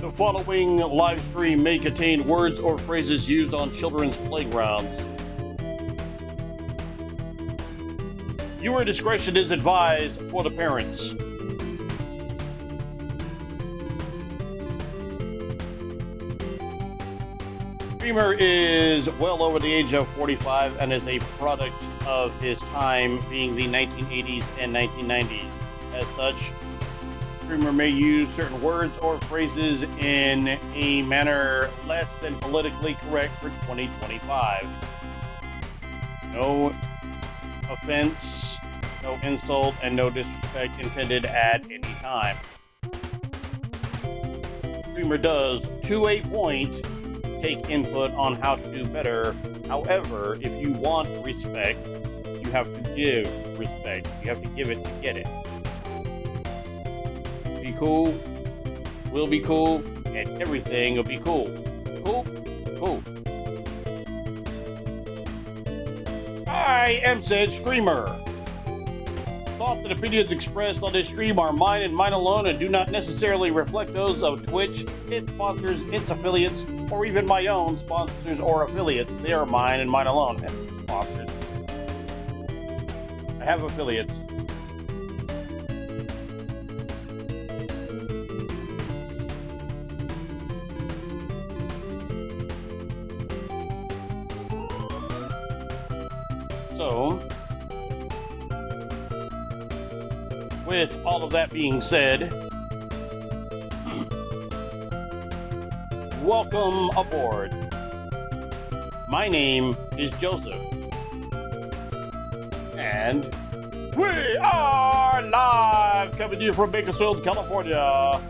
The following live stream may contain words or phrases used on children's playgrounds. Viewer discretion is advised for the parents. Streamer is well over the age of 45 and is a product of his time, being the 1980s and 1990s. As such, streamer may use certain words or phrases in a manner less than politically correct for 2025. No offense, no insult, and no disrespect intended at any time. Streamer does, to a point, take input on how to do better. However, if you want respect, you have to give respect. You have to give it to get it. Be cool, will be cool, and everything will be cool. Cool? Cool. I am said streamer. Thoughts and opinions expressed on this stream are mine and mine alone and do not necessarily reflect those of Twitch, its sponsors, its affiliates, or even my own sponsors or affiliates. They are mine and mine alone. And sponsors. I have affiliates. So, with all of that being said, welcome aboard. My name is Joseph, and we are live coming to you from Bakersfield, California.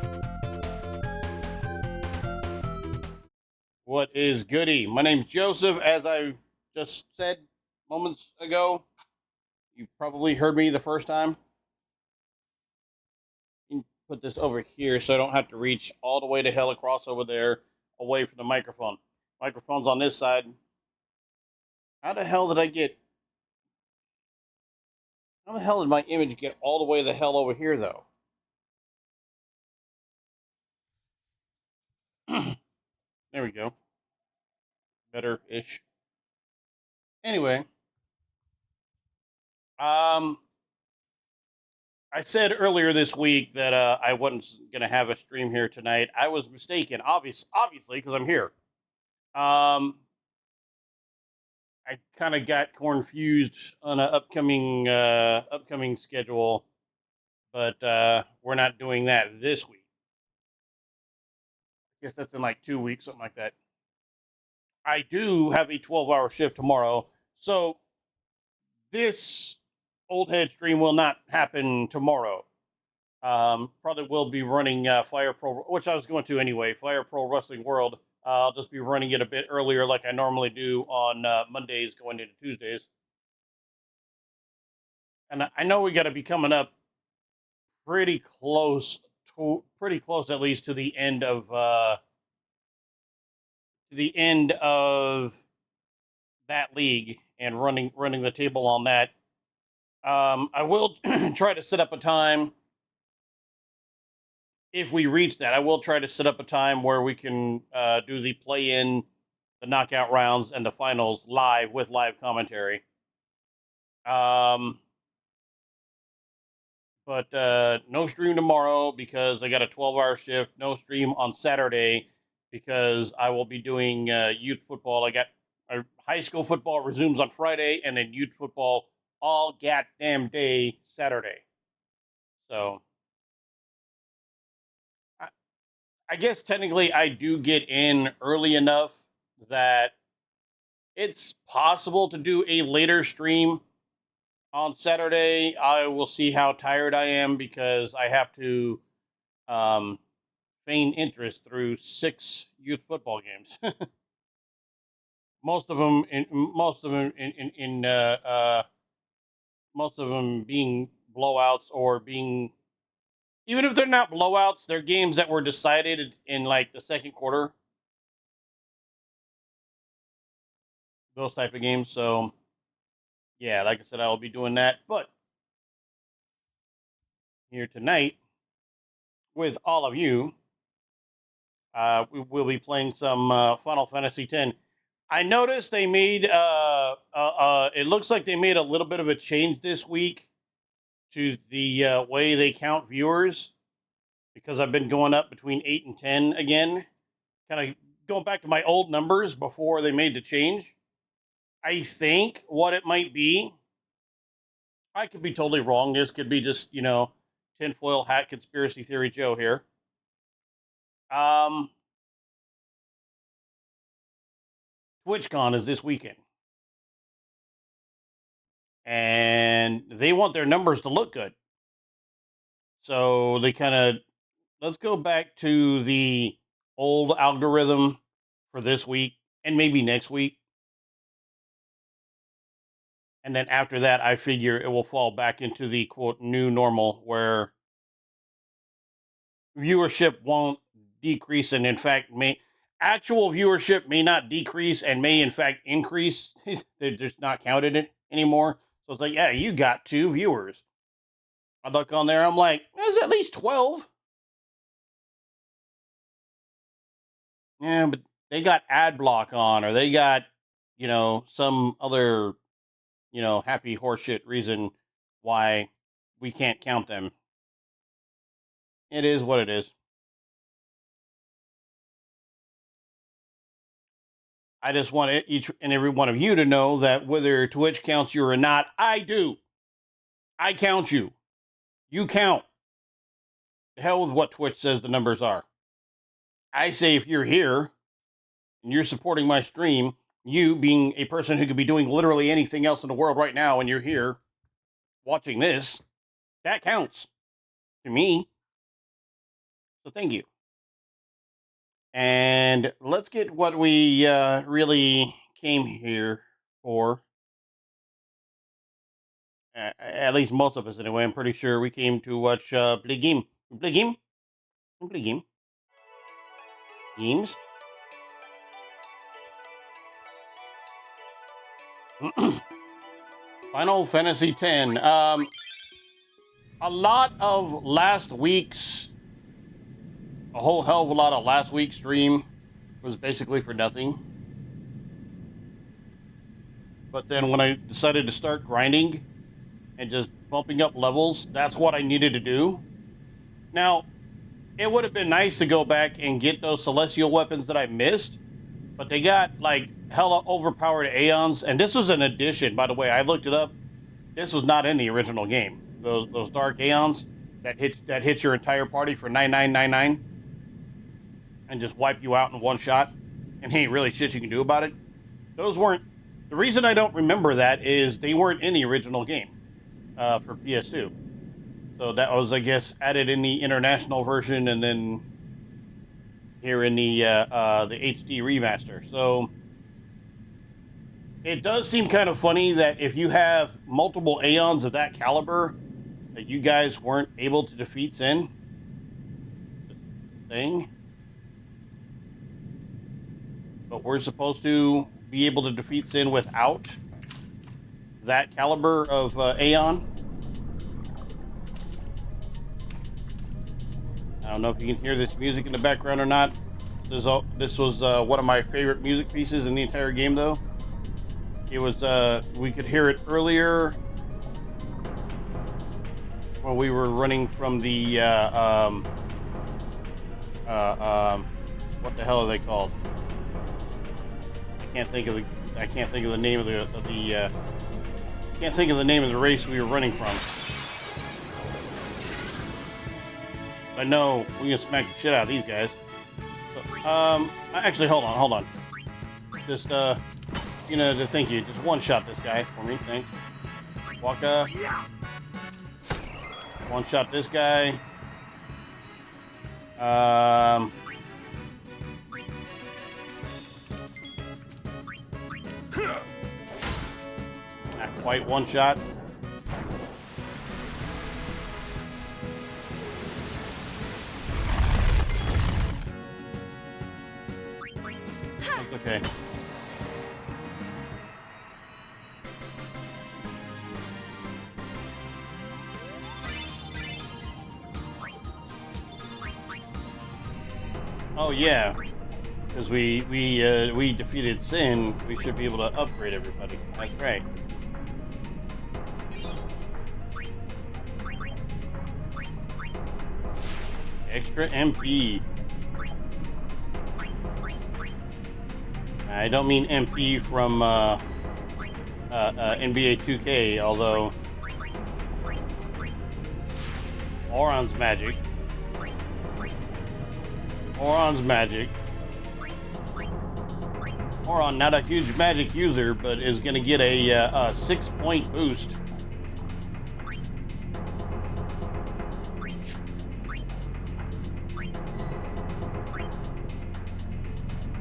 What is goody? My name's Joseph, as I just said moments ago. You probably heard me the first time. Put this over here so I don't have to reach all the way to hell across over there away from the microphone. Microphone's on this side. How the hell did my image get all the way the hell over here though? There we go. Better-ish. Anyway. I said earlier this week that I wasn't going to have a stream here tonight. I was mistaken, obviously, because I'm here. I kind of got confused on an upcoming schedule, but we're not doing that this week. I guess that's in like 2 weeks, something like that. I do have a 12-hour shift tomorrow, so this Old Head stream will not happen tomorrow. Probably will be running Fire Pro, which I was going to anyway, Fire Pro Wrestling World. I'll just be running it a bit earlier like I normally do on Mondays going into Tuesdays. And I know we got to be coming up pretty close at least to the end of that league and running the table on that. I will try to set up a time. If we reach that, I will try to set up a time where we can do the play-in, the knockout rounds, and the finals live with live commentary. But no stream tomorrow because I got a 12-hour shift. No stream on Saturday because I will be doing youth football. I got high school football resumes on Friday, and then youth football all goddamn day Saturday. So I guess technically I do get in early enough that it's possible to do a later stream on Saturday. I will see how tired I am because I have to feign interest through 6 youth football games. Most of them being blowouts or being, even if they're not blowouts, they're games that were decided in like the second quarter. Those type of games. So, yeah, like I said, I will be doing that. But here tonight with all of you, We will be playing some Final Fantasy X. I noticed they made. It looks like they made a little bit of a change this week to the way they count viewers, because I've been going up between 8 and 10 again, kind of going back to my old numbers before they made the change. I think what it might be, I could be totally wrong. This could be just, tinfoil hat conspiracy theory Joe here. Um, TwitchCon is this weekend, and they want their numbers to look good. So they kind of, let's go back to the old algorithm for this week and maybe next week. And then after that, I figure it will fall back into the quote new normal where viewership won't decrease, and in fact actual viewership may not decrease and may in fact increase. They're just not counted it anymore. So it's like, yeah, you got 2 viewers. I look on there, I'm like, there's at least 12. Yeah, but they got ad block on, or they got, some other, happy horseshit reason why we can't count them. It is what it is. I just want each and every one of you to know that whether Twitch counts you or not, I do. I count you. You count. The hell with what Twitch says the numbers are. I say if you're here and you're supporting my stream, you being a person who could be doing literally anything else in the world right now, and you're here watching this, that counts to me. So thank you. And let's get what we really came here for. At least most of us, anyway. I'm pretty sure we came to watch play game. Play game? Play game. Games? Final Fantasy X. A lot of last week's, a whole hell of a lot of last week's stream was basically for nothing. But then when I decided to start grinding and just bumping up levels, that's what I needed to do. Now, it would have been nice to go back and get those celestial weapons that I missed, but they got like hella overpowered Aeons, and this was an addition, by the way. I looked it up. This was not in the original game. Those dark Aeons that hit your entire party for 9999 and just wipe you out in one shot, and ain't really shit you can do about it. Those weren't. The reason I don't remember that is they weren't in the original game for PS2. So that was, I guess, added in the international version, and then here in the HD remaster. So it does seem kind of funny that if you have multiple Aeons of that caliber, that you guys weren't able to defeat Sin. Thing. But we're supposed to be able to defeat Sin without that caliber of Aeon. I don't know if you can hear this music in the background or not. This was one of my favorite music pieces in the entire game, though. It was, we could hear it earlier when we were running from the, what the hell are they called? I can't think of the name of can't think of the name of the race we were running from. But no, we can smack the shit out of these guys. So, actually, hold on. Just, thank you. Just one shot this guy for me, thanks. Waka. One shot this guy. Not quite one shot. That's okay. Oh yeah, because we defeated Sin. We should be able to upgrade everybody. That's right. Extra MP. I don't mean MP from NBA 2K, although Auron's magic. Auron's magic. Auron, not a huge magic user, but is going to get a 6-point boost.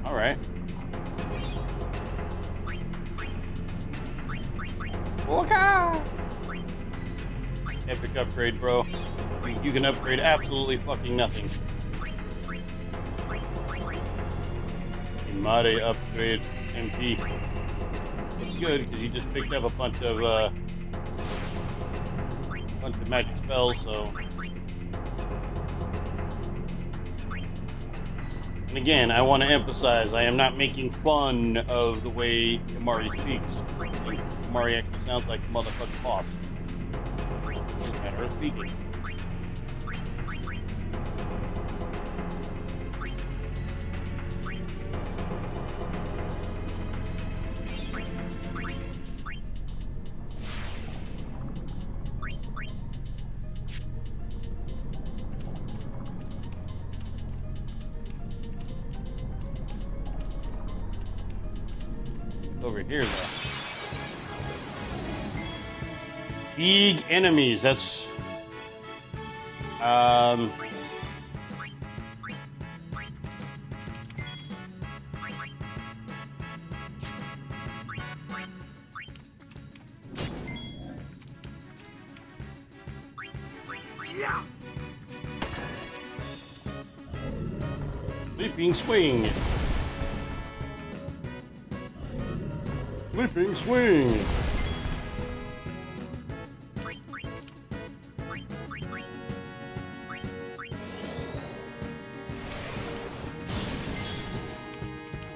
All right. Okay. Epic upgrade, bro. You can upgrade absolutely fucking nothing. Mighty upgrade MP. It's good because you just picked up a bunch of magic spells, so. And again, I want to emphasize, I am not making fun of the way Kimahri speaks. Kimahri actually sounds like a motherfucking boss. It's just a matter of speaking. Over here, though. Big enemies. That's Yeah. Leaping swing. Leaping swing.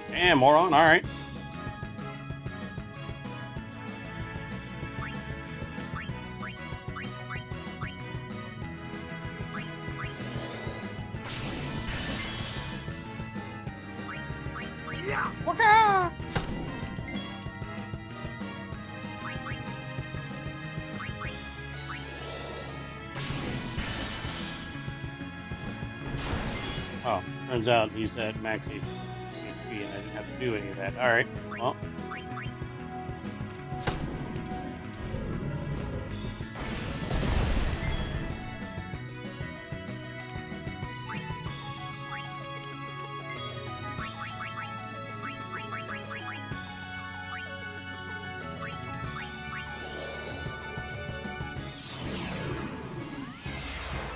Damn, moron. All right. Yeah. Waka! Oh, turns out he's at max HP and I didn't have to do any of that. Alright, well.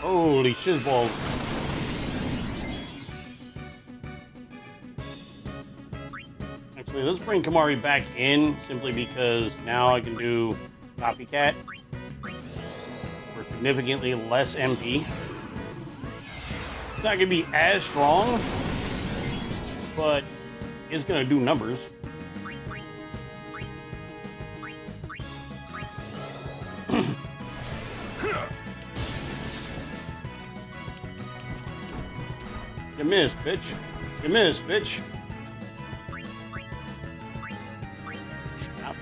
Holy shizballs. Actually, let's bring Kimahri back in, simply because now I can do Copycat for significantly less MP. It's not going to be as strong, but it's going to do numbers. You missed, bitch. You missed, bitch. Not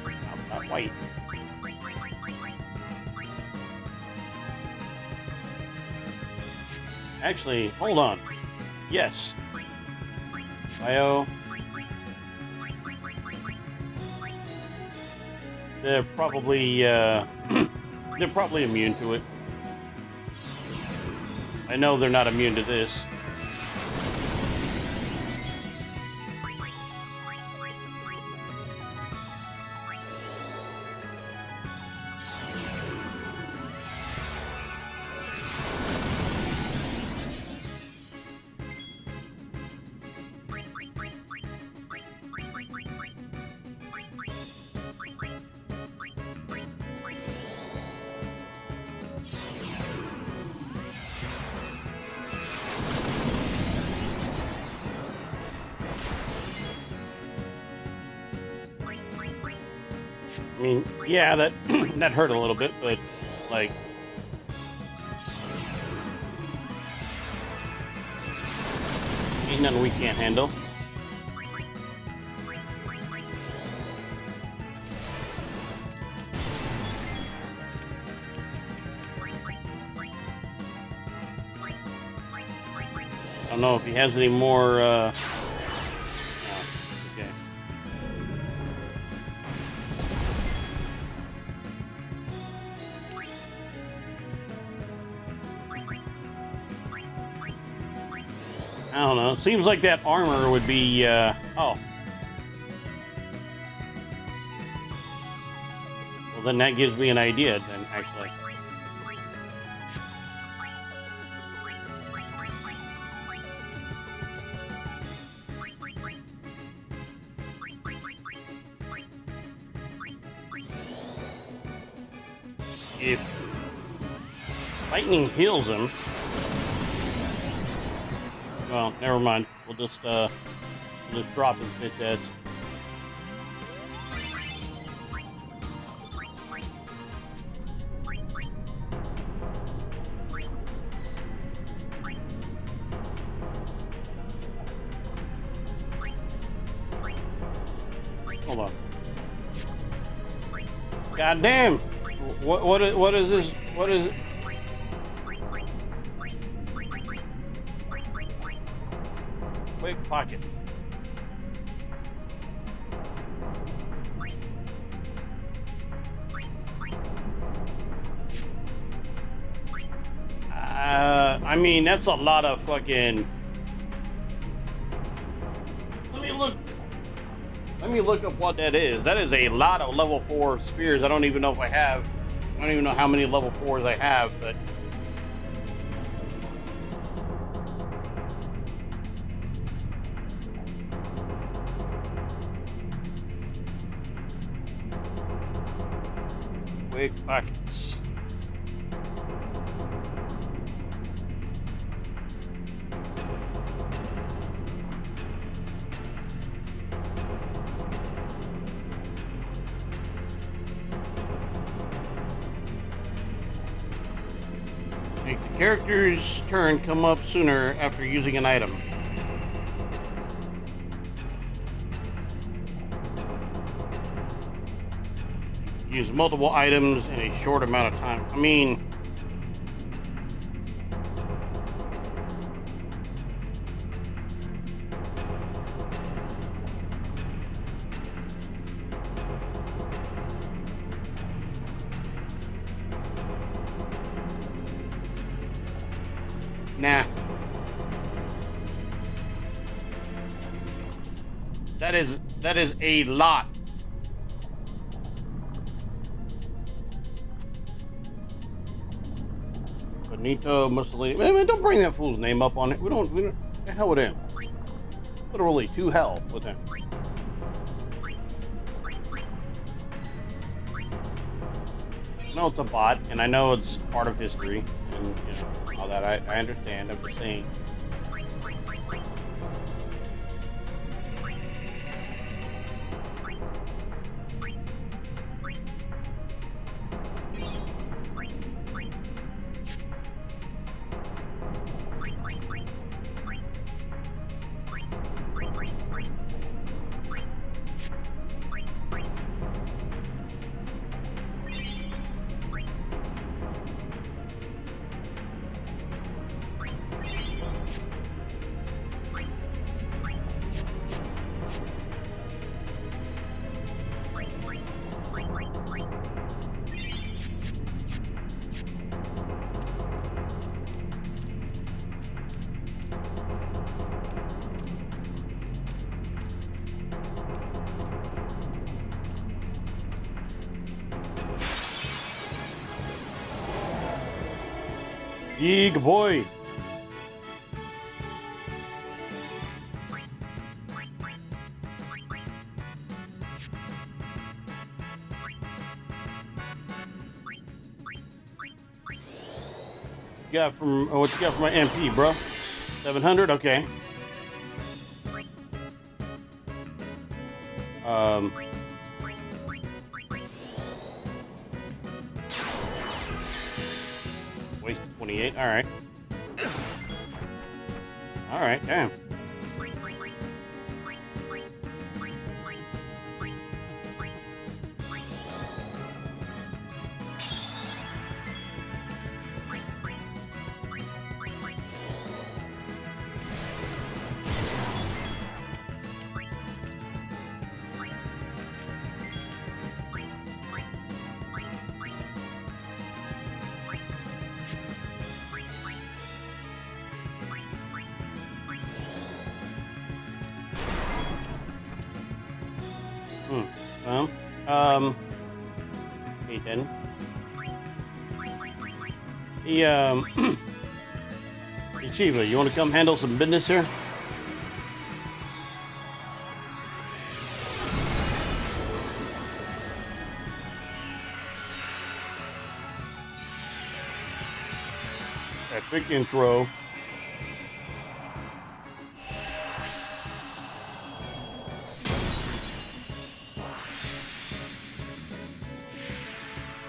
white. Actually, hold on. Yes. Bio. They're probably they're probably immune to it. I know they're not immune to this. mean, yeah, that that hurt a little bit, but like, ain't nothing we can't handle. I don't know if he has any more. Oh, okay. I don't know. It seems like that armor would be. Oh. Well, then that gives me an idea. Then actually. If lightning heals him, well, never mind. We'll just drop his bitch ass. Hold on. God damn. What is this? What is it? Quick pockets. I mean, that's a lot of fucking. Let me look up what that is. That is a lot of level 4 spears. I don't even know if I have. I don't even know how many level 4s I have, but. Quick pockets. Make the character's turn come up sooner after using an item. Use multiple items in a short amount of time. I mean, nah. That is a lot. Benito Mussolini. Man, don't bring that fool's name up on it. We don't the hell with him. Literally to hell with him. I know it's a bot, and I know it's part of history, and you know all that. I understand. I'm just saying. Big boy. Got from what you got from my MP, bro? 700. Okay. Wasted 28. All right. All right. Damn. Hey, then. Hey, Shiva, you want to come handle some business here? Epic intro.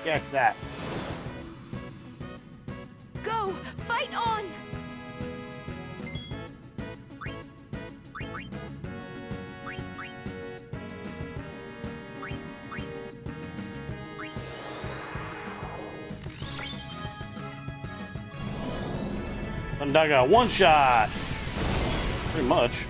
Check that. Go! Fight on! Pandaga, one shot! Pretty much.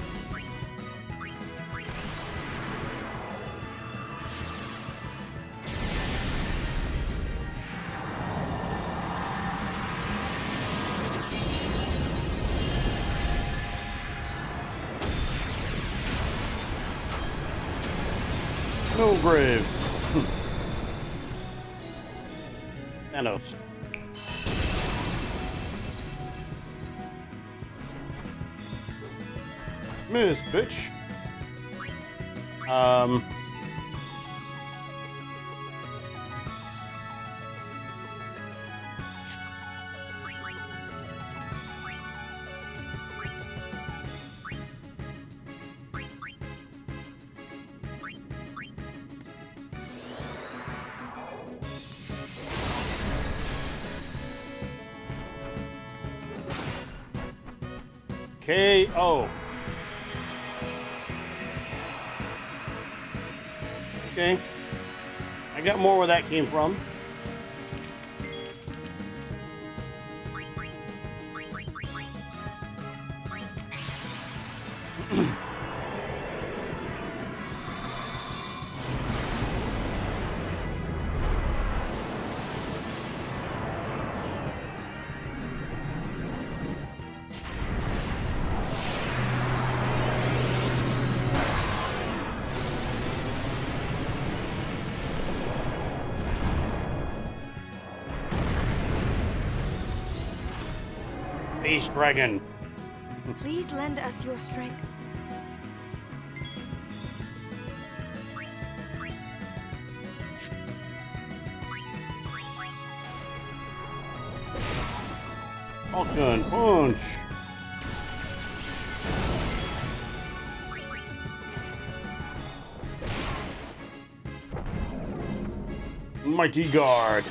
Snowgrave. Thanos. Miss, bitch. KO. Okay. I got more where that came from. Space Dragon. Please lend us your strength. Falcon Punch. Mighty Guard.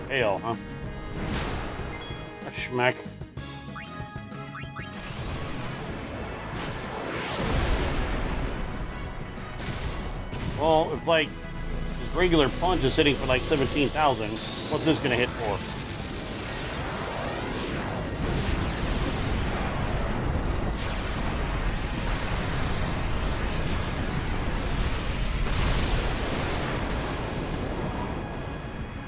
Hail, huh? A schmack. Well, if like this regular punch is hitting for like 17,000, what's this gonna hit for?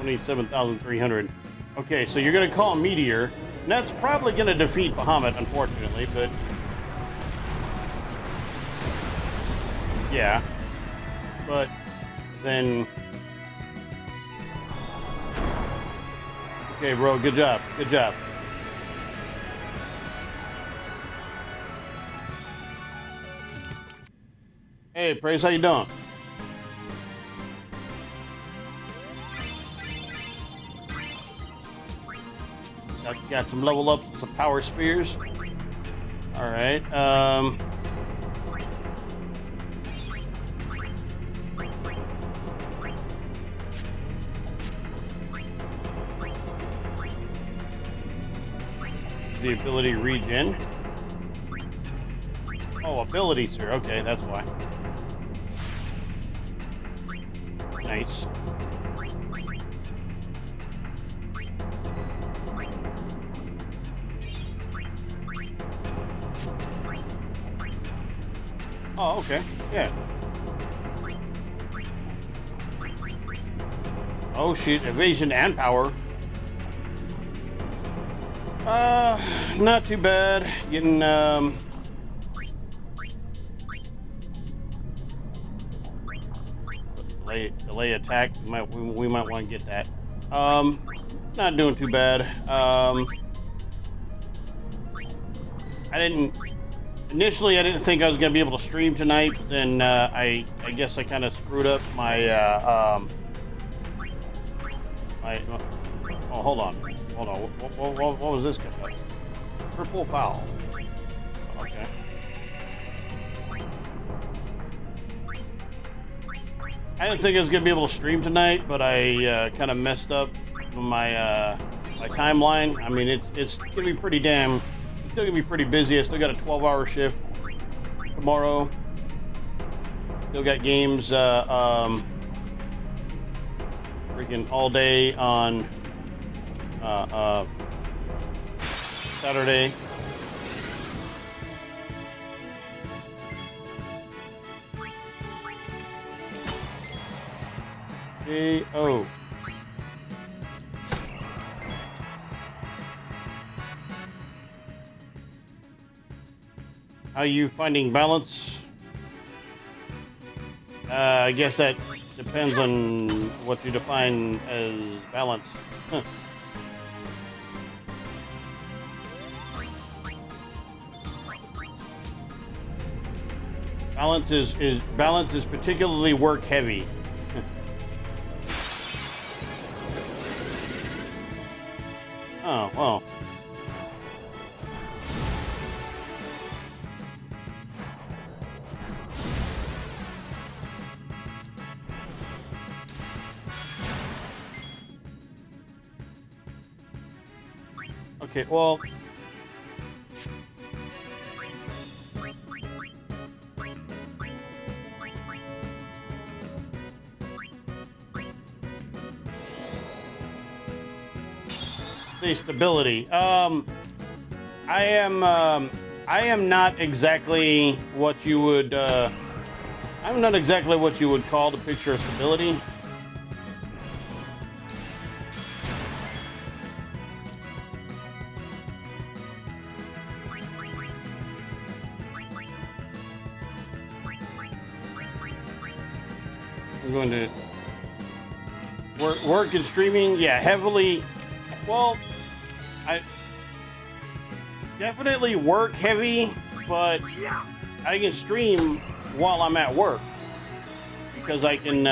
$27,300. Okay, so you're gonna call Meteor, and that's probably gonna defeat Bahamut, unfortunately, but yeah. But then, okay, bro, good job, good job. Hey, Praise, how you doing? I've got some level ups and some power spears. All right. The ability regen. Oh, abilities here. Okay, that's why. Nice. Oh, okay. Yeah. Oh, shoot. Evasion and power. Not too bad. Getting, delay attack. We might want to get that. Not doing too bad. Initially I didn't think I was going to be able to stream tonight, but then, I guess I kind of screwed up my, oh, hold on. What was this coming up? Purple foul. Okay. I didn't think I was gonna be able to stream tonight, but I kind of messed up my my timeline. I mean, it's gonna be pretty still gonna be pretty busy. I still got a 12-hour shift tomorrow. Still got games freaking all day on Saturday. J.O. How are you finding balance? I guess that depends on what you define as balance. Huh. Balance is particularly work heavy. Oh, well. Okay, well. Stability. I am not exactly what you would I'm not exactly what you would call the picture of stability. I'm going to work and streaming, yeah, heavily. Well, I definitely work heavy, but I can stream while I'm at work because I can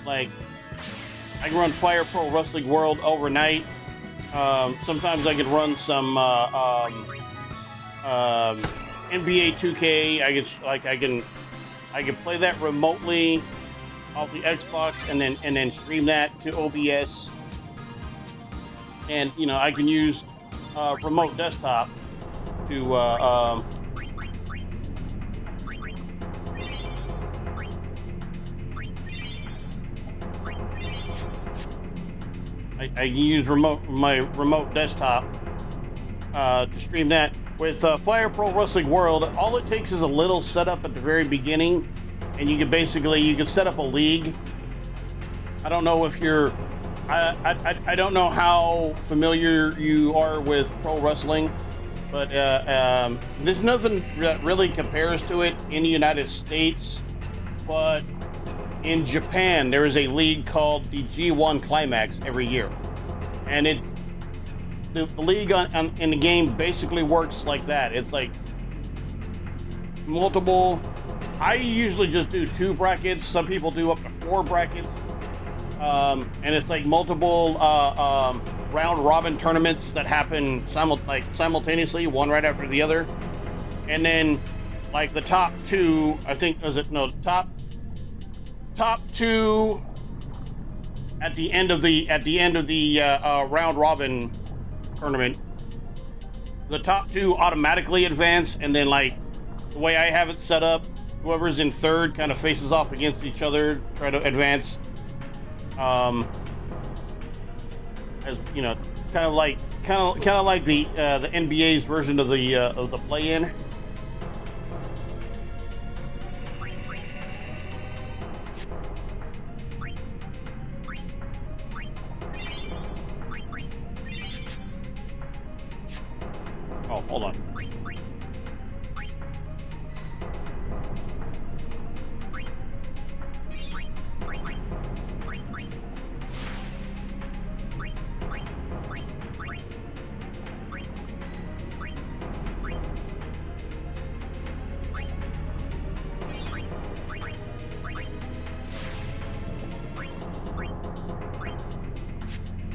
like I can run Fire Pro Wrestling World overnight. Sometimes I can run some NBA 2K. I can play that remotely off the Xbox and then stream that to OBS, and you know I can use remote desktop to I can use my remote desktop to stream that with Fire Pro Wrestling World. All it takes is a little setup at the very beginning. And you can set up a league. I don't know if you're, I don't know how familiar you are with pro wrestling, but there's nothing that really compares to it in the United States. But in Japan, there is a league called the G1 Climax every year, and it's the league in the game basically works like that. It's like multiple. I usually just do 2 brackets. Some people do up to 4 brackets. and it's like multiple round robin tournaments that happen simultaneously, one right after the other, and then like the top two, I think, top two at the end of the round robin tournament. The top two automatically advance, and then like the way I have it set up, whoever's in third kind of faces off against each other, try to advance. As you know, kind of like the NBA's version of the play-in. Oh, hold on.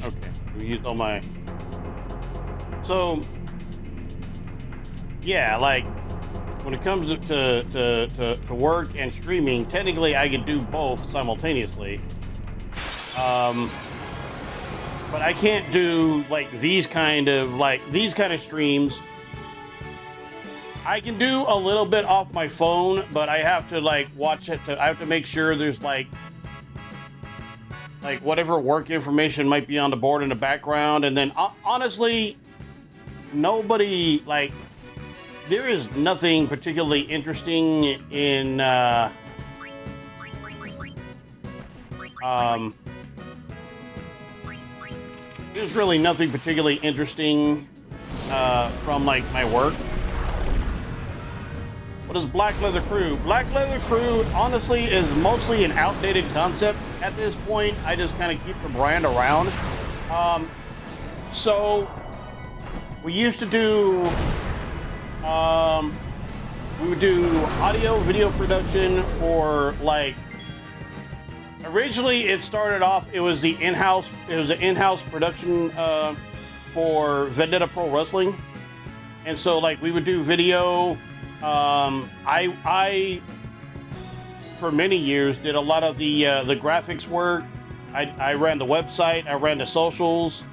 Okay, we used all my. So, yeah, like when it comes to work and streaming, technically I could do both simultaneously. But I can't do like these kind of streams. I can do a little bit off my phone, but I have to like watch it. I have to make sure there's like whatever work information might be on the board in the background, and then honestly, nobody like. There is nothing particularly interesting in there's really nothing particularly interesting from like my work. What is Black Leather Crew? Black Leather Crew honestly is mostly an outdated concept at this point. I just kind of keep the brand around. So we used to do we would do audio video production for like, originally it started off, it was an in-house production for Vendetta Pro Wrestling. And so like we would do video. I for many years did a lot of the graphics work. I ran the website, I ran the socials.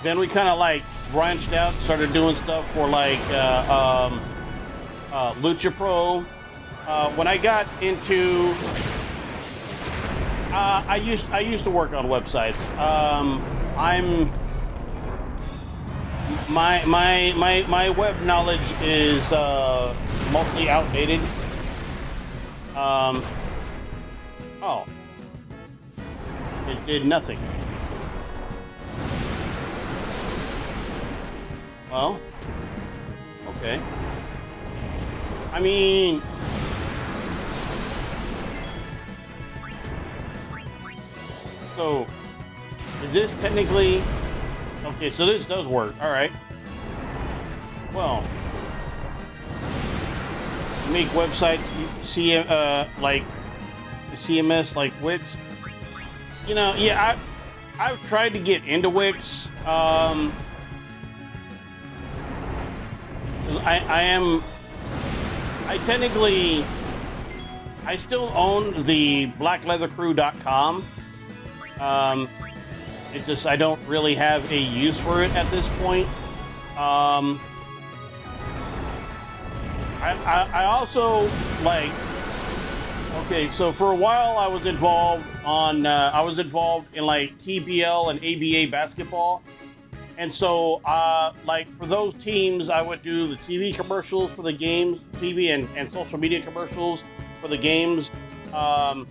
Then we kind of like branched out, started doing stuff for like Lucha Pro. When I got into, I used to work on websites. My web knowledge is mostly outdated. Oh, it did nothing. Well, okay. I mean, so is this technically okay? So this does work. All right. Well, make websites, see, like CMS, like Wix. You know, yeah, I've tried to get into Wix. I still own the blackleathercrew.com. It's just I don't really have a use for it at this point. I also like, okay, so for a while I was involved in like TBL and ABA basketball. And so, like, for those teams, I would do the TV commercials for the games, TV and social media commercials for the games. I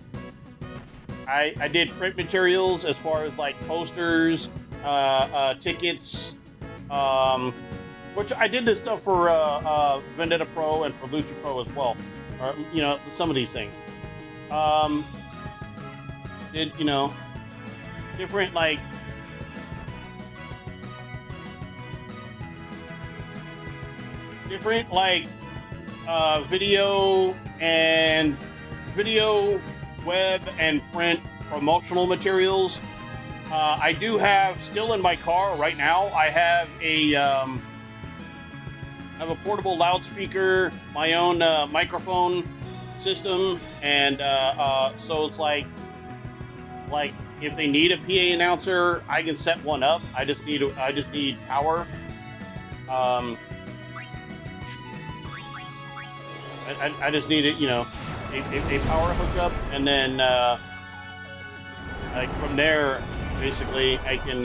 did print materials as far as, like, posters, tickets, which I did this stuff for Vendetta Pro and for Lucha Pro as well. Or, you know, some of these things. Did, you know, different, like, different like video, web, and print promotional materials. I do have still in my car right now. I have a portable loudspeaker, my own microphone system, and so it's like if they need a PA announcer, I can set one up. I just need power. I just need it, you know, a power hookup, and then like from there, basically, I can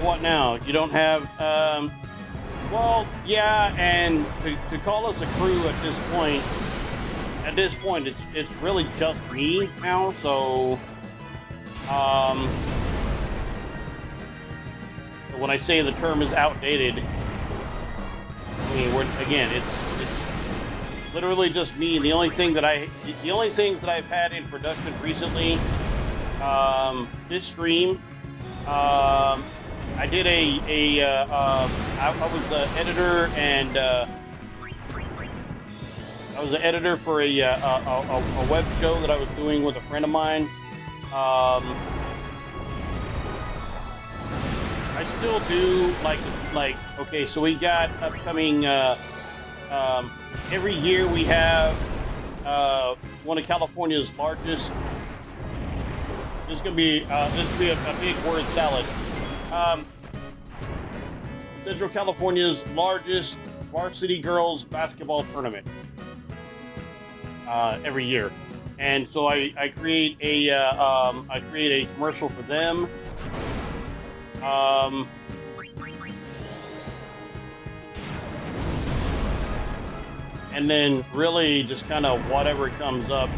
what now? You don't have, well, yeah, and to call us a crew at this point, it's really just me now, so, when I say the term is outdated, I mean, it's literally just me. The only things that I've had in production recently, this stream, I did I was the editor, and I was the editor for a web show that I was doing with a friend of mine. I still do like okay, so we got upcoming every year we have one of California's largest. This is gonna be a big word salad. Central California's largest varsity girls basketball tournament every year, and so I create a commercial for them. And then really just kind of whatever comes up.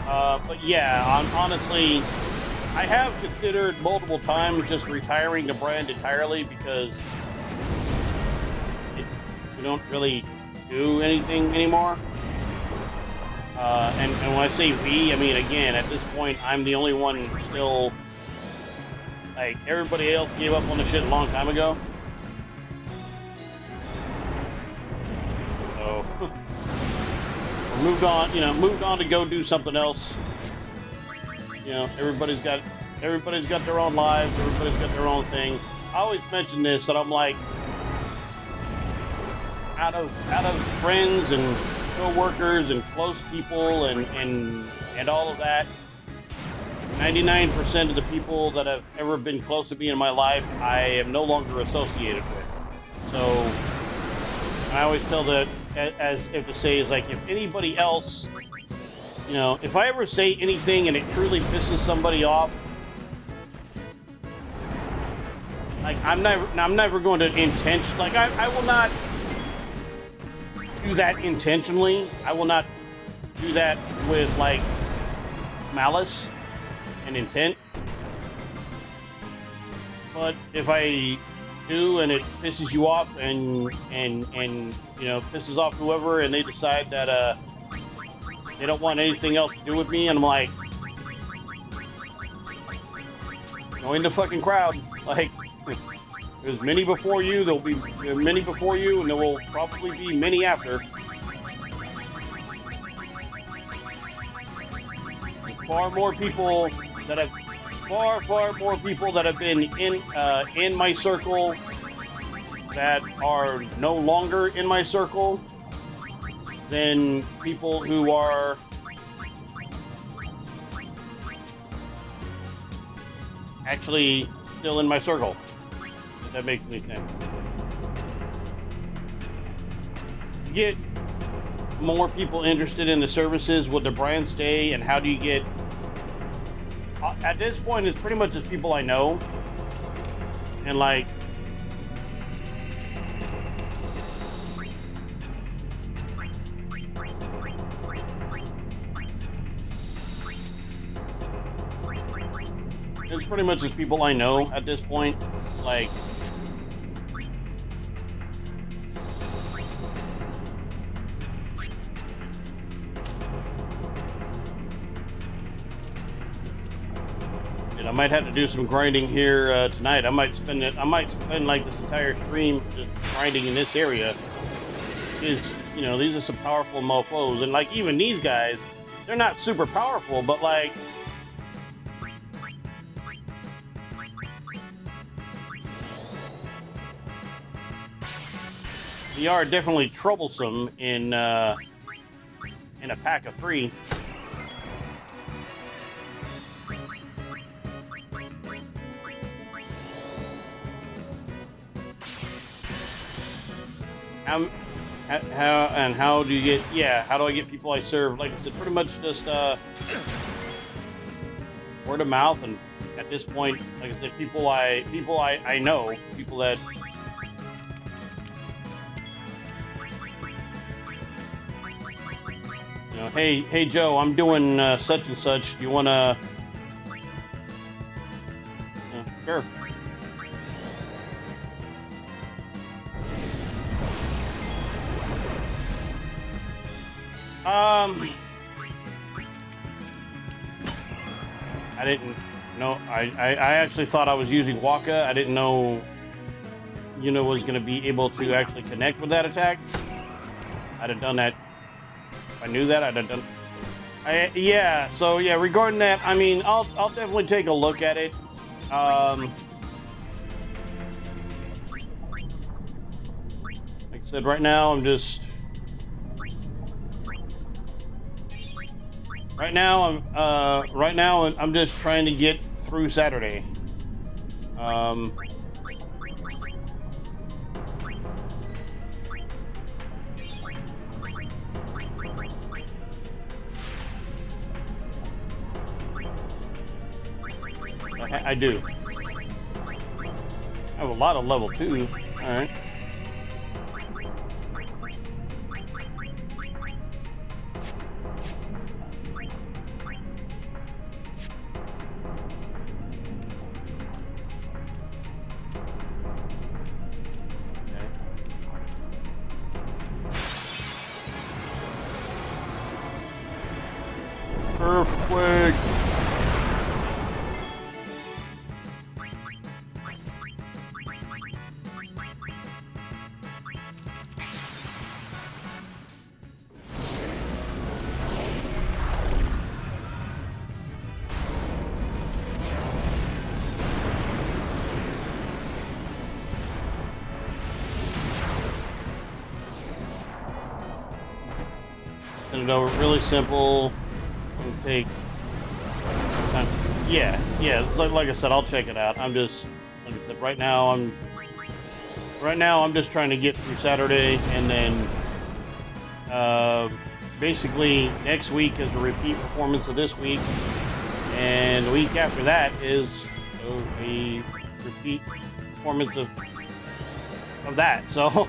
But yeah, honestly, I have considered multiple times just retiring the brand entirely because we don't really do anything anymore. And when I say we, I mean, again, at this point, I'm the only one still, like, everybody else gave up on the shit a long time ago. So, moved on to go do something else. You know, everybody's got their own lives, everybody's got their own thing. I always mention this, that I'm like, out of friends and co-workers and close people and all of that, 99% of the people that have ever been close to me in my life, I am no longer associated with. So, I always tell that, as if to say, is like, if anybody else, you know, if I ever say anything and it truly pisses somebody off, like, I'm never going to intentionally, like, I will not do that intentionally. I will not do that with, like, malice and intent. But if I do and it pisses you off and you know, pisses off whoever, and they decide that they don't want anything else to do with me, and I'm like, join the fucking crowd. Like, there's many before you, there'll be many before you, and there will probably be many after. Far more people that have been in my circle that are no longer in my circle than people who are actually still in my circle. If that makes any sense. To get more people interested in the services, will the brand stay, and how do you get... At this point, it's pretty much just people I know. And, like, It's pretty much just people I know at this point. Like, I might have to do some grinding here tonight. I might spend like this entire stream just grinding in this area. Is, you know, these are some powerful mofos, and like even these guys, they're not super powerful, but like they are definitely troublesome in a pack of 3. How do you get? Yeah, how do I get people I serve? Like I said, pretty much just word of mouth, and at this point, like I said, people I know, people that. You know, hey Joe, I'm doing such and such. Do you want to? Sure. I didn't know. I actually thought I was using Waka. I didn't know, you know, was going to be able to actually connect with that attack. I'd have done that. If I knew that, I'd have done. Yeah. So yeah, regarding that, I mean, I'll definitely take a look at it. Like I said, right now I'm just. Right now I'm just trying to get through Saturday. I do. I have a lot of level 2s. All right. Earthquake. Send it over really simple. Take time. Yeah. Like I said, I'll check it out. I'm just, like I said, right now I'm just trying to get through Saturday, and then basically next week is a repeat performance of this week, and the week after that is a repeat performance of that. So.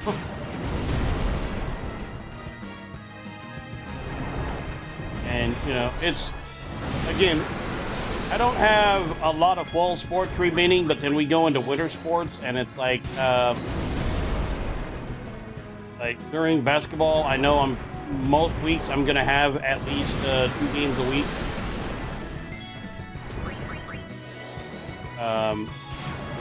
And, you know, it's, again, I don't have a lot of fall sports remaining, but then we go into winter sports, and it's like during basketball, I know most weeks I'm going to have at least 2 games a week.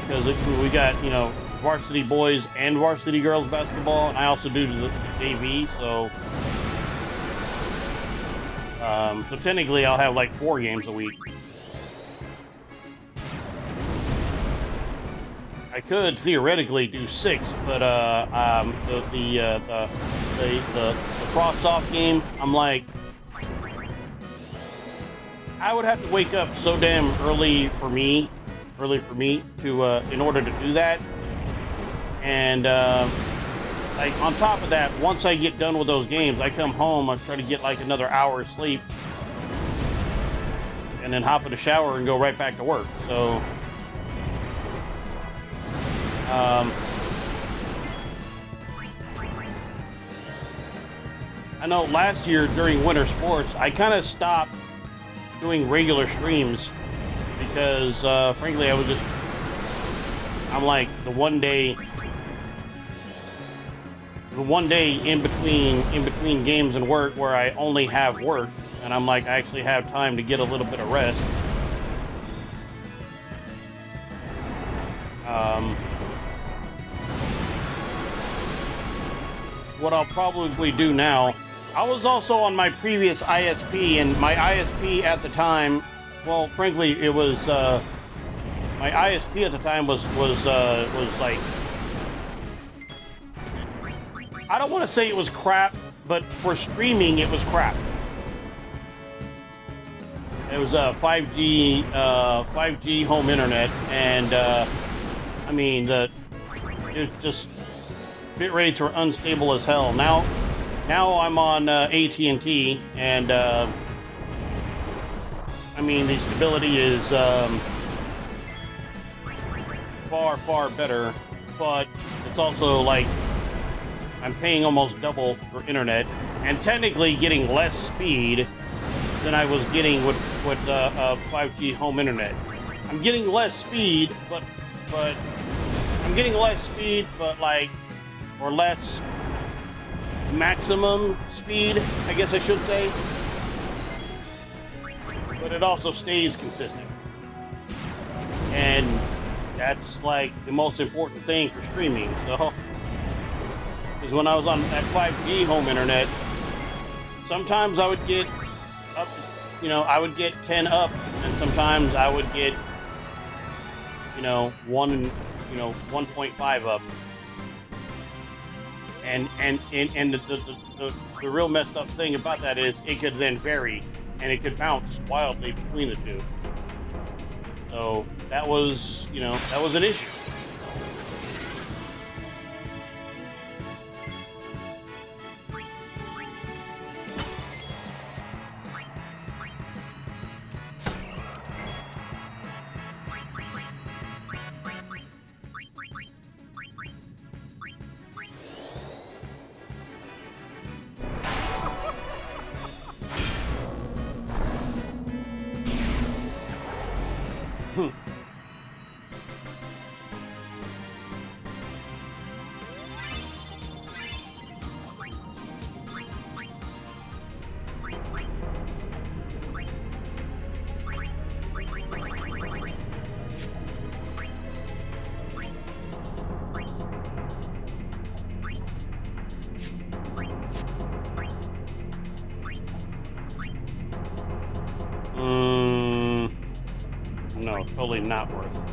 Because we got, you know, varsity boys and varsity girls basketball, and I also do the JV, so... so technically I'll have like 4 games a week. I could theoretically do 6, but the frost off game, I'm like, I would have to wake up so damn early for me to in order to do that. And like on top of that, once I get done with those games, I come home, I try to get like another hour of sleep, and then hop in the shower and go right back to work. So I know last year during winter sports, I kind of stopped doing regular streams because frankly, I'm like the one day in between games and work where I only have work, and I'm like, I actually have time to get a little bit of rest. What I'll probably do now, I was also on my previous ISP, and my ISP at the time, well, frankly, it was my ISP at the time was like, I don't want to say it was crap, but for streaming it was crap. It was a 5G home internet, and I mean it was just bit rates were unstable as hell. Now I'm on AT&T, and I mean the stability is far better, but it's also like I'm paying almost double for internet, and technically getting less speed than I was getting with 5G home internet. I'm getting less speed, but I'm getting less speed, but like, or less maximum speed, I guess I should say. But it also stays consistent, and that's like the most important thing for streaming. So, because when I was on that 5G home internet, sometimes I would get up, I would get 10 up, and sometimes I would get, 1.5 up. And the real messed up thing about that is it could then vary, and it could bounce wildly between the two. So that was, that was an issue. No, totally not worth.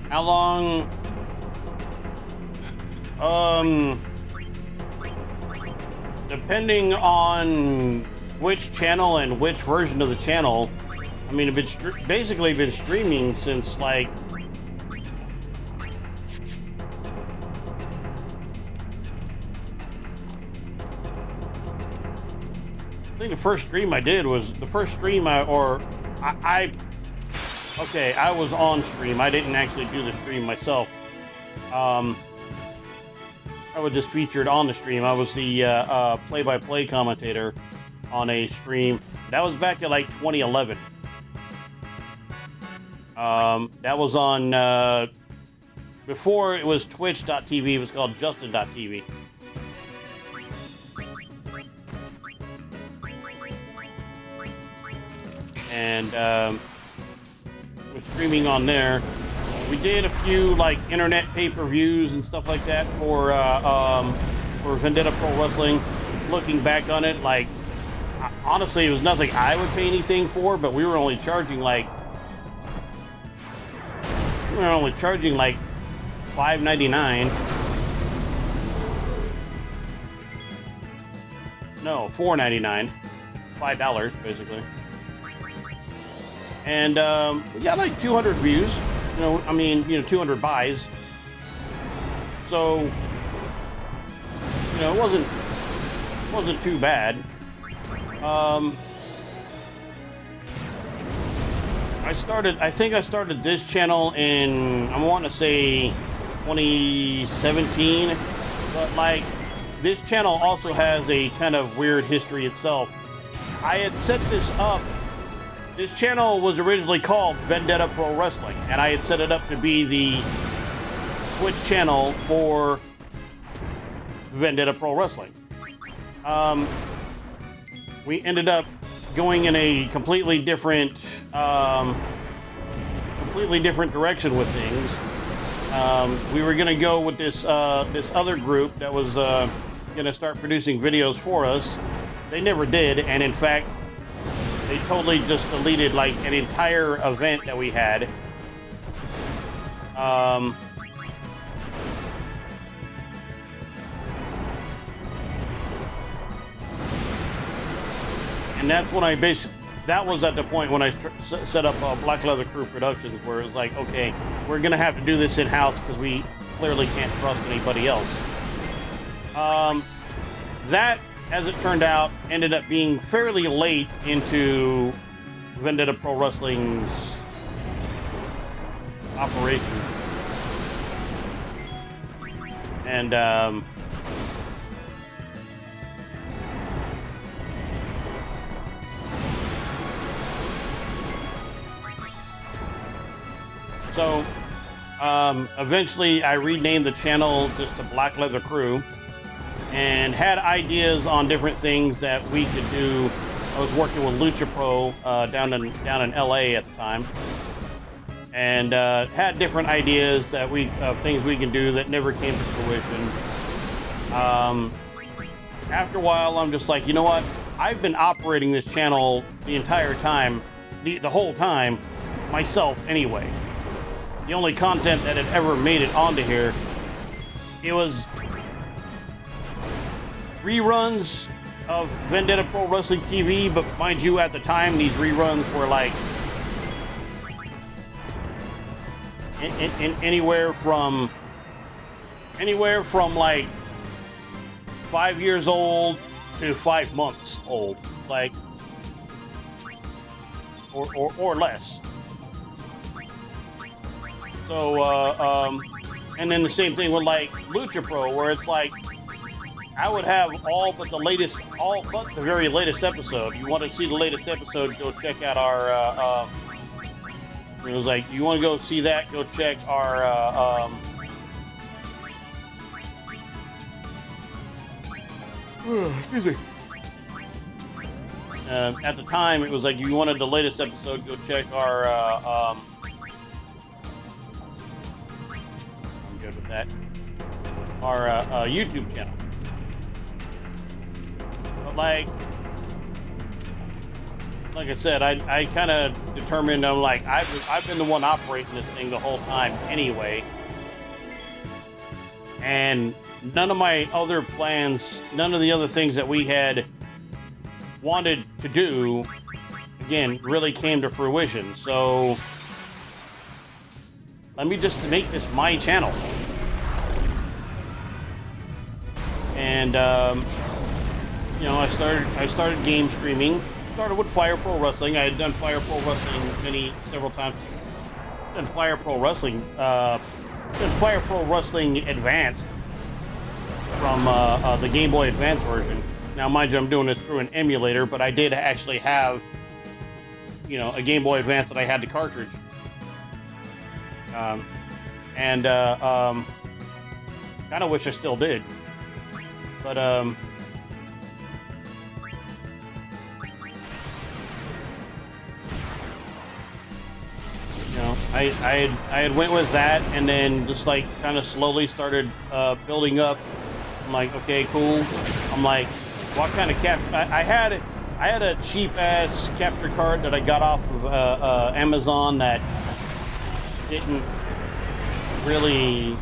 How long? Depending on which channel and which version of the channel. I mean, it's basically been streaming since like I think the first stream I did was the first stream I was on stream. I didn't actually do the stream myself. I was just featured on the stream. I was the play-by-play commentator on a stream. That was back at like 2011. That was on before it was Twitch.tv. It was called Justin.tv. And we're streaming on there. We did a few like internet pay-per-views and stuff like that for Vendetta Pro Wrestling. Looking back on it, like honestly, it was nothing I would pay anything for, but we were only charging like $5.99. No, $4.99. $5 basically. And we got like 200 views. 200 buys. So, it wasn't too bad. I think I started this channel in, I want to say 2017, but like this channel also has a kind of weird history itself. I had set this up. This channel was originally called Vendetta Pro Wrestling, and I had set it up to be the Twitch channel for Vendetta Pro Wrestling. We ended up going in a completely different direction with things. We were gonna go with this this other group that was gonna start producing videos for us. They never did, and in fact, they totally just deleted like an entire event that we had. And that's when that was at the point when I set up Black Leather Crew Productions, where it was like, okay, we're gonna have to do this in-house because we clearly can't trust anybody else. That, as it turned out, ended up being fairly late into Vendetta Pro Wrestling's operations. And, so, eventually I renamed the channel just to Black Leather Crew and had ideas on different things that we could do. I was working with Lucha Pro down in LA at the time, and had different ideas that of things we can do that never came to fruition. After a while, I'm just like, you know what? I've been operating this channel the entire time, the whole time, myself anyway. The only content that had ever made it onto here, it was reruns of Vendetta Pro Wrestling TV, but mind you, at the time, these reruns were like anywhere from like 5 years old to 5 months old, like, or less. So, and then the same thing with like Lucha Pro, where it's like, I would have all but the very latest episode. You want to see the latest episode, go check out our, it was like, you want to go see that, go check our, excuse me. At the time, it was like, you wanted the latest episode, go check our, I'm good with that, our YouTube channel. But like I said, I kind of determined, I'm like, I've been the one operating this thing the whole time anyway, and none of my other plans, none of the other things that we had wanted to do, again, really came to fruition. So let me just make this my channel. And you know, I started game streaming. Started with Fire Pro Wrestling. I had done Fire Pro Wrestling several times. Done Fire Pro Wrestling. Done Fire Pro Wrestling Advanced from the Game Boy Advance version. Now, mind you, I'm doing this through an emulator, but I did actually have, you know, a Game Boy Advance that I had the cartridge. Kind of wish I still did. But, you know, I had went with that, and then just like kind of slowly started building up. I'm like, okay, cool. I'm like, what kind of I had a cheap ass capture card that I got off of Amazon that didn't really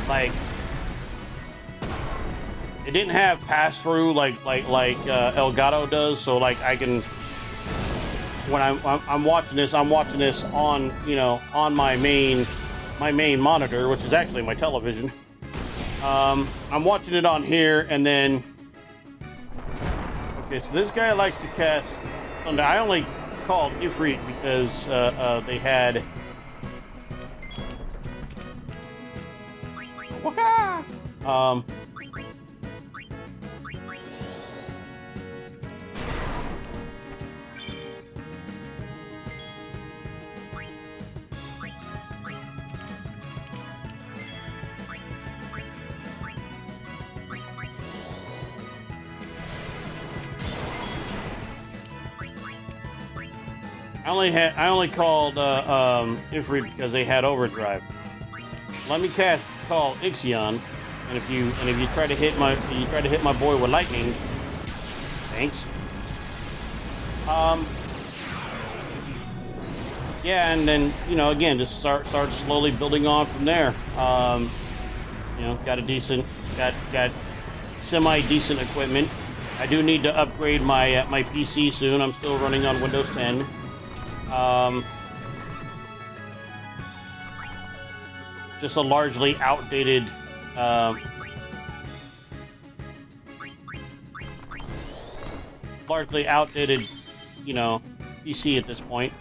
like. It didn't have pass through like Elgato does. So like I can, when I'm watching this on, you know, on my main monitor, which is actually my television. I'm watching it on here, and then, okay, so this guy likes to cast thunder. I only called Ifrit because they had Waka! I only called Ifrit because they had overdrive. Let me call Ixion, and if you try to hit my boy with lightning, thanks. Yeah, and then again, just start slowly building on from there. Got semi decent equipment. I do need to upgrade my my PC soon. I'm still running on Windows 10. Just a largely outdated PC at this point.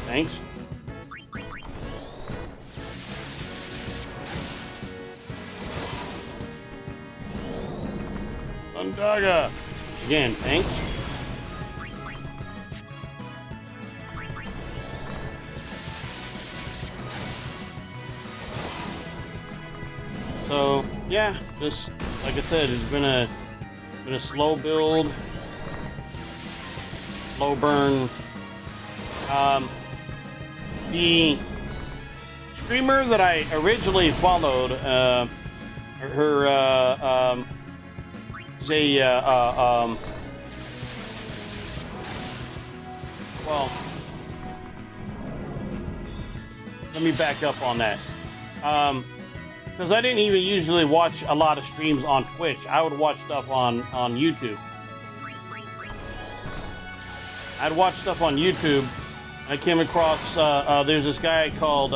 Thanks. Undaga. Again, thanks. So yeah, just like I said, it's been a slow build, slow burn. The streamer that I originally followed, well, let me back up on that. Because I didn't even usually watch a lot of streams on Twitch. I would watch stuff on YouTube. I'd watch stuff on YouTube. I came across, there's this guy called,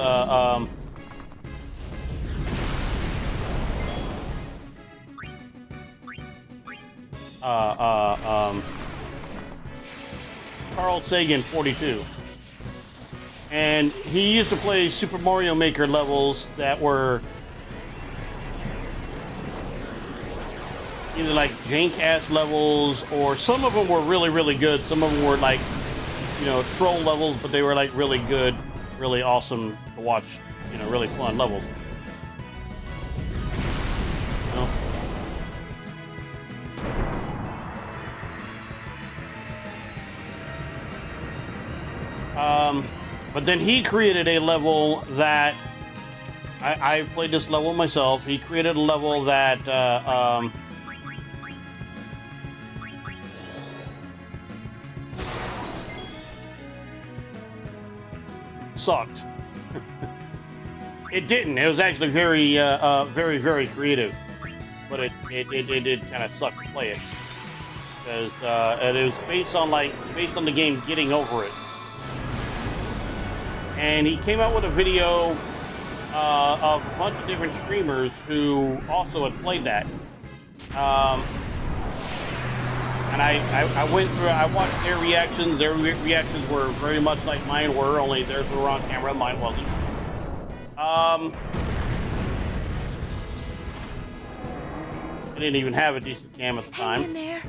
Carl Sagan 42. And he used to play Super Mario Maker levels that were either like jank-ass levels, or some of them were really, really good. Some of them were like, troll levels, but they were like really good, really awesome to watch, really fun levels. But then he created a level that I played this level myself. He created a level that sucked. It didn't. It was actually very, very, very creative, but it did kind of suck to play it because it was based on the game Getting Over It. And he came out with a video of a bunch of different streamers who also had played that. And I went through, I watched their reactions. Their reactions were very much like mine were, only theirs were on camera, mine wasn't. I didn't even have a decent cam at the time. Hang in there.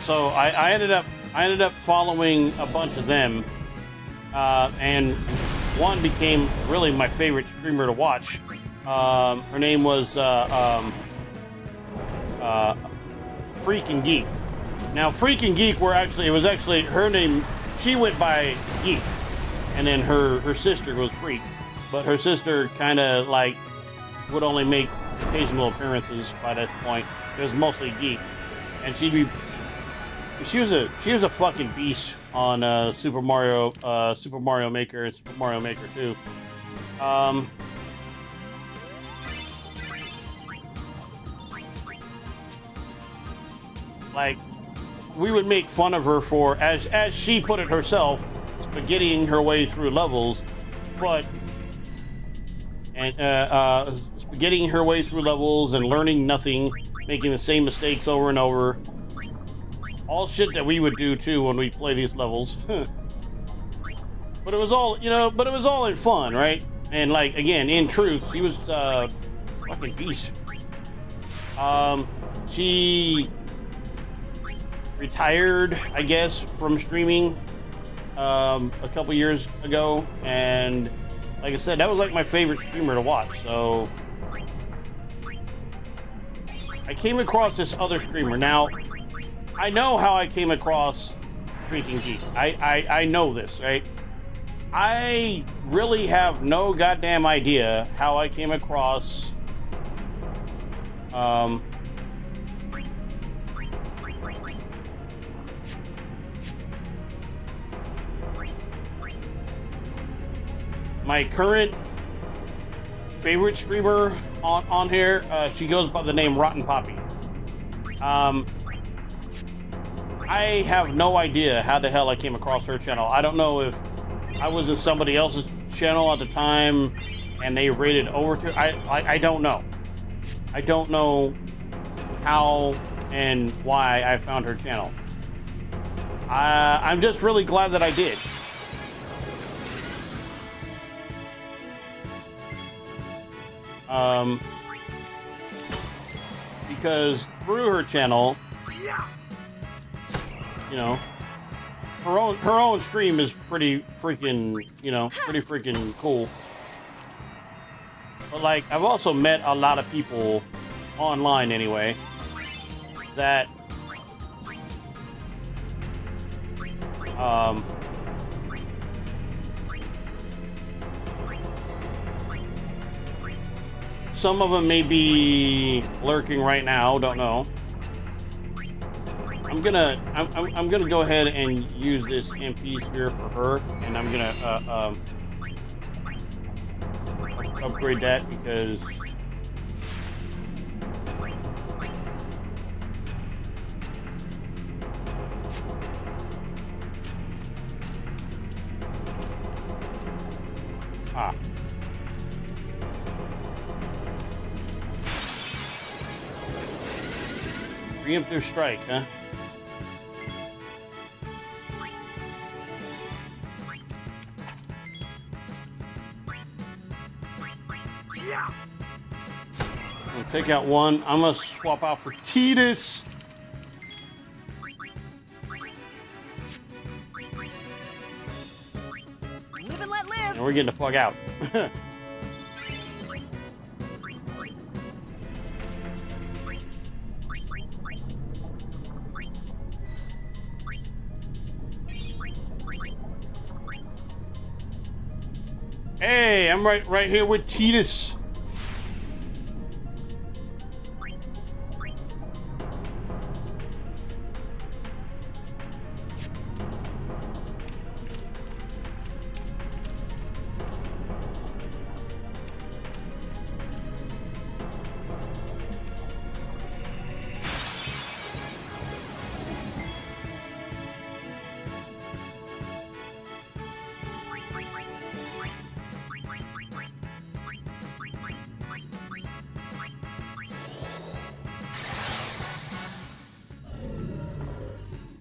So I ended up following a bunch of them, and one became really my favorite streamer to watch. Her name was Freak and Geek. Now Freak and Geek it was actually her name. She went by Geek, and then her sister was Freak, but her sister kind of like would only make occasional appearances by this point. It was mostly Geek, and she was a fucking beast on Super Mario Maker and Super Mario Maker 2. Like, we would make fun of her for, as she put it herself, spaghettiing her way through levels, spaghettiing her way through levels and learning nothing, making the same mistakes over and over. all shit that we would do too when we play these levels. But it was all, you know, but it was all in fun, right? And like, again, in truth, she was fucking beast. She retired, I guess, from streaming a couple years ago, and like I said, that was like my favorite streamer to watch. So I came across this other streamer. Now, I know how I came across Freaking Geek. I know this, right? I really have no goddamn idea how I came across my current favorite streamer on here. She goes by the name Rotten Poppy. I have no idea how the hell I came across her channel. I don't know if I was in somebody else's channel at the time and they rated over to. I don't know. I don't know how and why I found her channel. I'm just really glad that I did. Because through her channel, you know, her own stream is pretty freaking, you know, pretty freaking cool. But like, I've also met a lot of people online anyway that some of them may be lurking right now, don't know. I'm gonna go ahead and use this MP sphere for her, and I'm gonna upgrade that because preemptive strike, huh? I'll take out one. I'm gonna swap out for Titus. Live and let live. And we're getting the fuck out. Hey, I'm right here with Titus.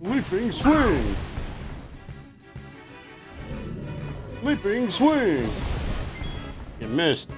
Leaping swing! Leaping swing! You missed.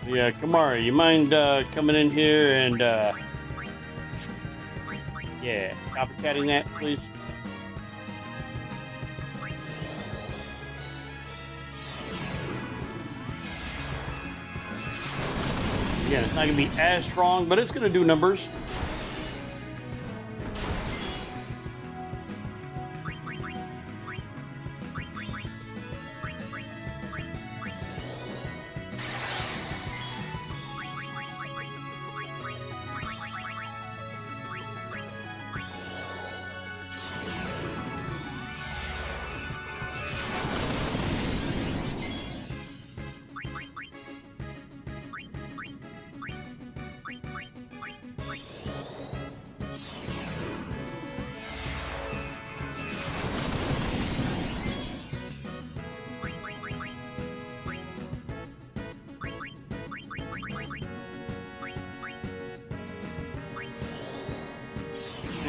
Yeah, Kamara, you mind coming in here and yeah, copycatting that, please? Again, it's not gonna be as strong, but it's gonna do numbers.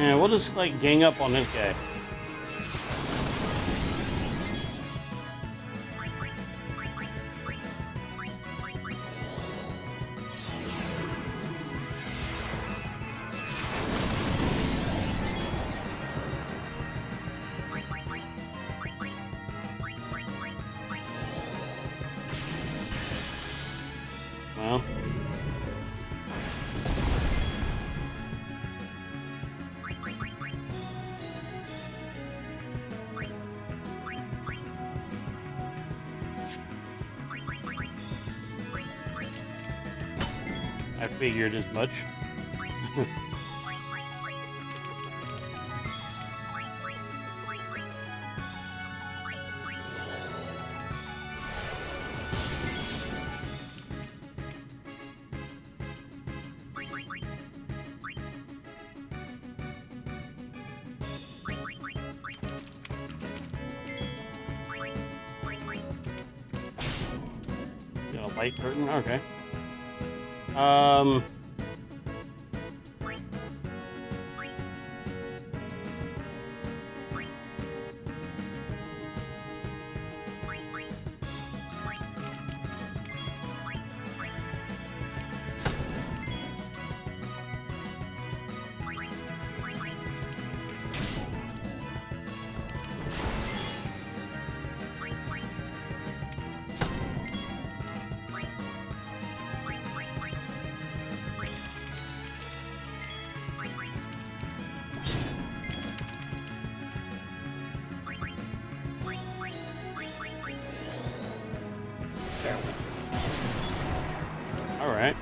And we'll just, like, gang up on this guy. Well. I figured as much. Got a light curtain? Okay. All right.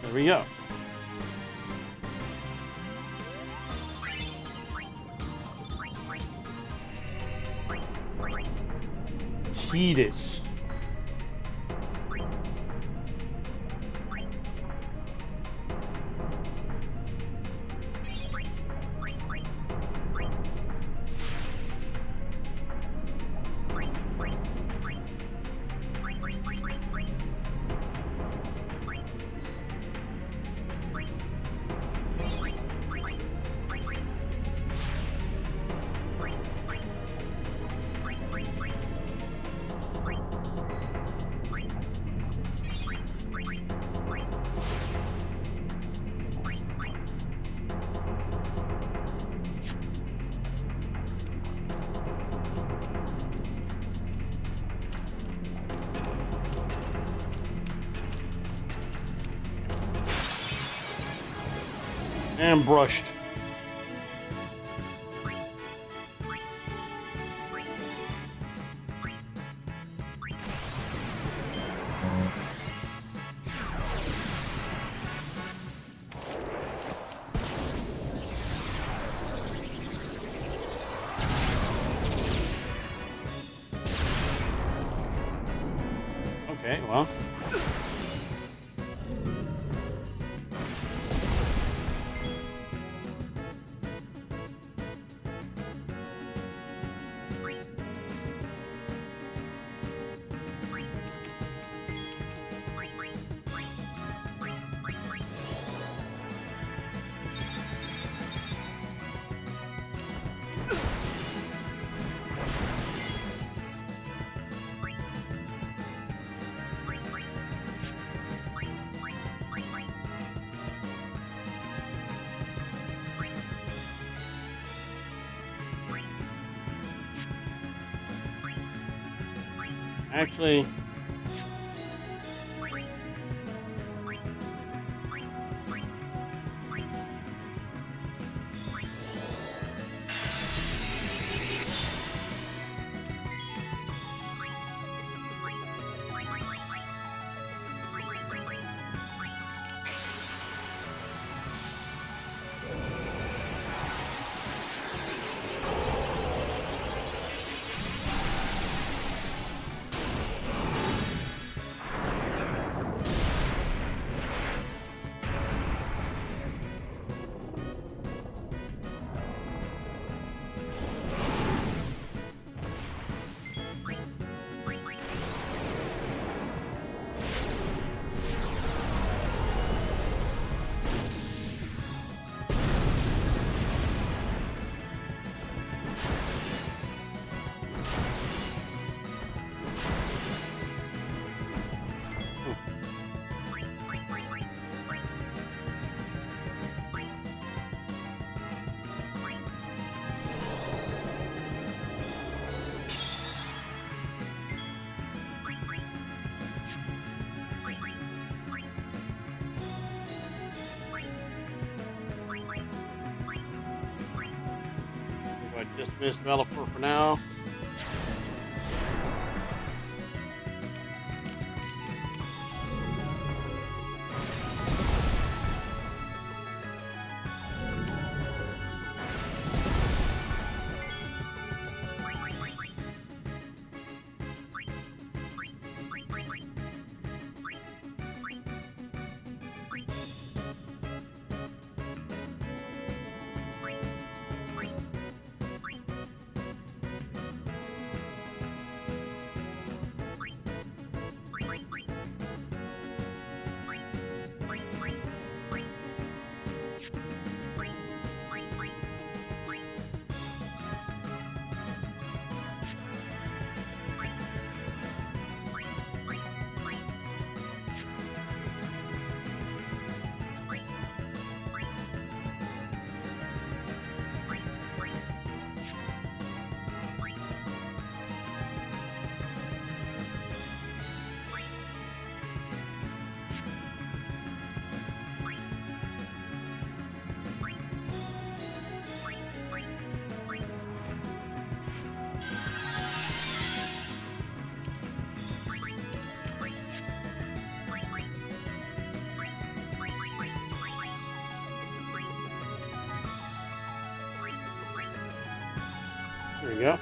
There we go. Tidus. And brushed. Okay, well. Actually, Dismiss developer for now. There you go.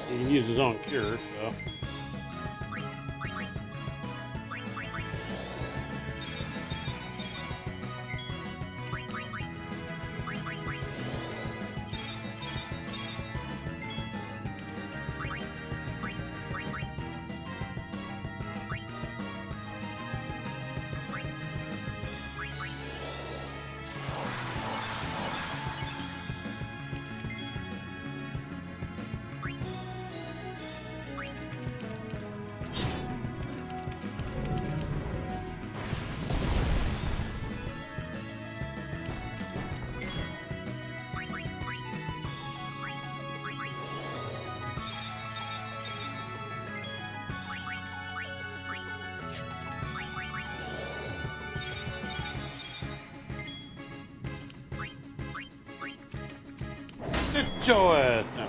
He can use his own cure, so. Get your ass down.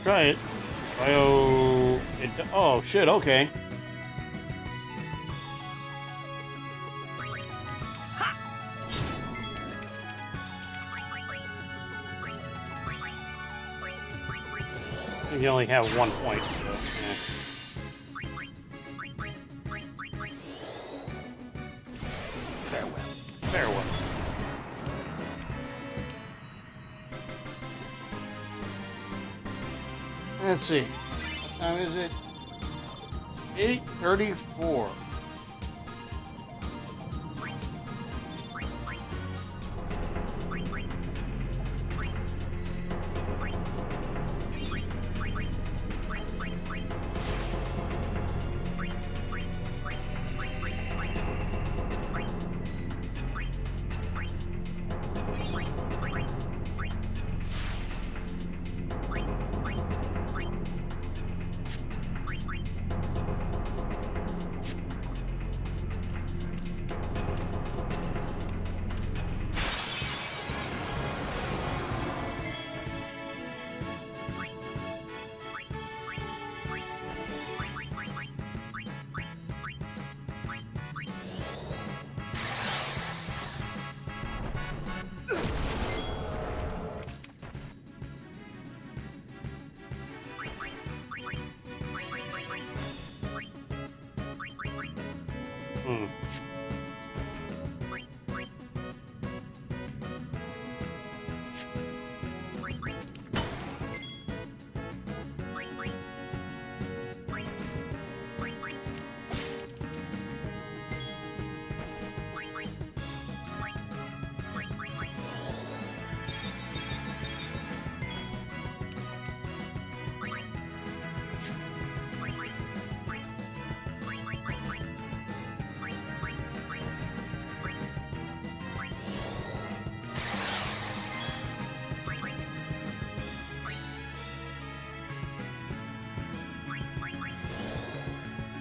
Try it. Oh shit, okay. I think you only have 1 point. So, Farewell. Farewell. Let's see. What time is it? 8:34.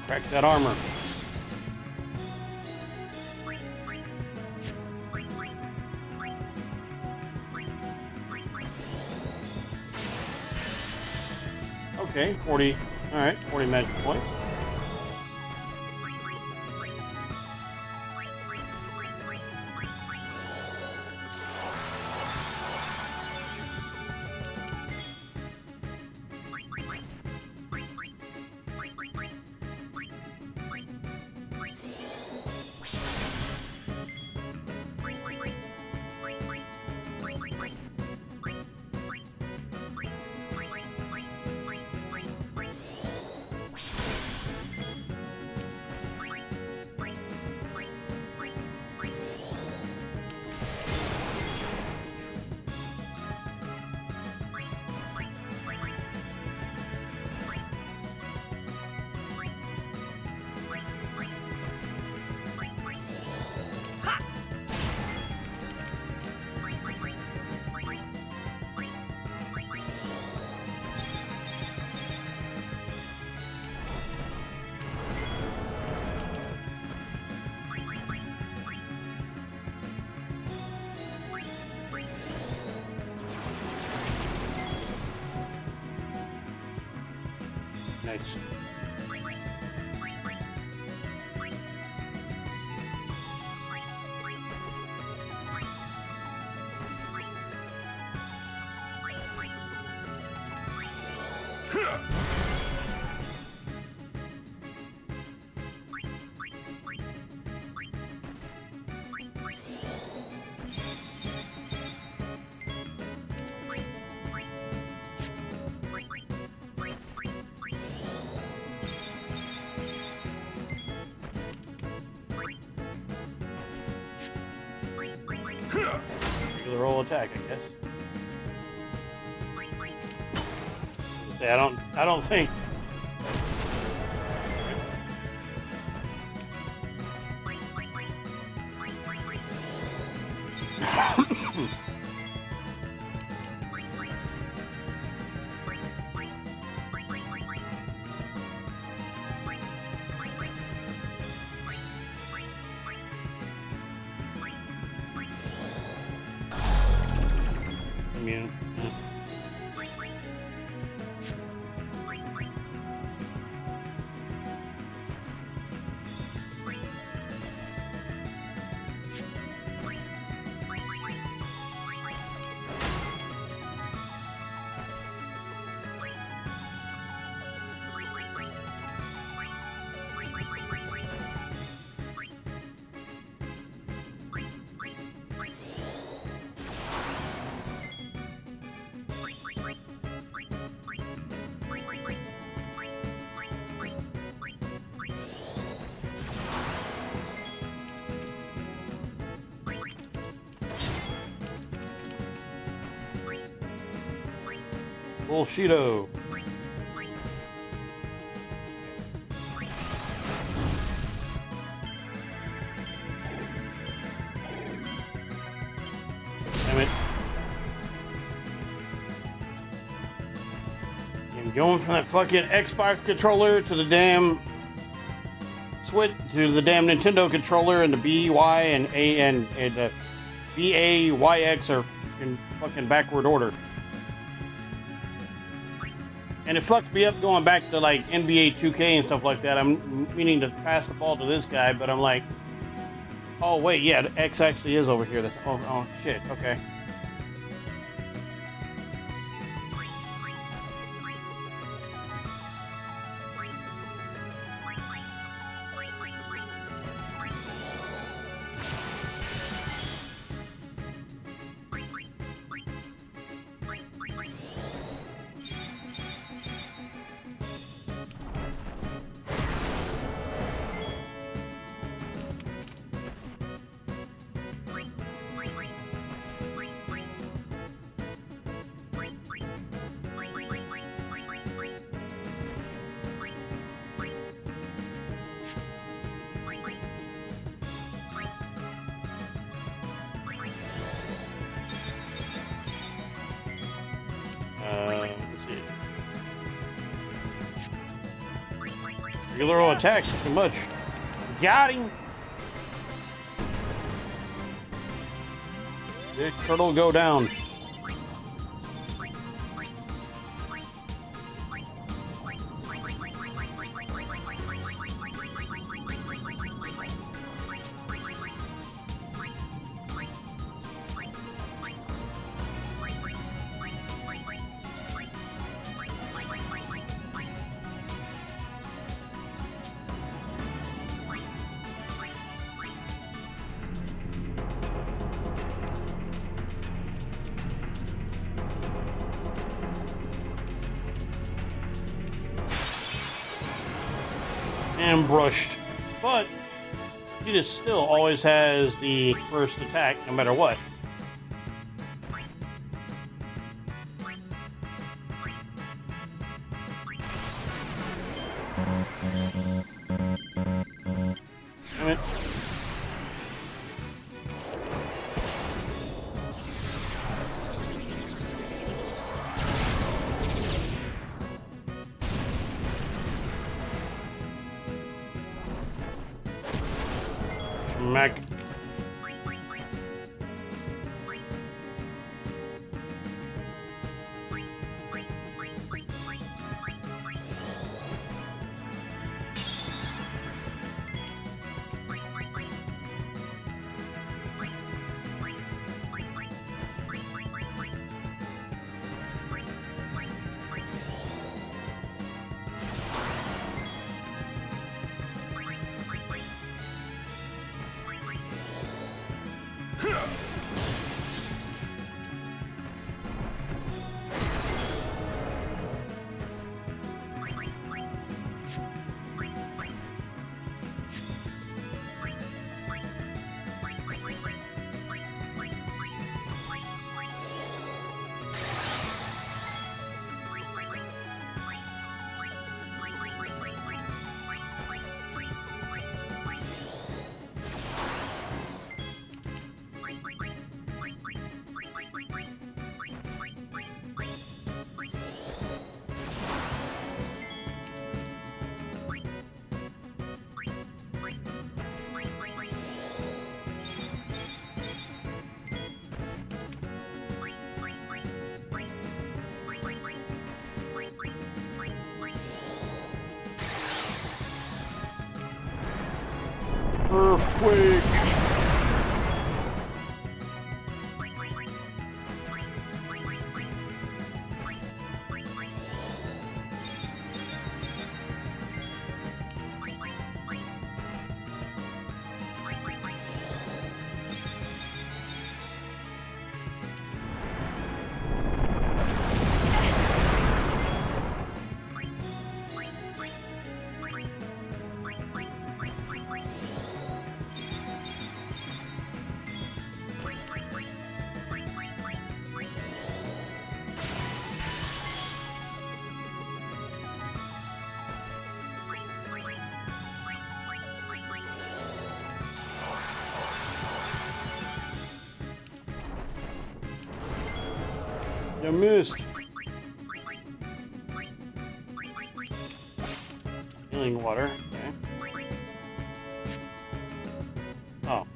Crack that armor. Okay, 40. All right, 40 magic points. Nice. Regular old attack, I guess. I don't think. Immune. Yeah. Bullshito. Damn it. I'm going from that fucking Xbox controller to the damn Switch to the damn Nintendo controller, and the B, Y, and A and the B, A, Y, X are in fucking backward order. And it fucks me up going back to like NBA 2K and stuff like that. I'm meaning to pass the ball to this guy, but I'm like, oh wait, yeah, the X actually is over here. That's oh shit, okay. Let's see. Regular attack, too much. Got him. Big turtle go down. And brushed, but he just still always has the first attack no matter what. Damn it. Smack. Earthquake! You missed. Healing water. Okay. Oh.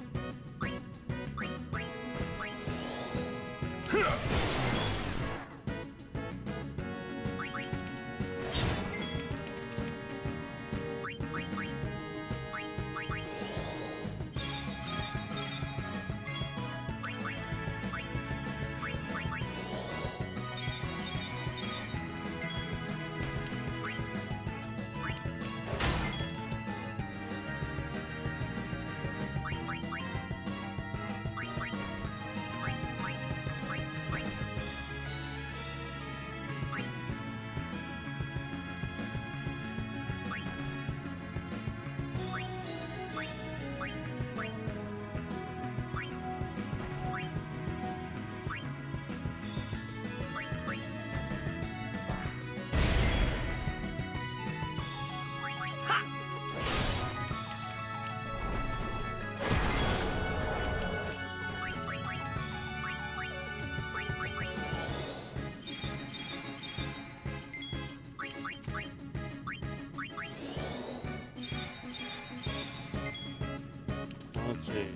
Let's see.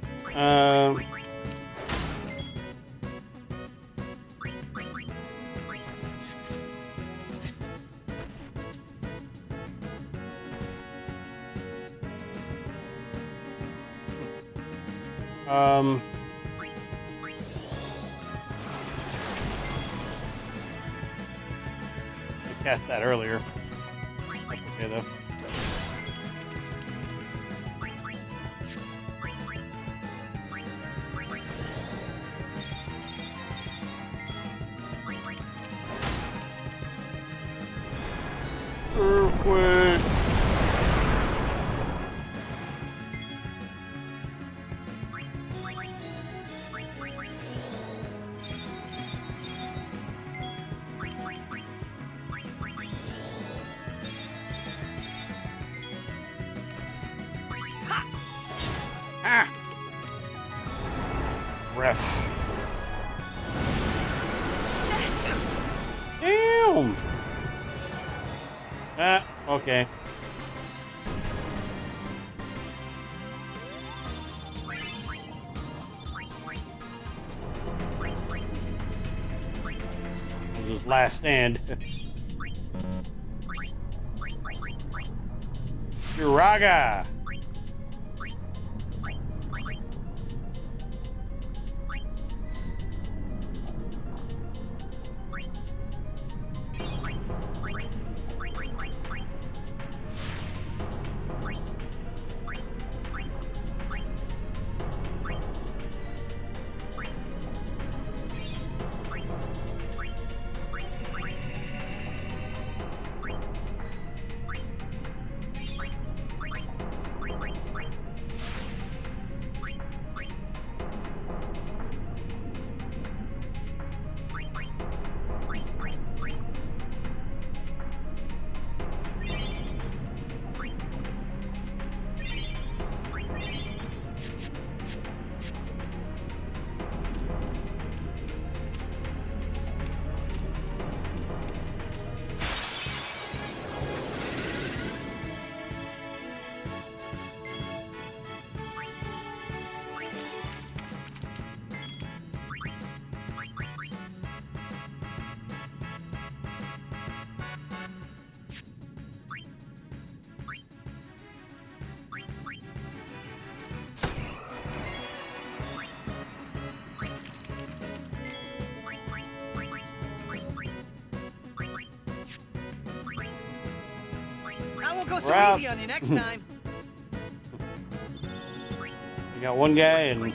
I cast that earlier. Okay, though. Earthquake! Ah! Refs. Damn! Ah, okay. That was his last stand. Uraga! Won't go so We're out. easy on you next time. We got one guy and...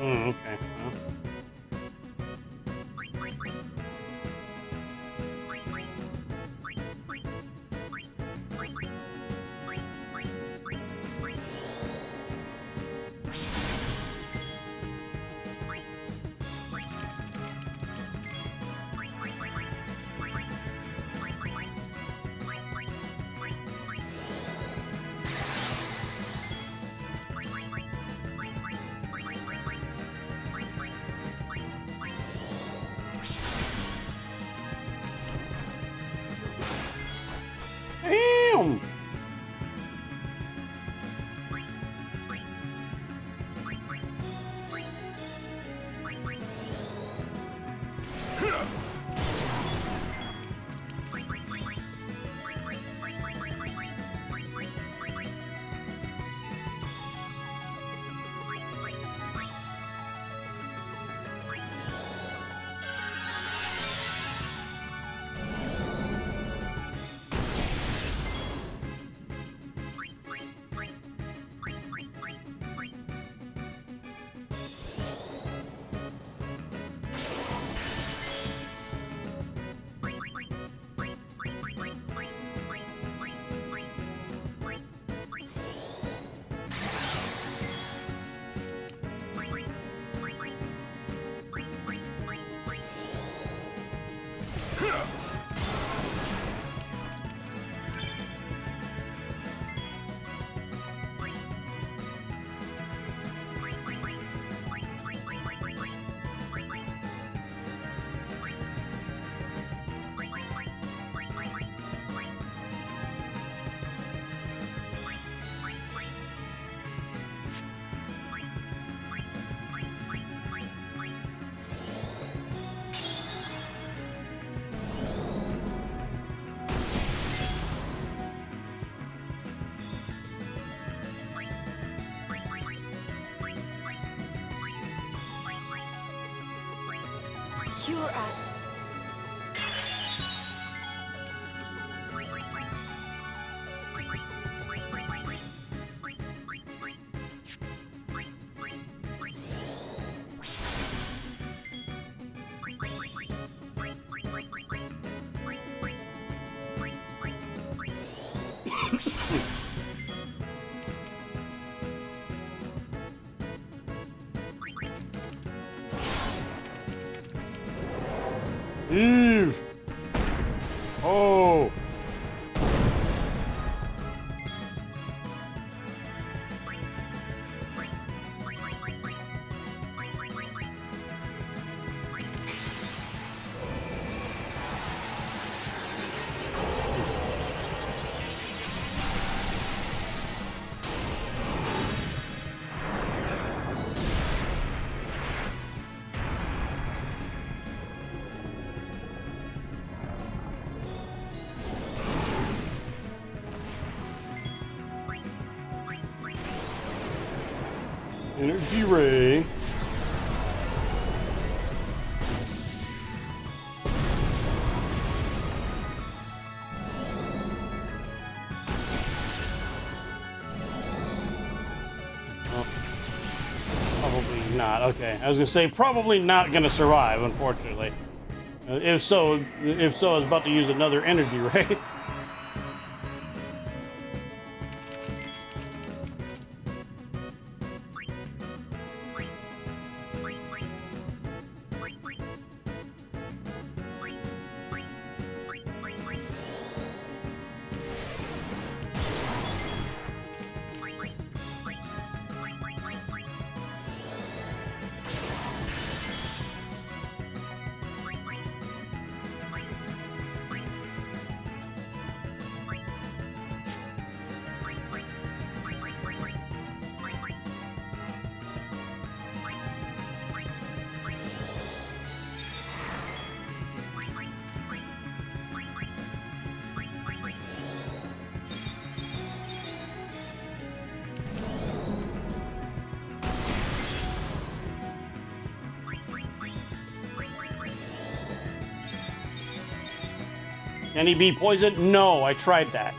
okay. Well. Damn! Cure us. Eve! Oh! Energy ray. Oh, probably not. Okay, I was gonna say probably not gonna survive, unfortunately. If so, I was about to use another energy ray. Can he be poisoned? No, I tried that.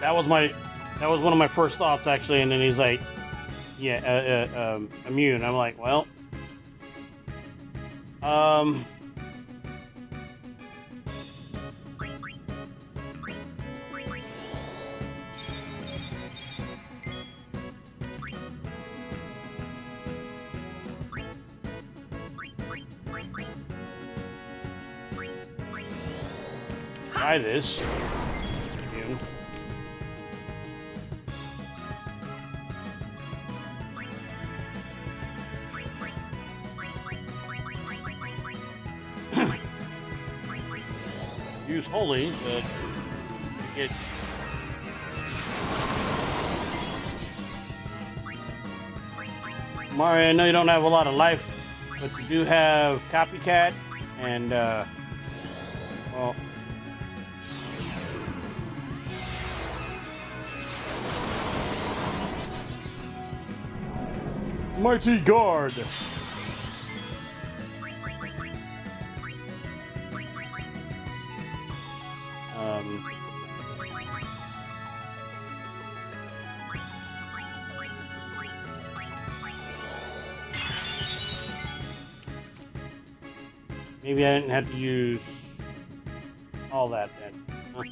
That was one of my first thoughts, actually, and then he's like, yeah, immune. I'm like, well, try this. Immune. Use holy to get. Mario, I know you don't have a lot of life, but you do have copycat and well. Mighty Guard. Maybe I didn't have to use all that then. Huh?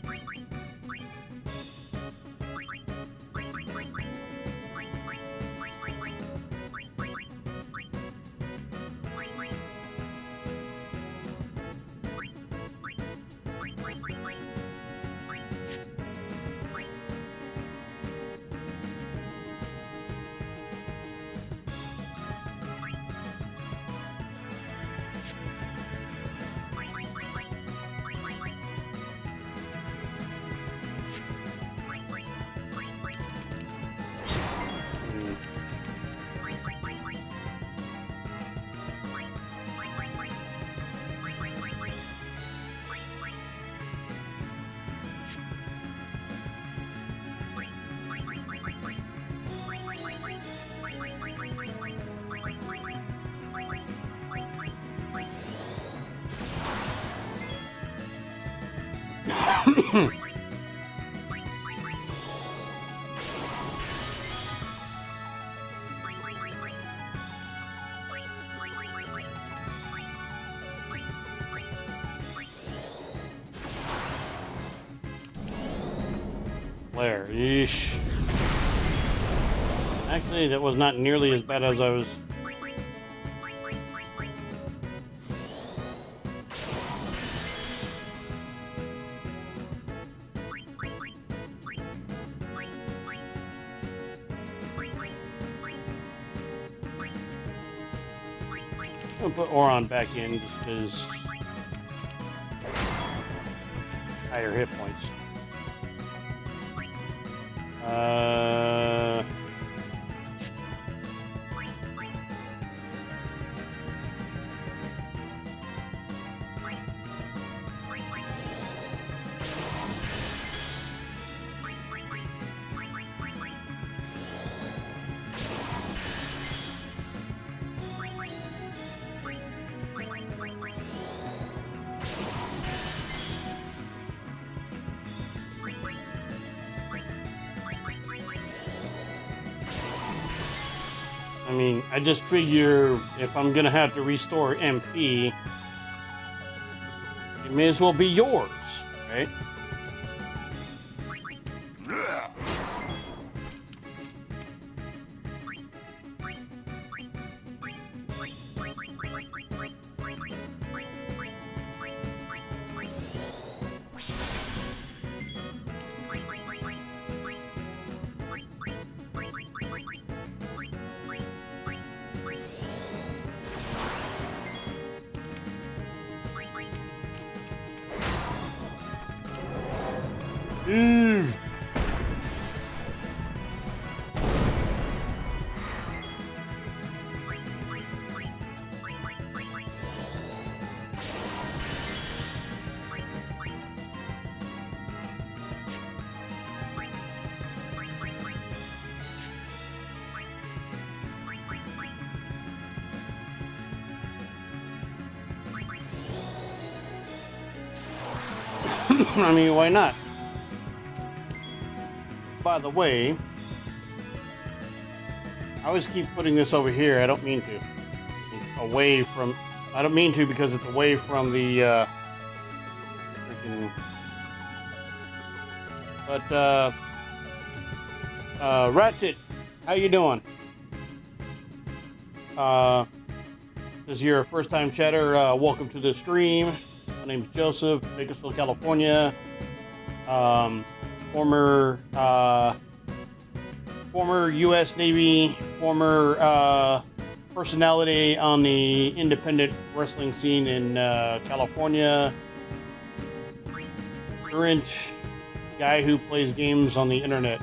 Flare. Yeesh. Actually, that was not nearly as bad as I was. I'm gonna put Oron back in just because higher hit points. I mean, I just figure if I'm gonna have to restore MP, it may as well be yours, right? Eve! I mean, why not? By the way, I always keep putting this over here. I don't mean to. Away from. I don't mean to because it's away from the freaking. But Ratchet, how you doing? This is your first time chatter. Welcome to the stream. My name is Joseph, Bakersfield, California. Former U.S. Navy, former personality on the independent wrestling scene in California. Current guy who plays games on the internet.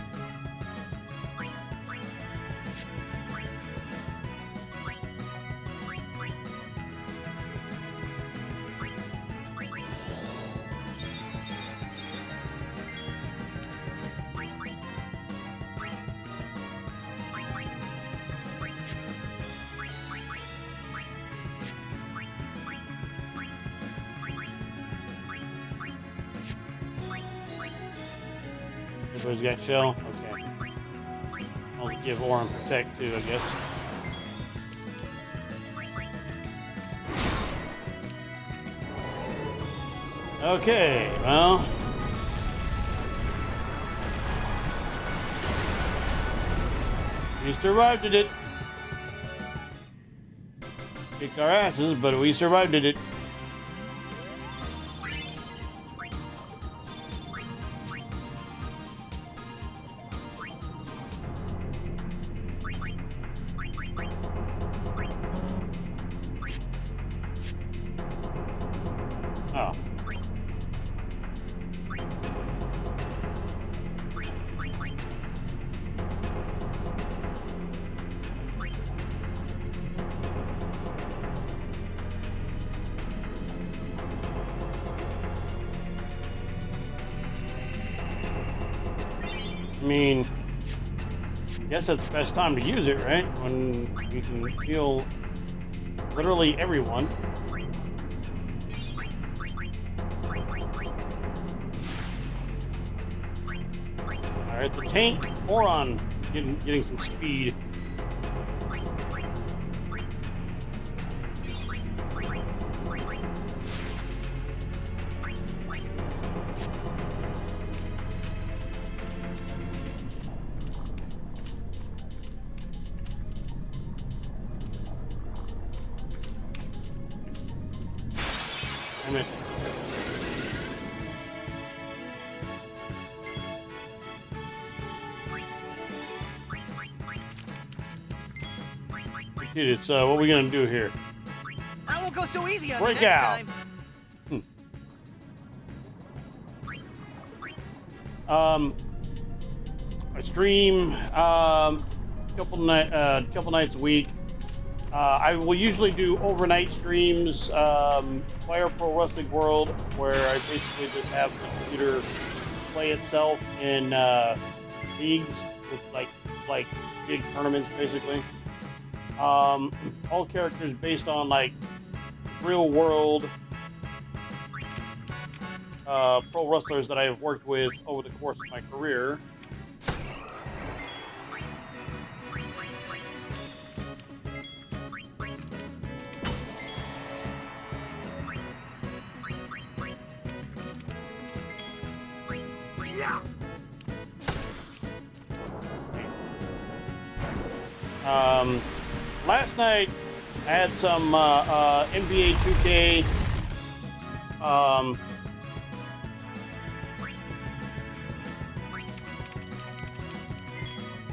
Everybody's got shell? Okay. I'll give Orin Protect too, I guess. Okay, well. We survived it. Kicked our asses, but we survived it. Oh. I mean, I guess that's the best time to use it, right? When you can heal literally everyone. Alright, the tank, Oron, getting some speed. Damn it. Dude, it's what are we gonna do here? I won't go so easy on you Break next out. time. I stream couple nights a week. I will usually do overnight streams, Fire Pro Wrestling World, where I basically just have the computer play itself in leagues with like big tournaments, basically. All characters based on like real world pro wrestlers that I have worked with over the course of my career. Yeah. Last night I had some NBA 2K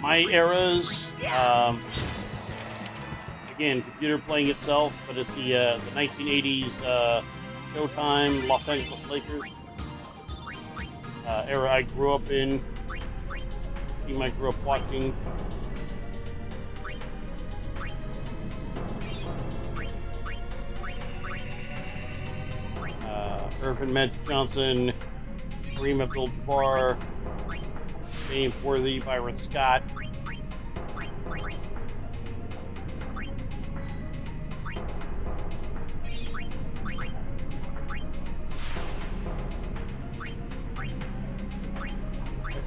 my eras. Again, computer playing itself, but it's the 1980s Showtime Los Angeles Lakers era I grew up in. Team I grew up watching. Irvin Magic Johnson, Kareem Abdul-Jabbar, James Worthy, Byron Scott.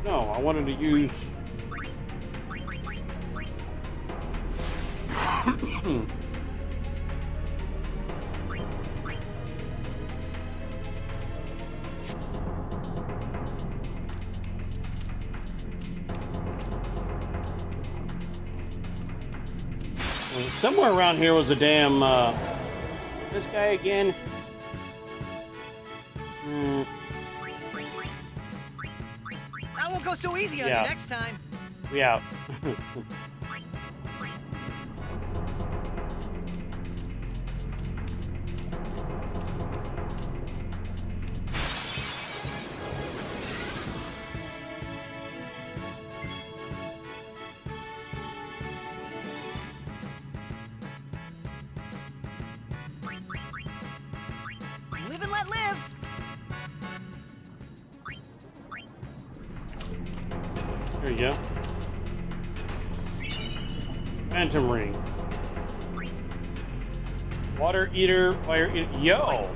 No, I wanted to use... Somewhere around here was a damn, this guy again. I won't go so easy on you next time. We out. Live and let live. There you go. Phantom ring. Water eater, fire eater. Yo!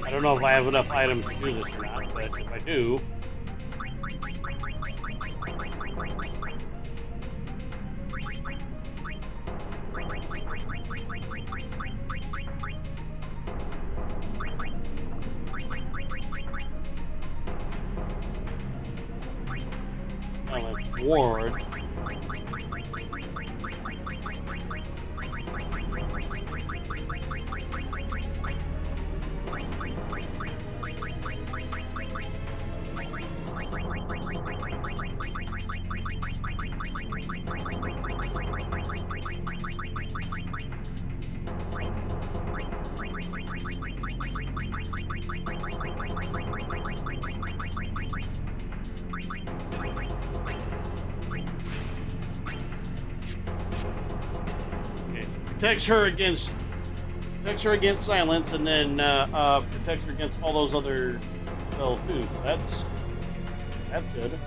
I don't know if I have enough items to do this or not, but if I do... Oh, that's ward. Protects her against silence, and then protects her against all those other spells too. So that's good.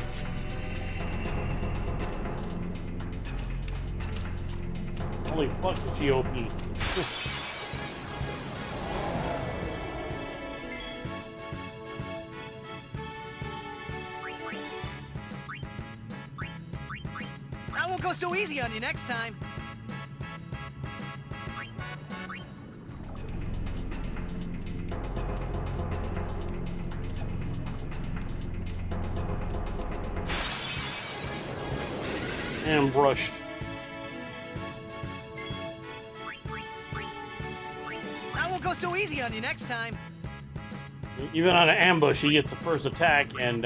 Holy fuck, is she OP? I won't go so easy on you next time. Ambushed. I won't go so easy on you next time. Even on an ambush, he gets the first attack, and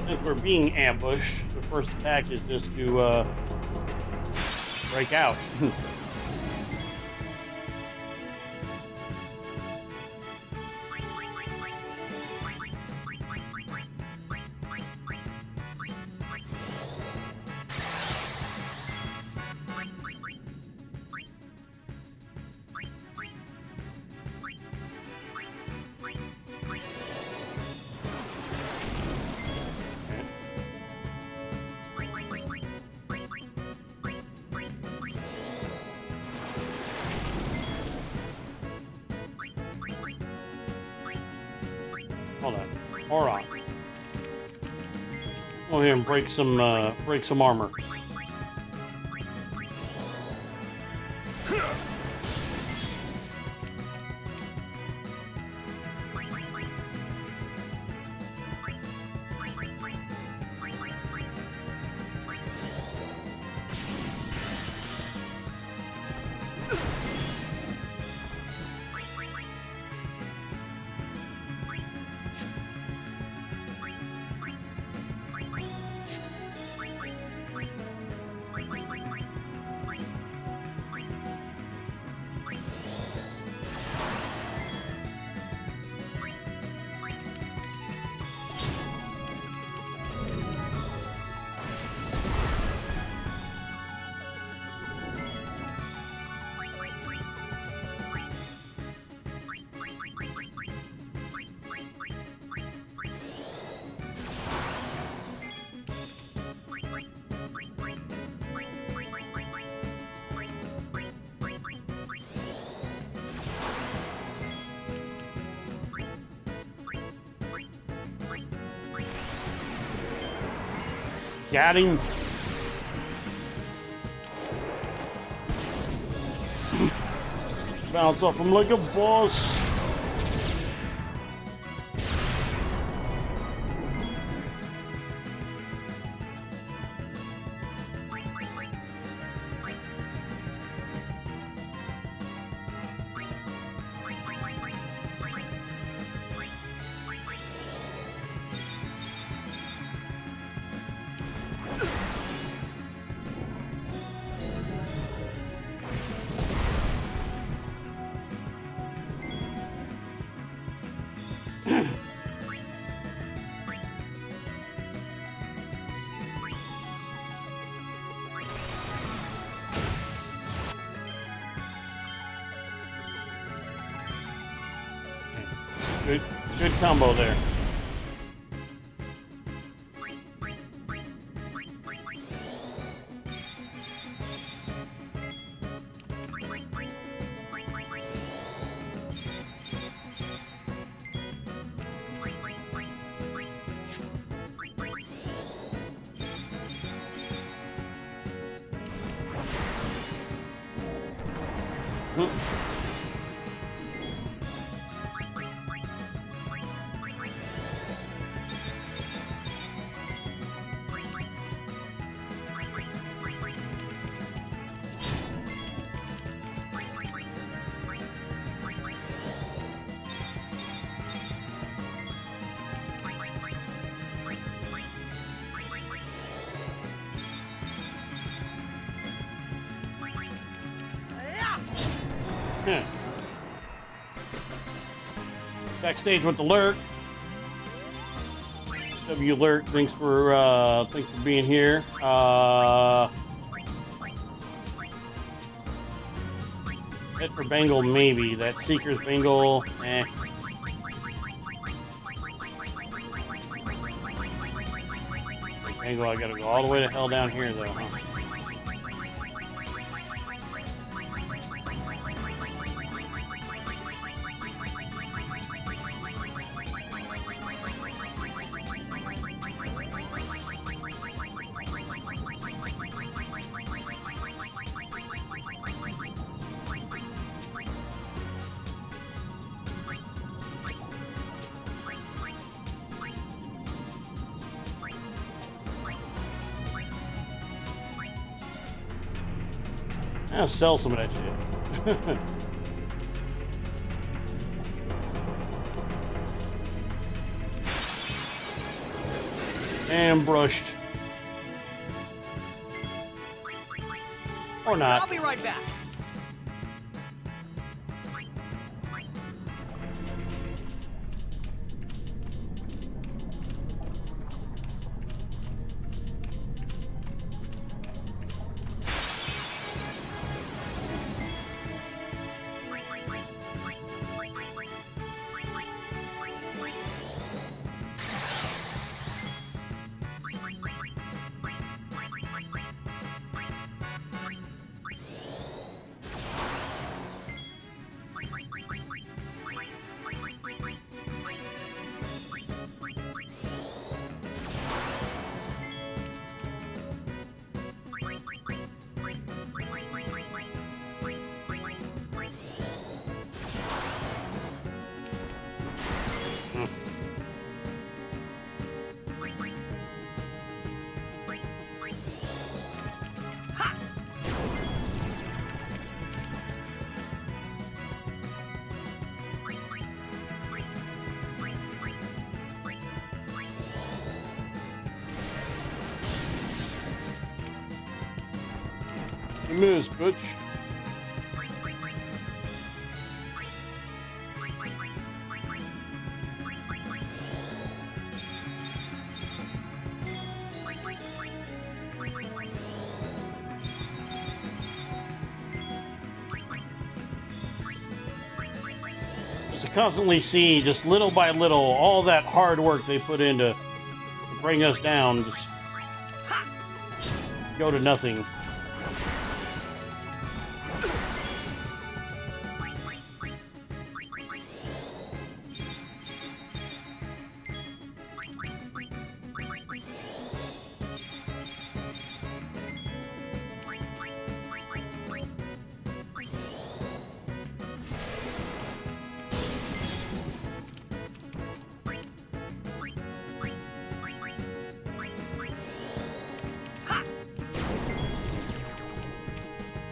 since we're being ambushed, the first attack is just to break out. Hold on. Alright. Go ahead and break some armor. Got him. Bounce off him like a boss. Good combo there. Backstage with the Lurk. W Lurk, thanks for being here. Head for Bengal, maybe. That Seeker's Bengal, eh. Bengal, I gotta go all the way to hell down here, though, huh? I'll sell some of that shit. And brushed. Or not. I'll be right back. You miss, bitch. Just to constantly see, just little by little, all that hard work they put in to bring us down, just go to nothing.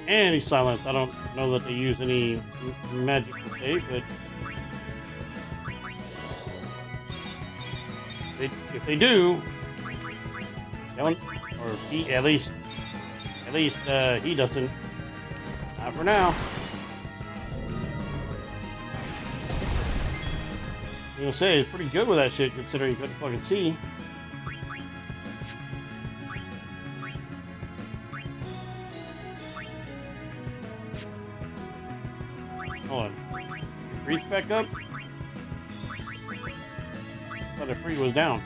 And he's silenced. I don't know that they use any magic per se, but if they do, don't, or he at least he doesn't. Not for now. I'm gonna say it's pretty good with that shit, considering you couldn't fucking see. Hold on. Freeze back up? Oh, the freeze was down.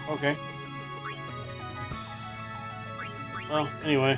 Okay. Well, anyway.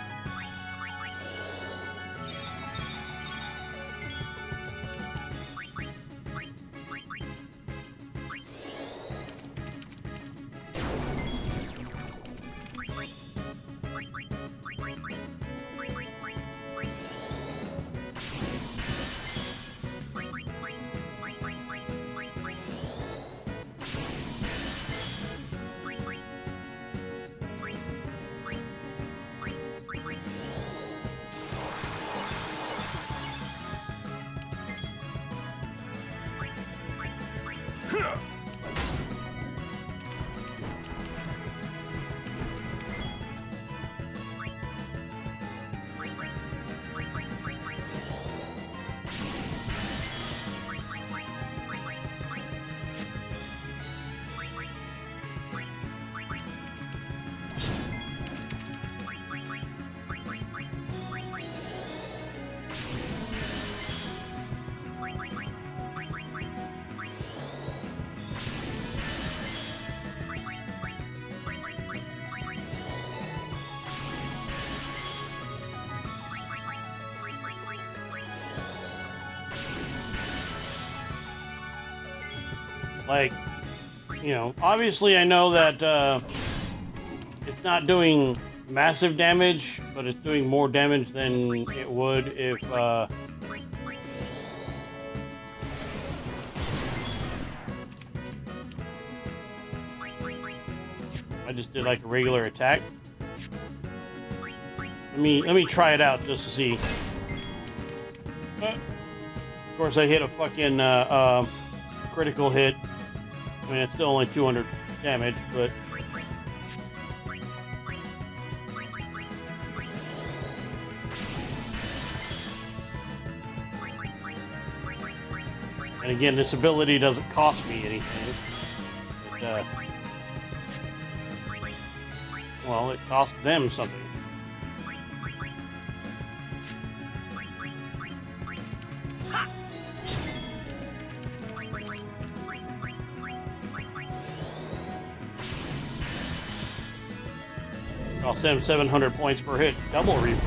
Like, you know, obviously I know that it's not doing massive damage, but it's doing more damage than it would if I just did like a regular attack. Let me try it out just to see. Of course, I hit a fucking critical hit. I mean, it's still only 200 damage, but and again, this ability doesn't cost me anything. Well, it cost them something. I'll send 700 points per hit. Double Reaper.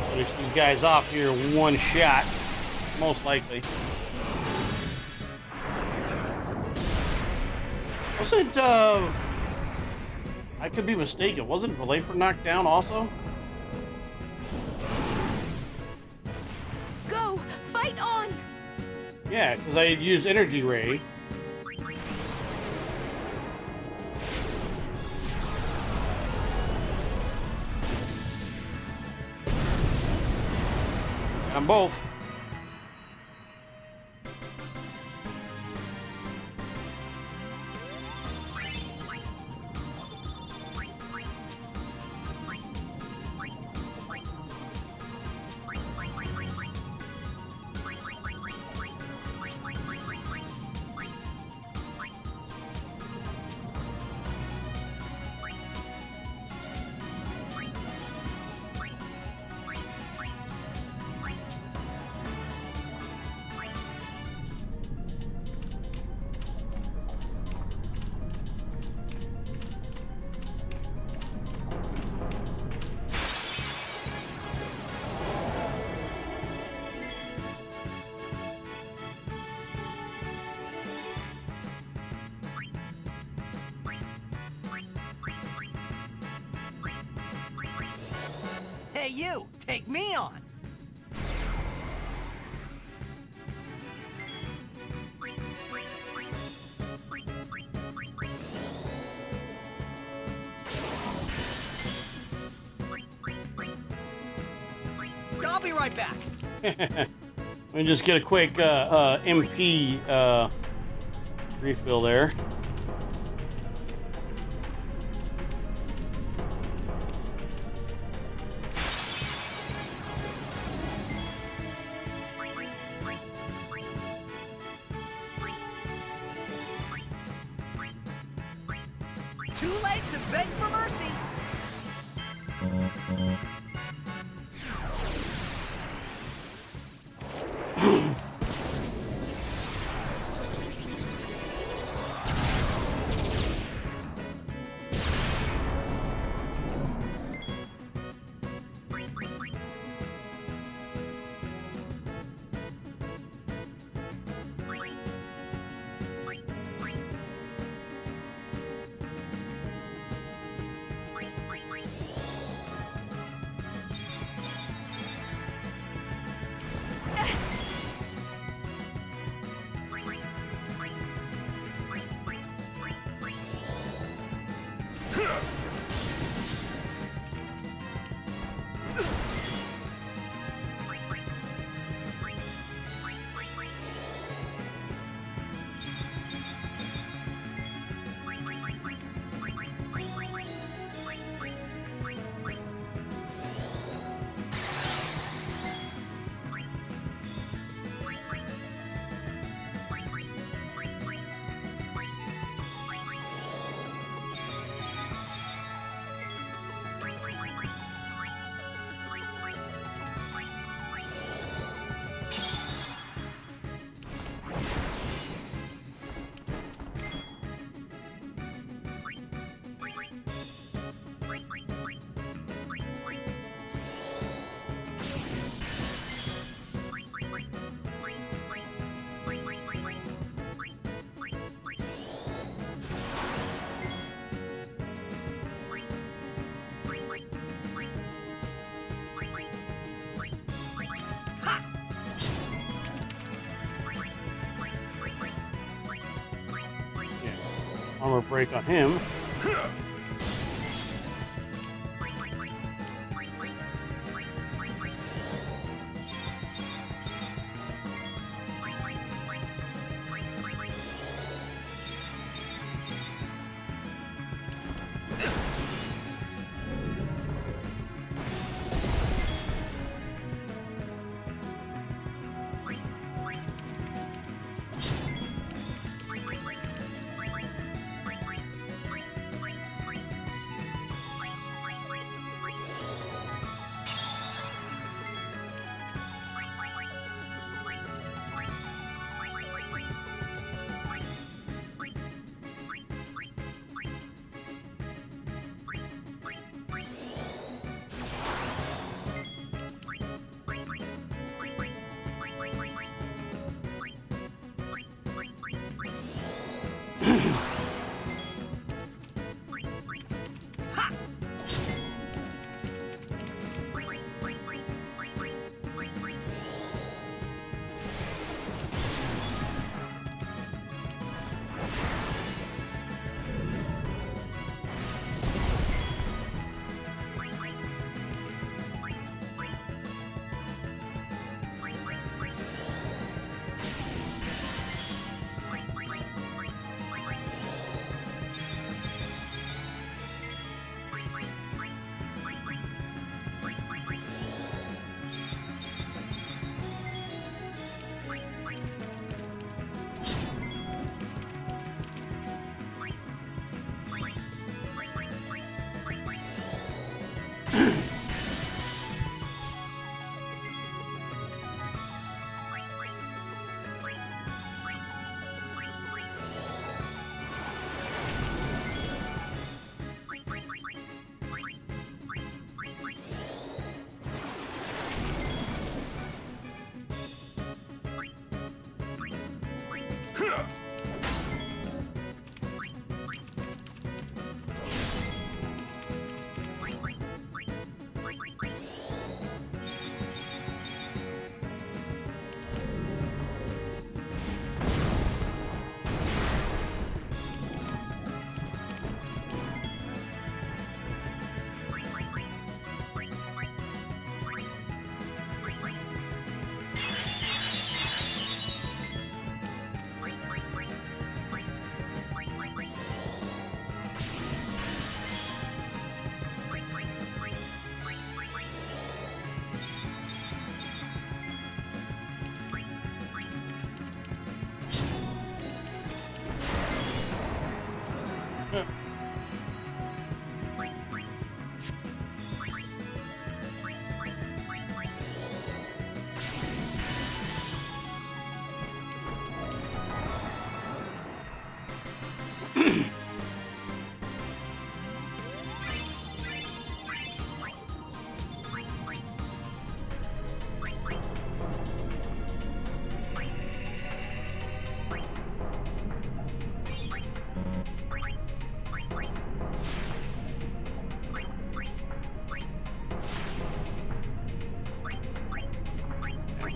Finish these guys off here in one shot. Most likely. Wasn't, I could be mistaken. Wasn't Valepher knocked down also? Go! Fight on! Yeah, because I had used Energy Ray. Got them both. Hey, you! Take me on! I'll be right back. Let me just get a quick MP refill there. Too late to beg for mercy. Armor break on him.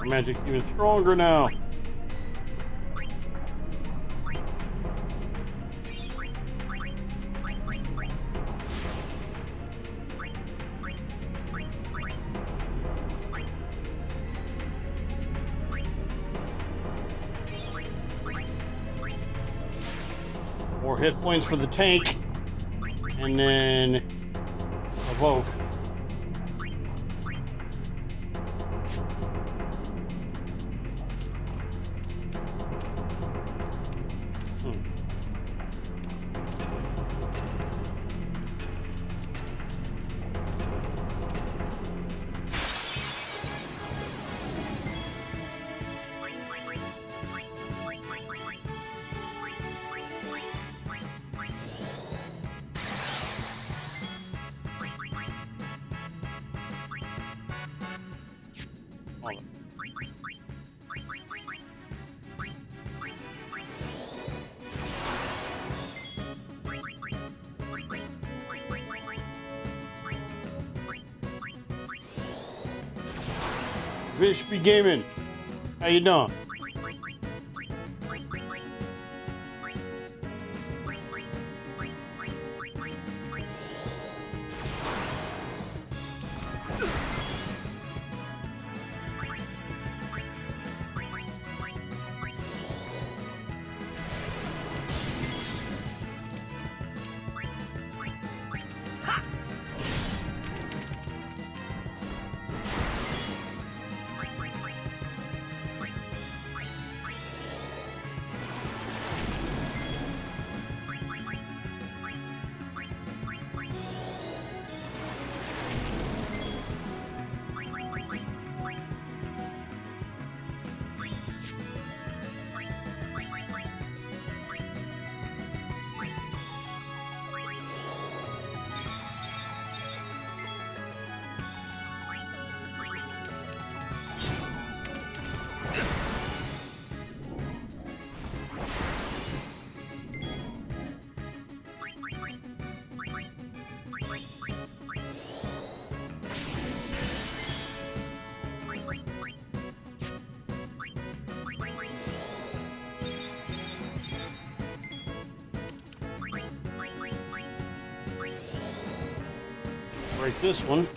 Magic's even stronger now. More hit points for the tank, and then evoke. Vish be gaming. How you doing? Break this one.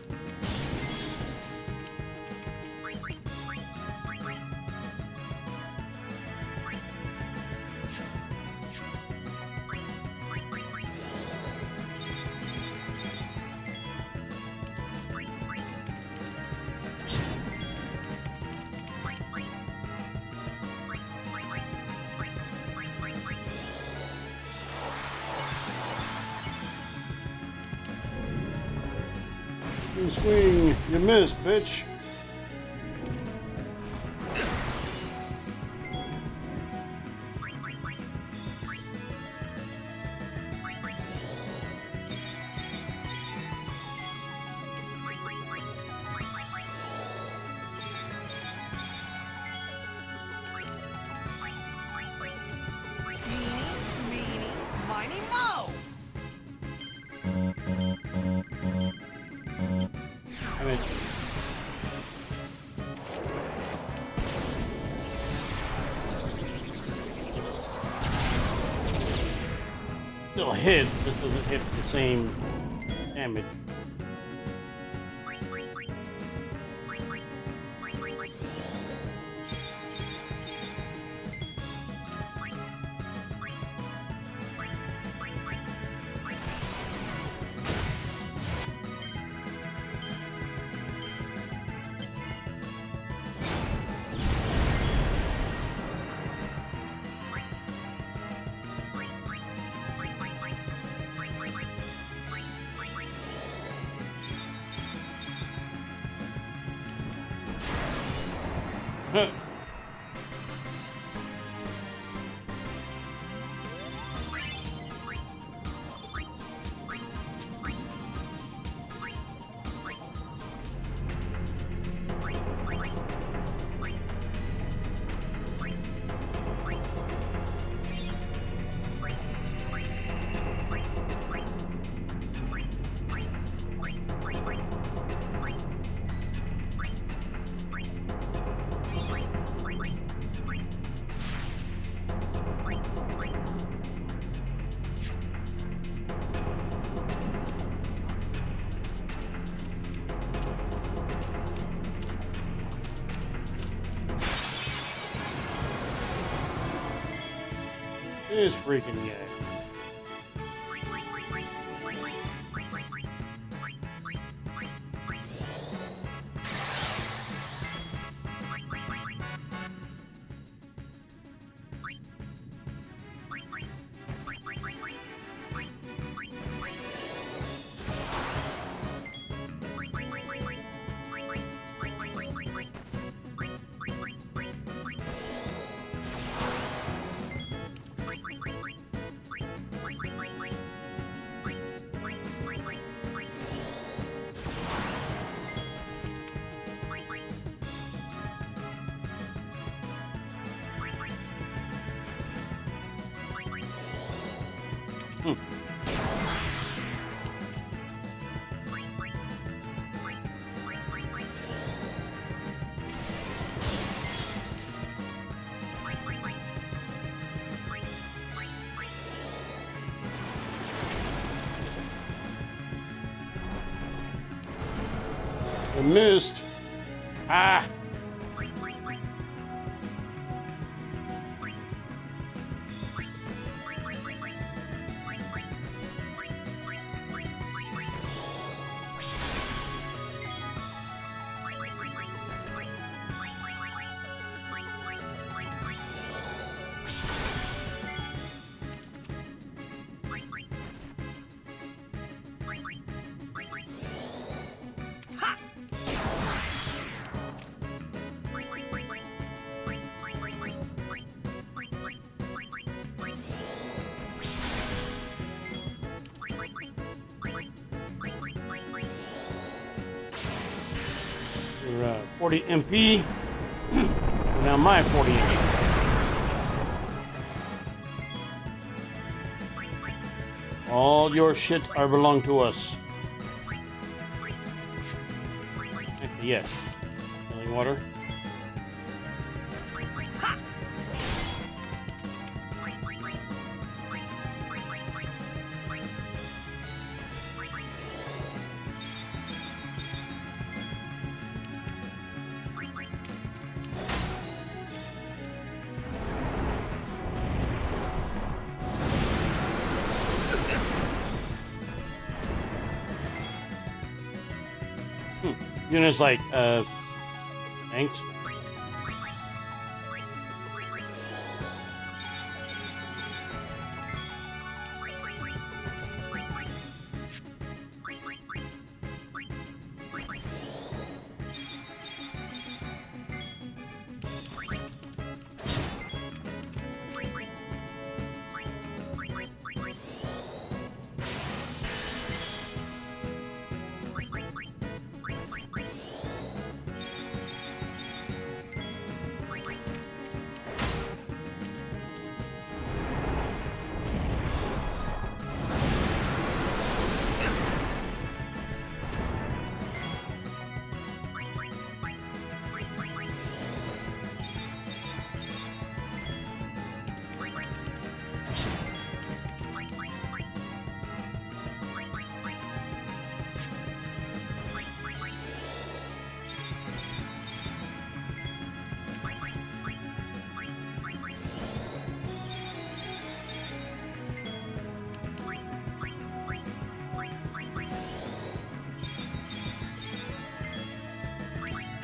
Swing, you missed, bitch. Still hits, just doesn't hit the same damage. This freaking guy. I missed. Ah. Your 40 MP. Now my 40 MP. All your shit are belong to us. Actually, yes. Healing water. Unit's like, thanks.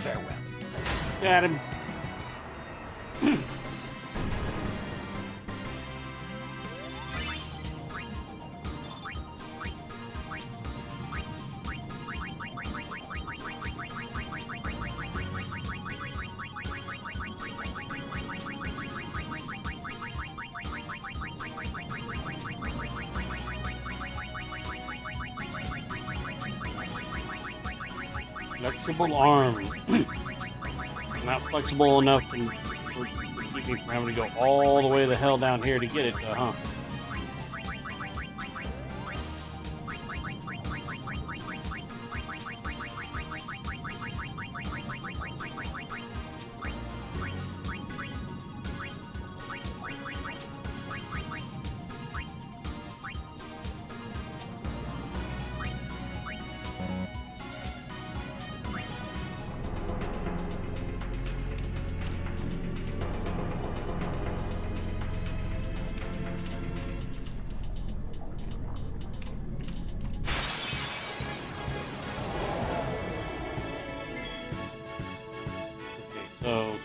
Farewell. Got him. Flexible arm. Not flexible enough to keep me from having to go all the way the hell down here to get it, huh? So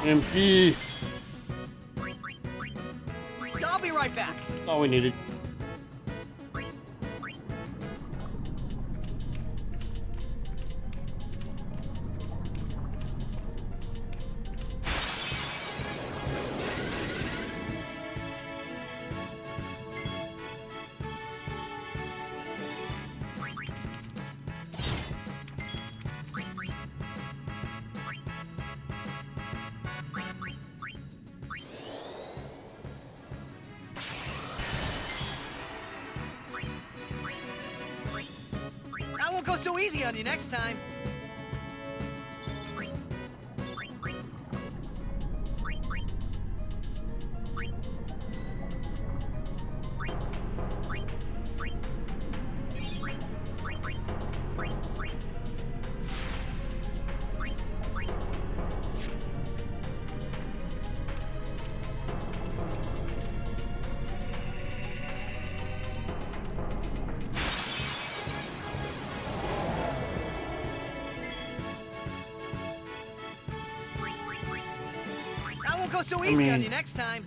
MP. I'll be right back. That's all we needed. I won't go so easy on you next time. I won't go so easy on you next time.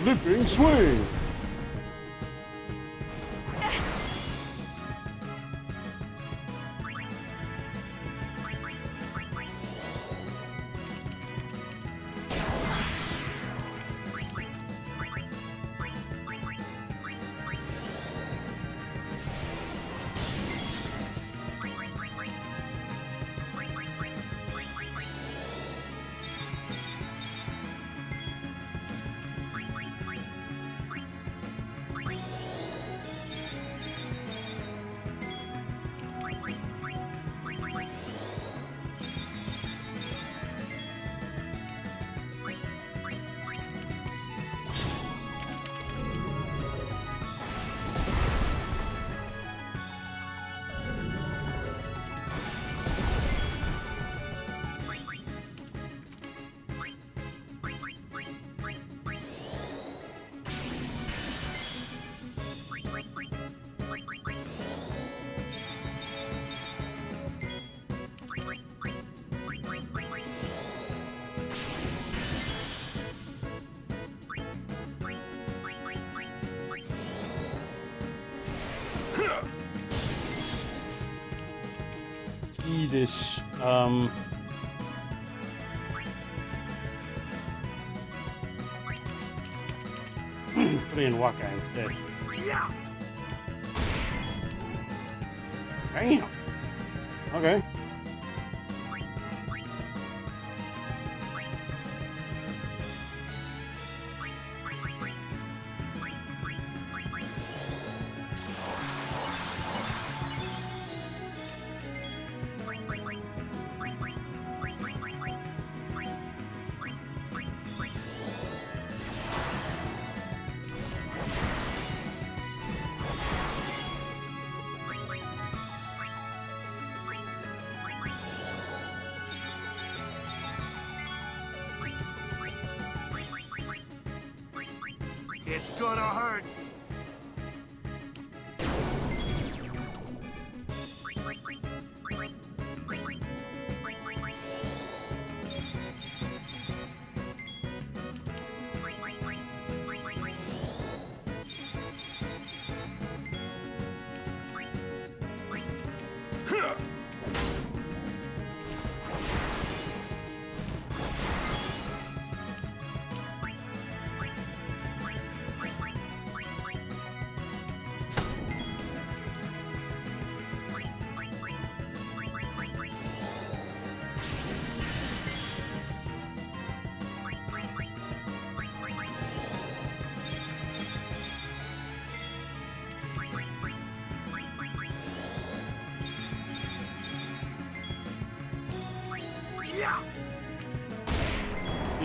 Flipping swing. See this, put it in Waka instead. Yeah. Damn. Okay. It's gonna hurt.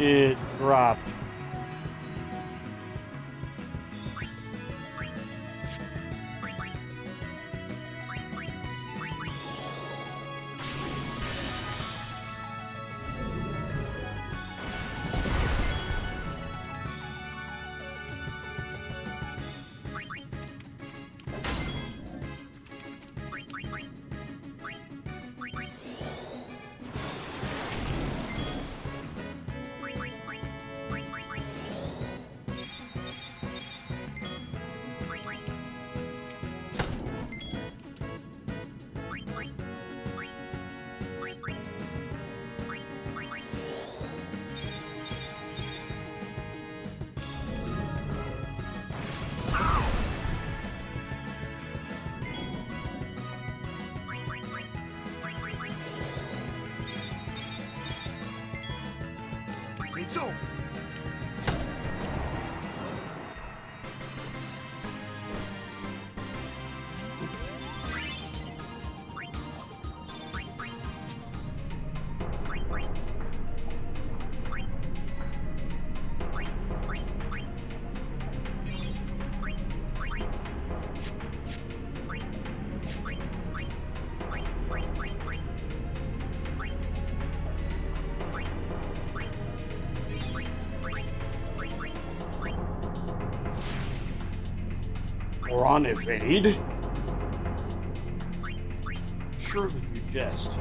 It dropped. It's over. Or on evade? Surely you jest.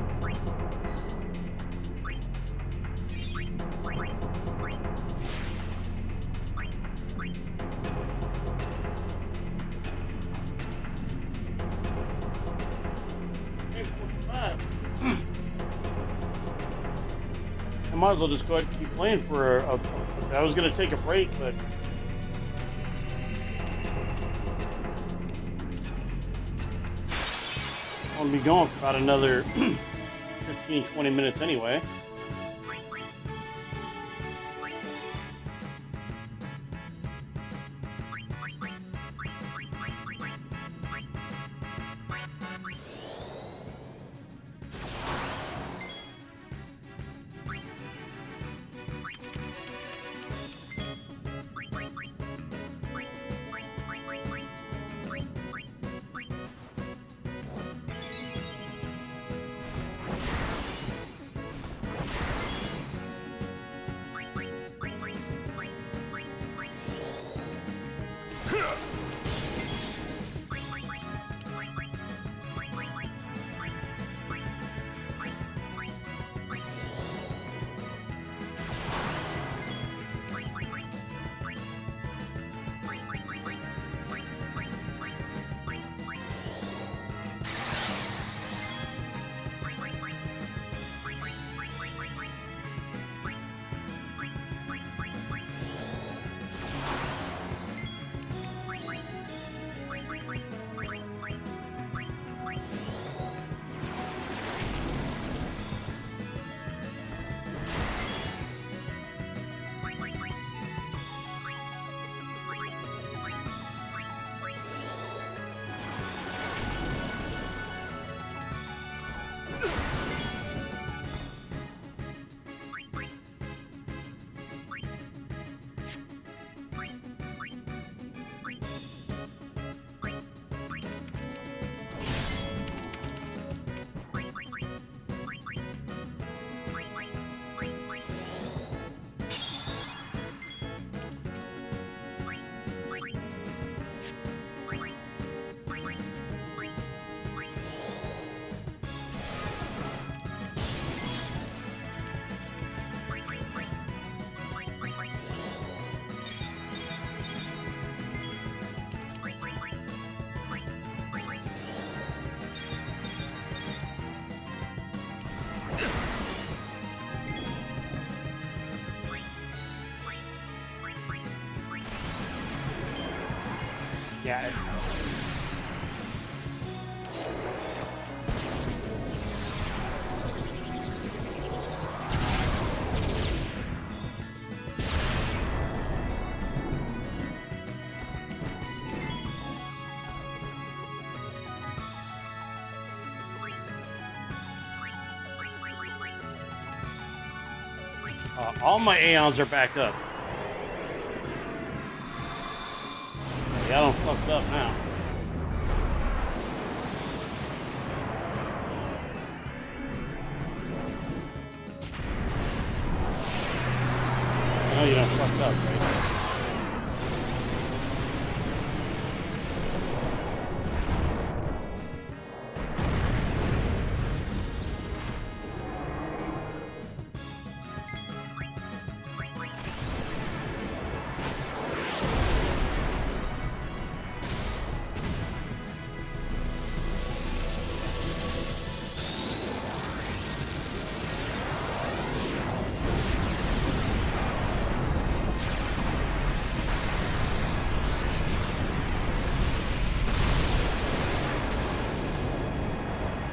I might as well just go ahead and keep playing for I was gonna take a break, but I'll be going for about another 15-20 minutes anyway. Yeah. All my Aeons are back up. Yeah, I'm fucked up now. No, you done fucked up, right?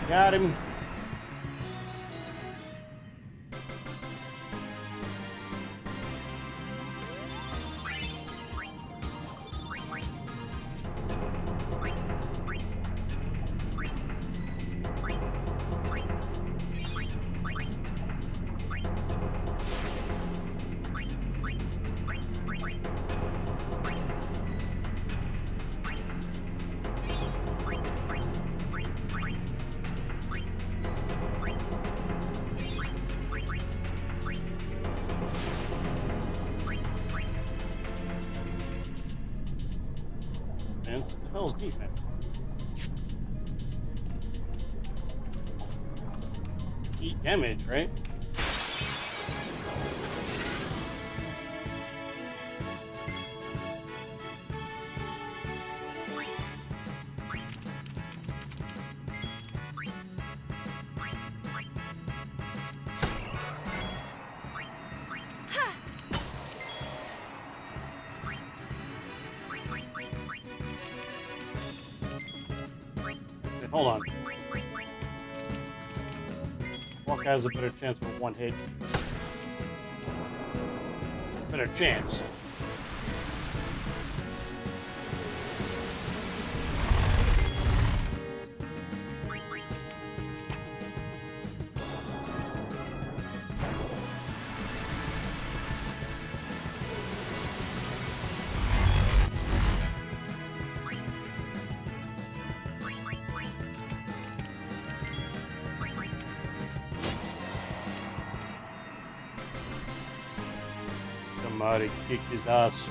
Got him. What the hell's defense? Eat damage, right? Hold on. Walk has a better chance for one hit. Better chance. Somebody kick his ass.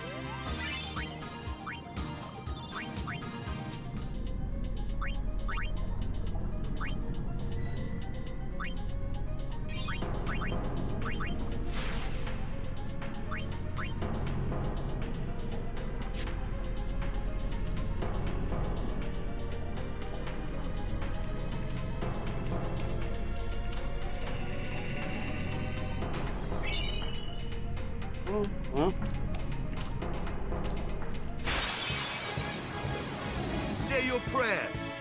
Well, Say your prayers.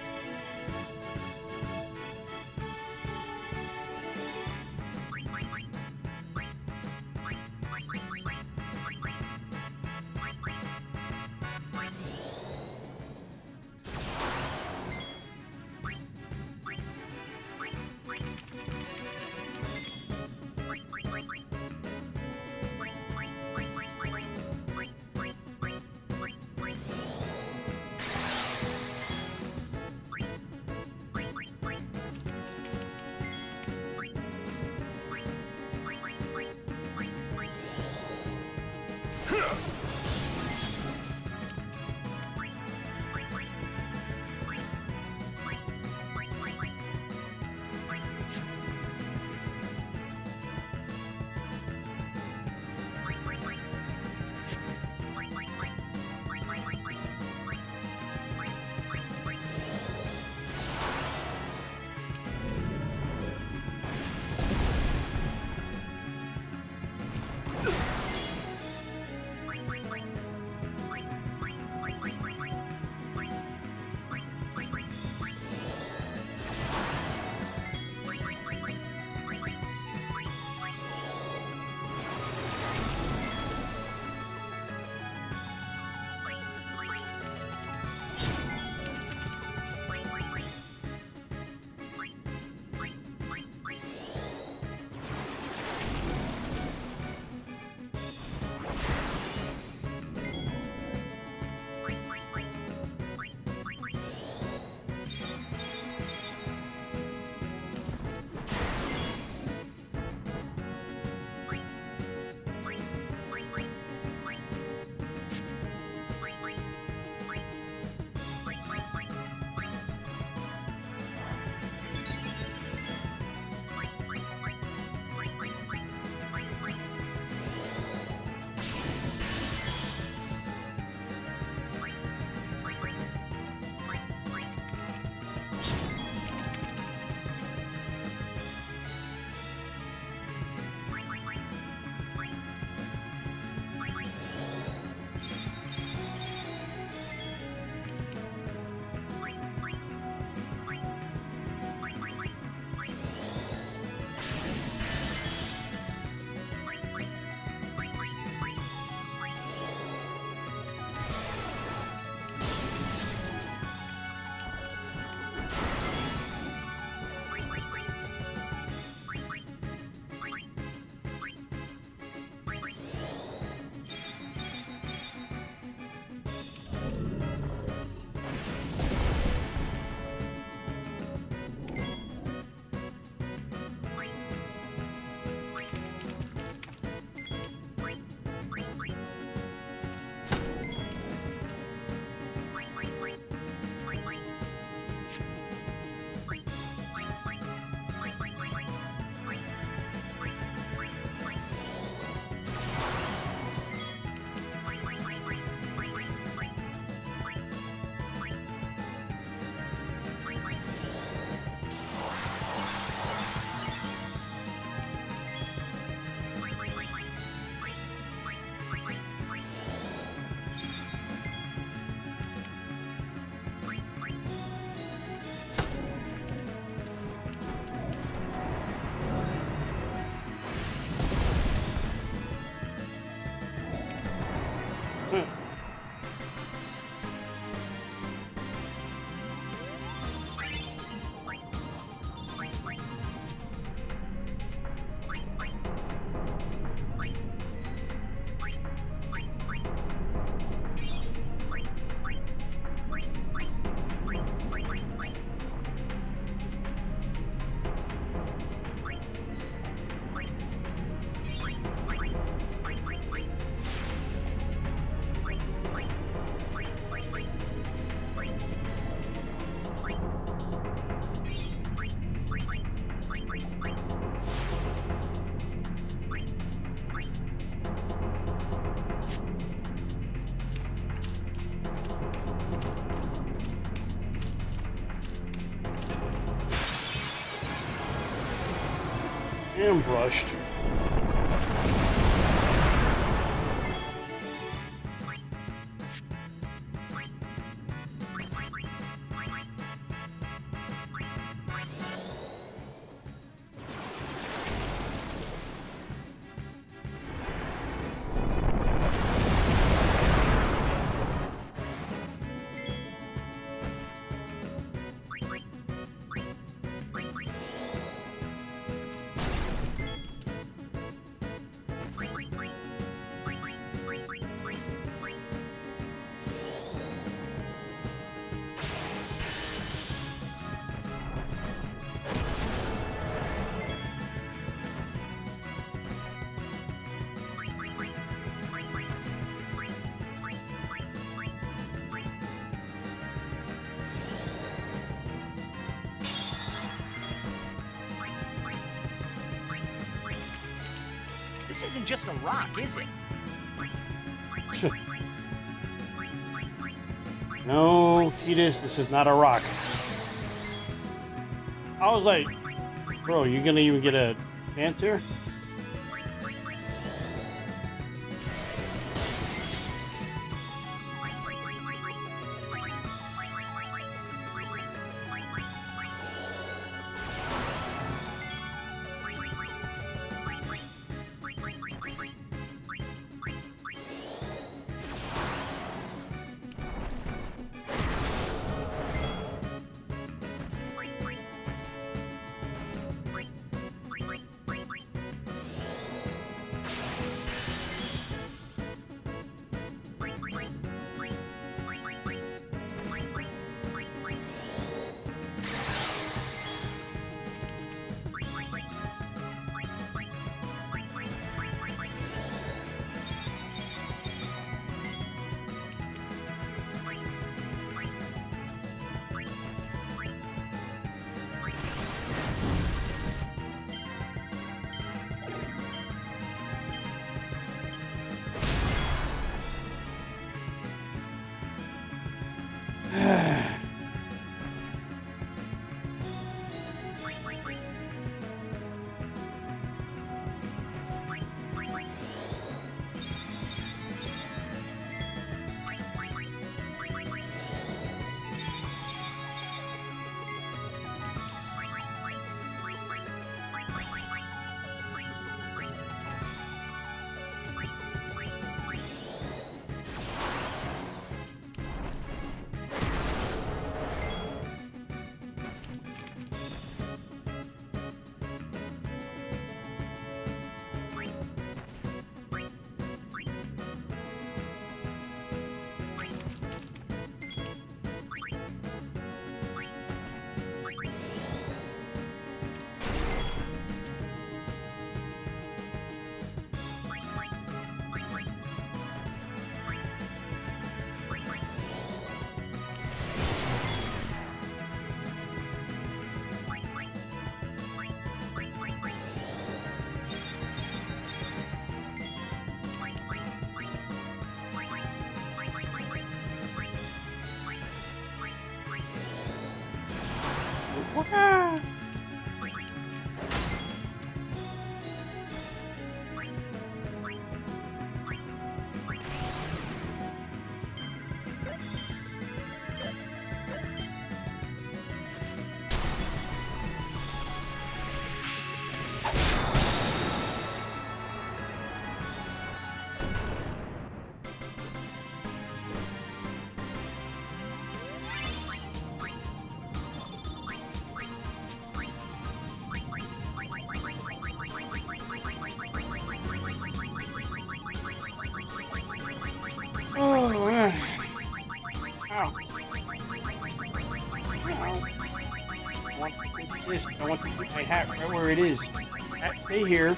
And brushed. This isn't just a rock, is it? No, Tidus, this is not a rock. I was like, bro, you gonna even get a chance here? Oh, man. Ow. I want to take this, but I want to put my hat right where it is. Hat, stay here.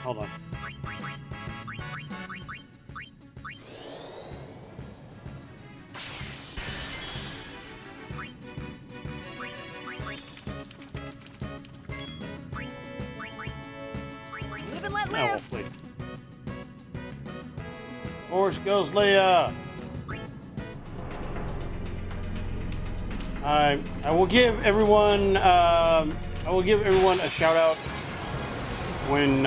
hold on. Live and let Oh, live. wait. Force goes Leia. I will give everyone a shout out when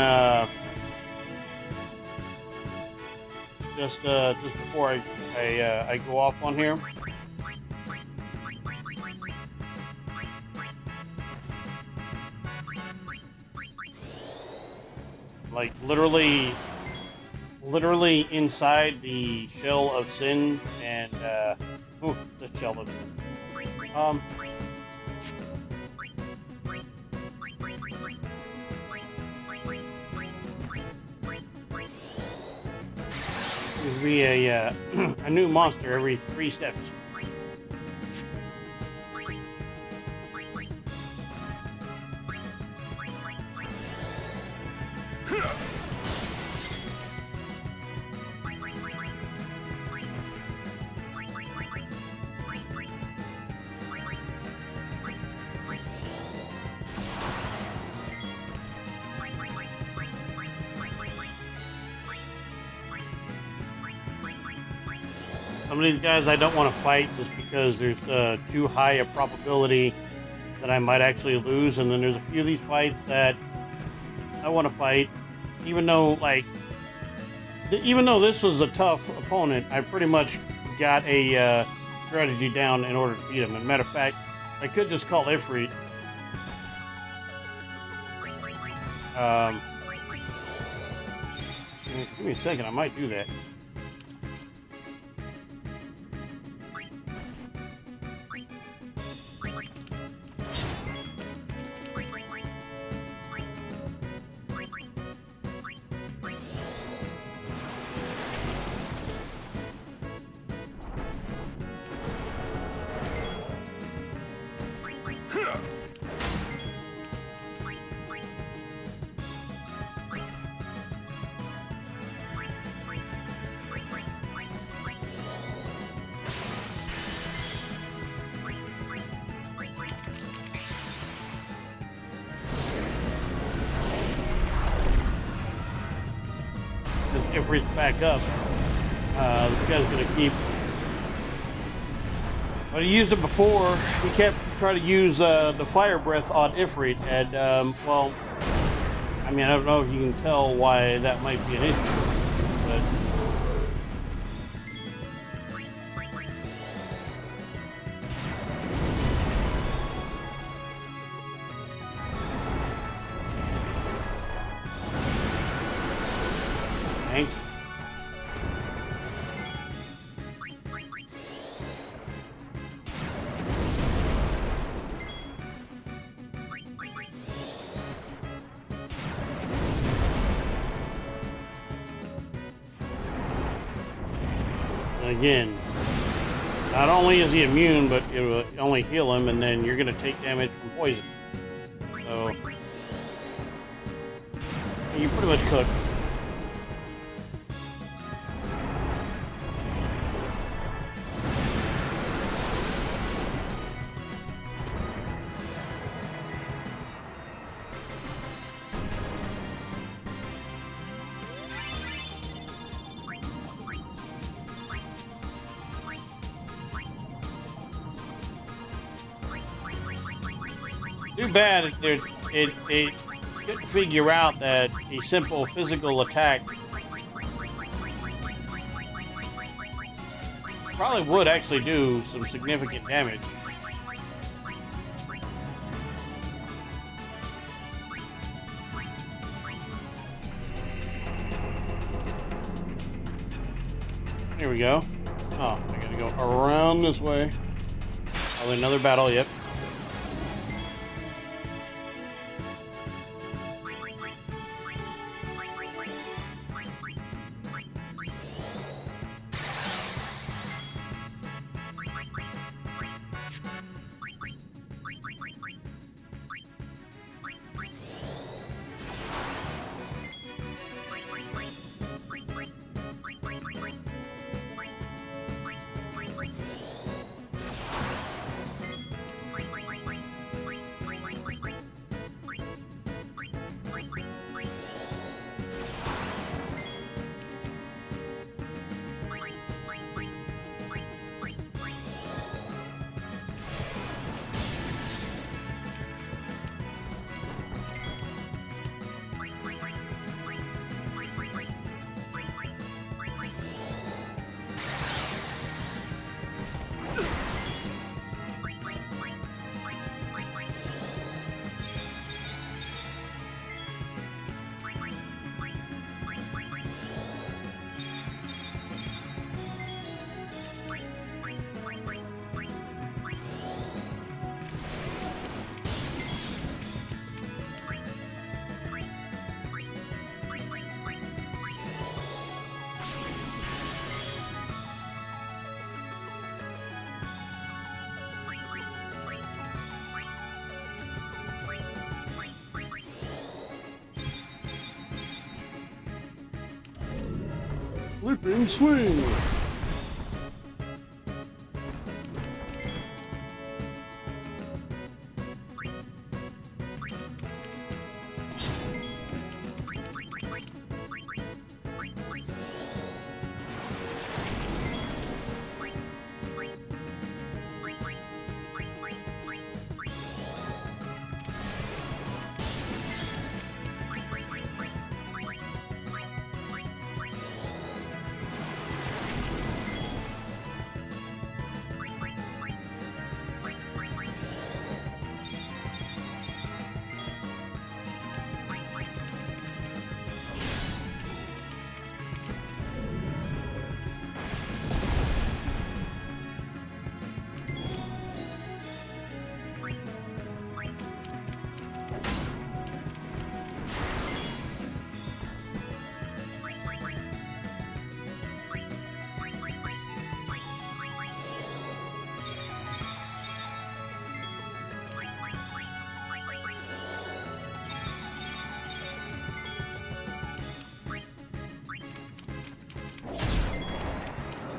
just before I go off on here. Like literally inside the shell of sin and the shell of sin. There'll be a a new monster every 3 steps. Some of these guys I don't want to fight just because there's too high a probability that I might actually lose, and then there's a few of these fights that I want to fight, even though this was a tough opponent, I pretty much got a strategy down in order to beat him. As a matter of fact, I could just call Ifrit. Give me a second, I might do that. Ifrit's back up. This guy's gonna keep. But he used it before. He kept trying to use the fire breath on Ifrit, and well, I mean, I don't know if you can tell why that might be an issue, but. Thanks. Again, not only is he immune, but it will only heal him, and then you're going to take damage from poison. So, you pretty much cooked. Too bad it couldn't figure out that a simple physical attack probably would actually do some significant damage. Here we go. Oh, I gotta go around this way. Probably another battle, yep. Whipping swing!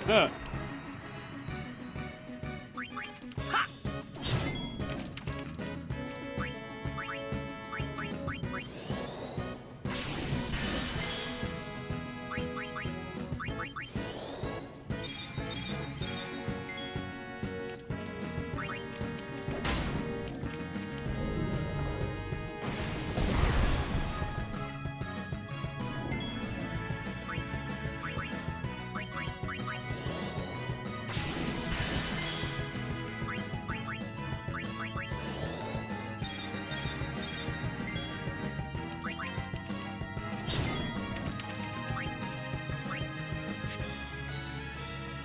Huh.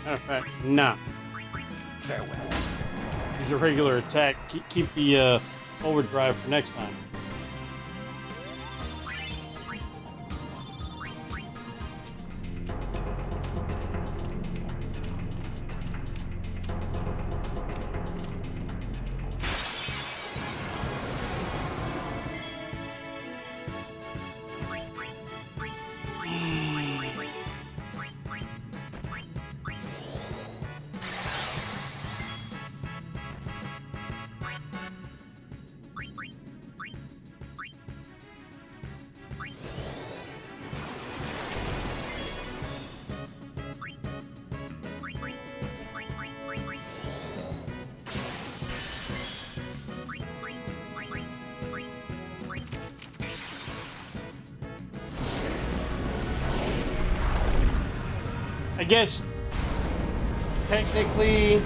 Matter of fact, nah. Farewell. Use a regular attack. Keep the overdrive for next time. I guess technically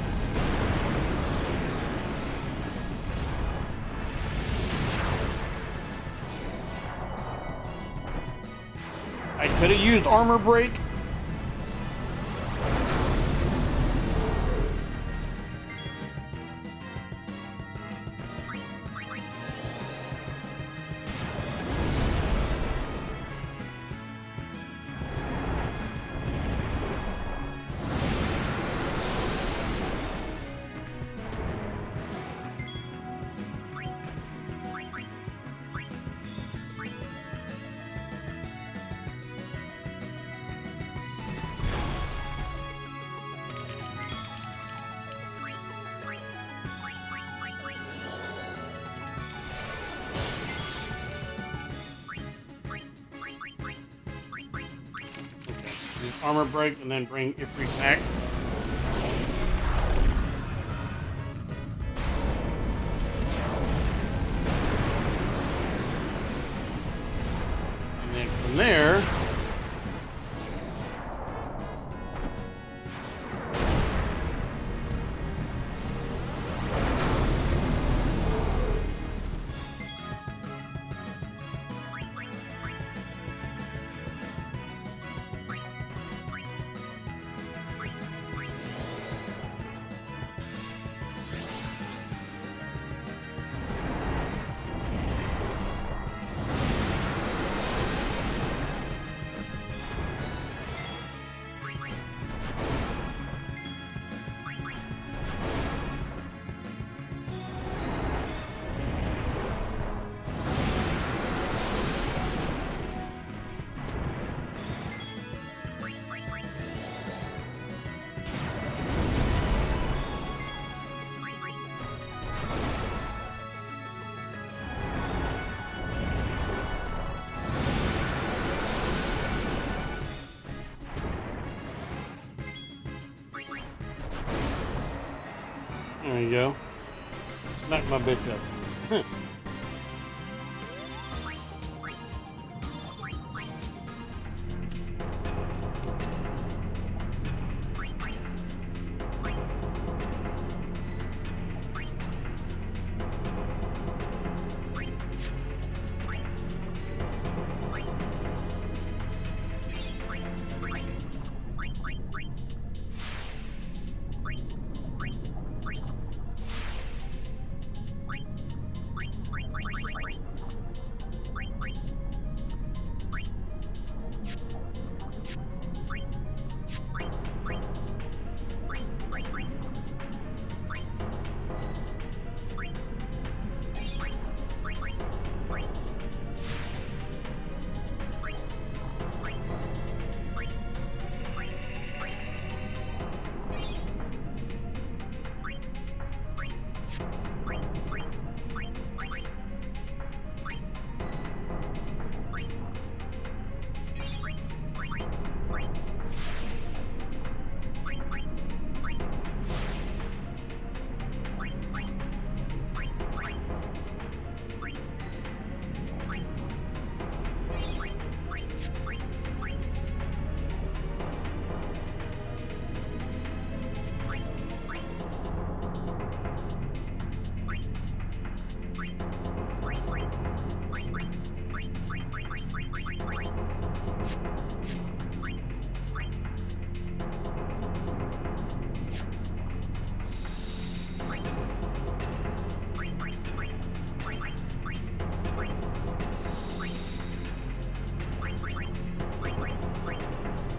I could have used armor break. Armor break and then bring Ifrit back. And then from there, There you go. Smack my bitch up.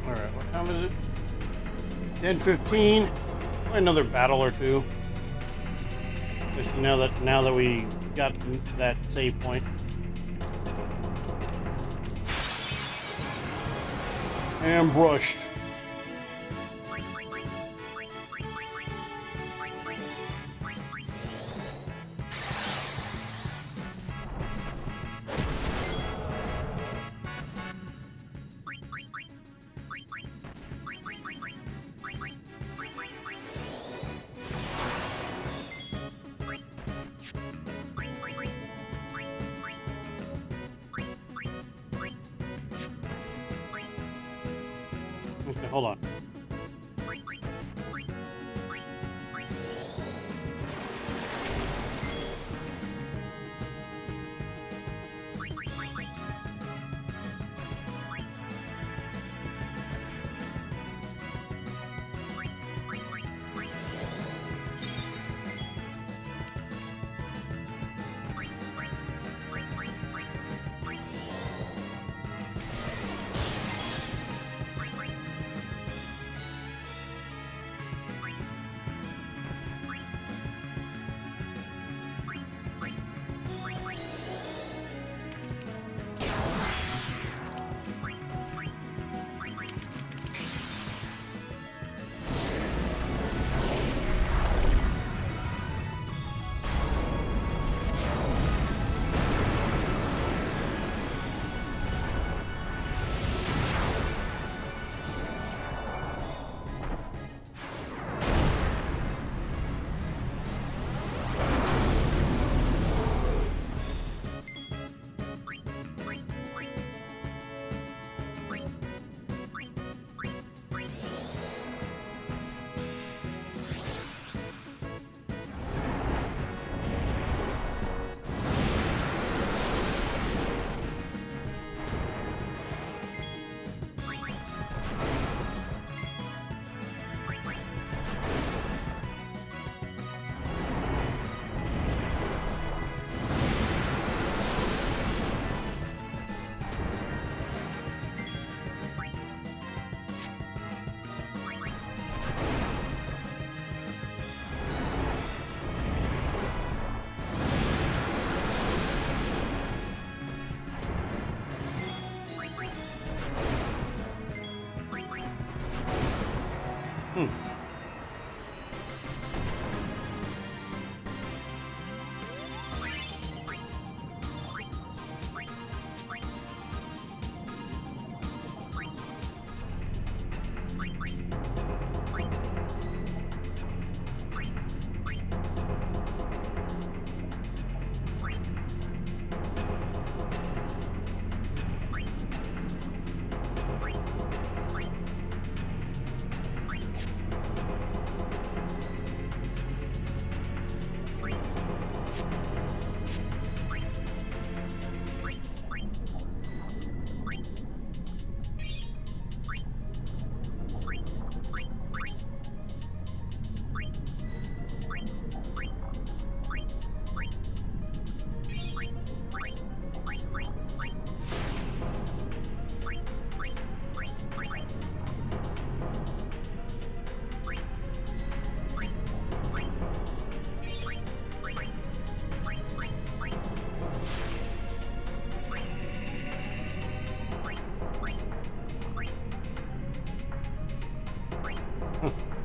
Alright, what time is it? 10:15. Another battle or two. Just now that we got that save point. And brushed. Okay, hold on.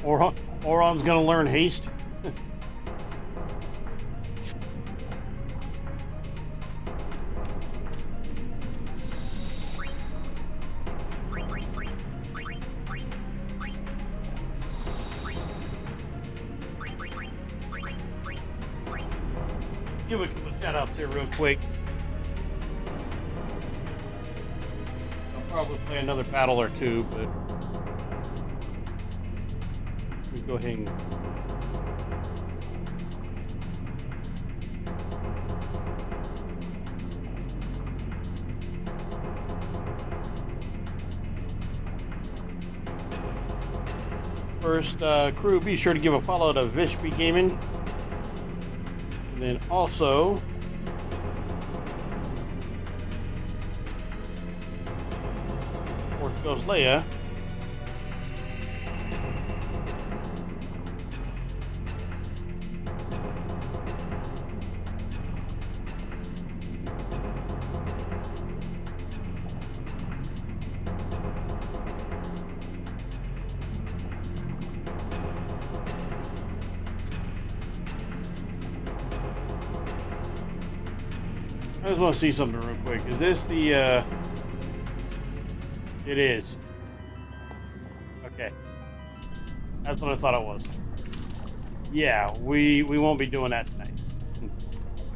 Oron's gonna learn haste. Give a couple shout outs here real quick. I'll probably play another battle or two, but let me go ahead and first, crew, be sure to give a follow to Vishby Gaming. And then also, fourth goes Leia. I just want to see something real quick. Is this the, It is. Okay. That's what I thought it was. Yeah, we won't be doing that tonight.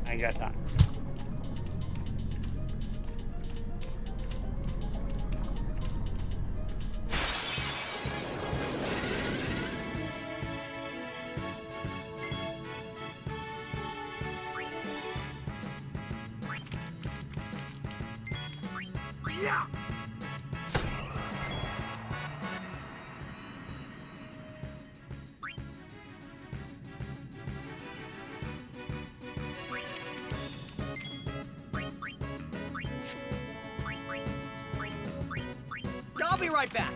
I ain't got time. Yeah. I'll be right back.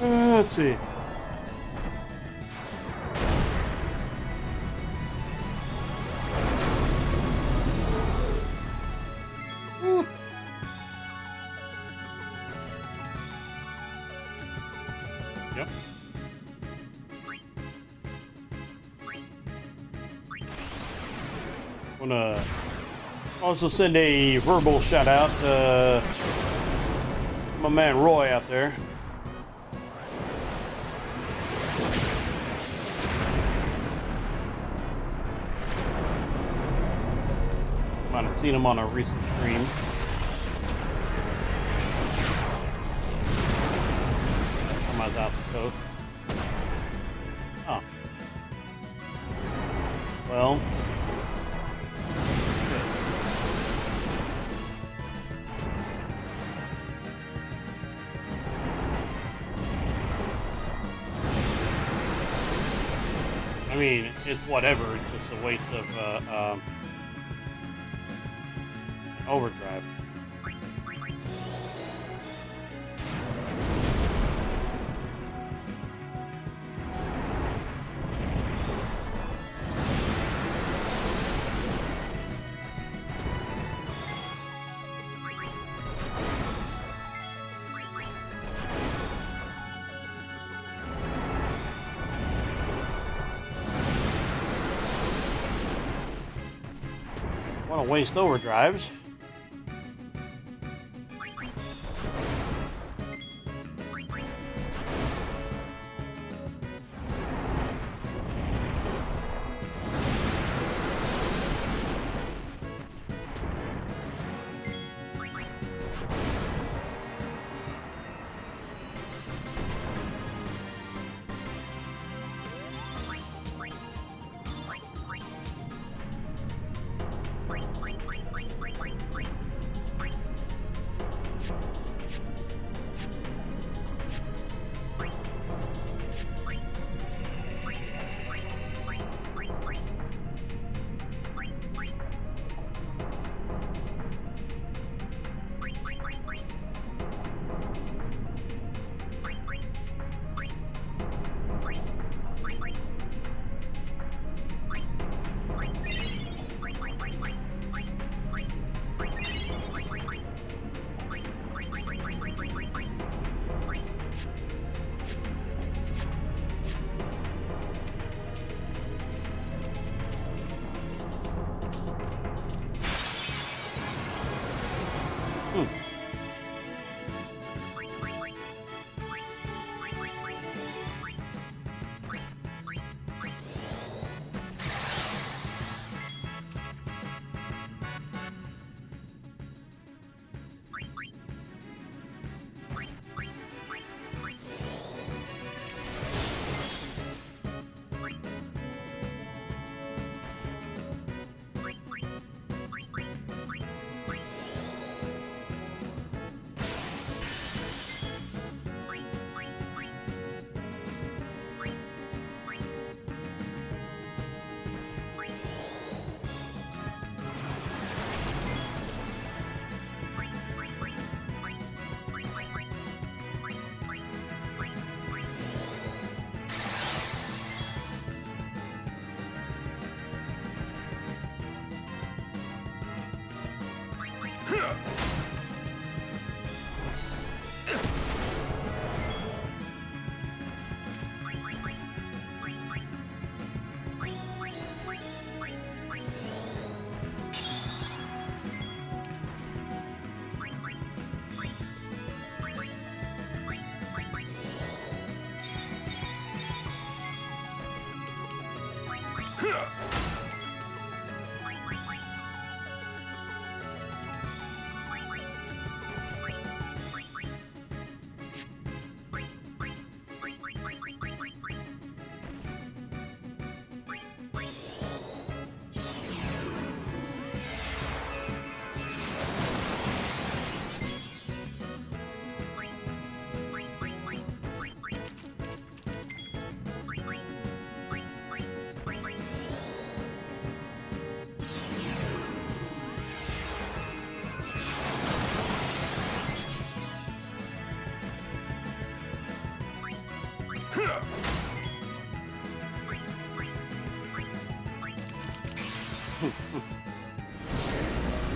Let's see. Yep. Wanna also send a verbal shout out to my man Roy out there. Might have seen him on a recent stream. I was out the coast. Oh. Well. I mean, it's whatever. It's just a waste of overdrive. Want to waste overdrives.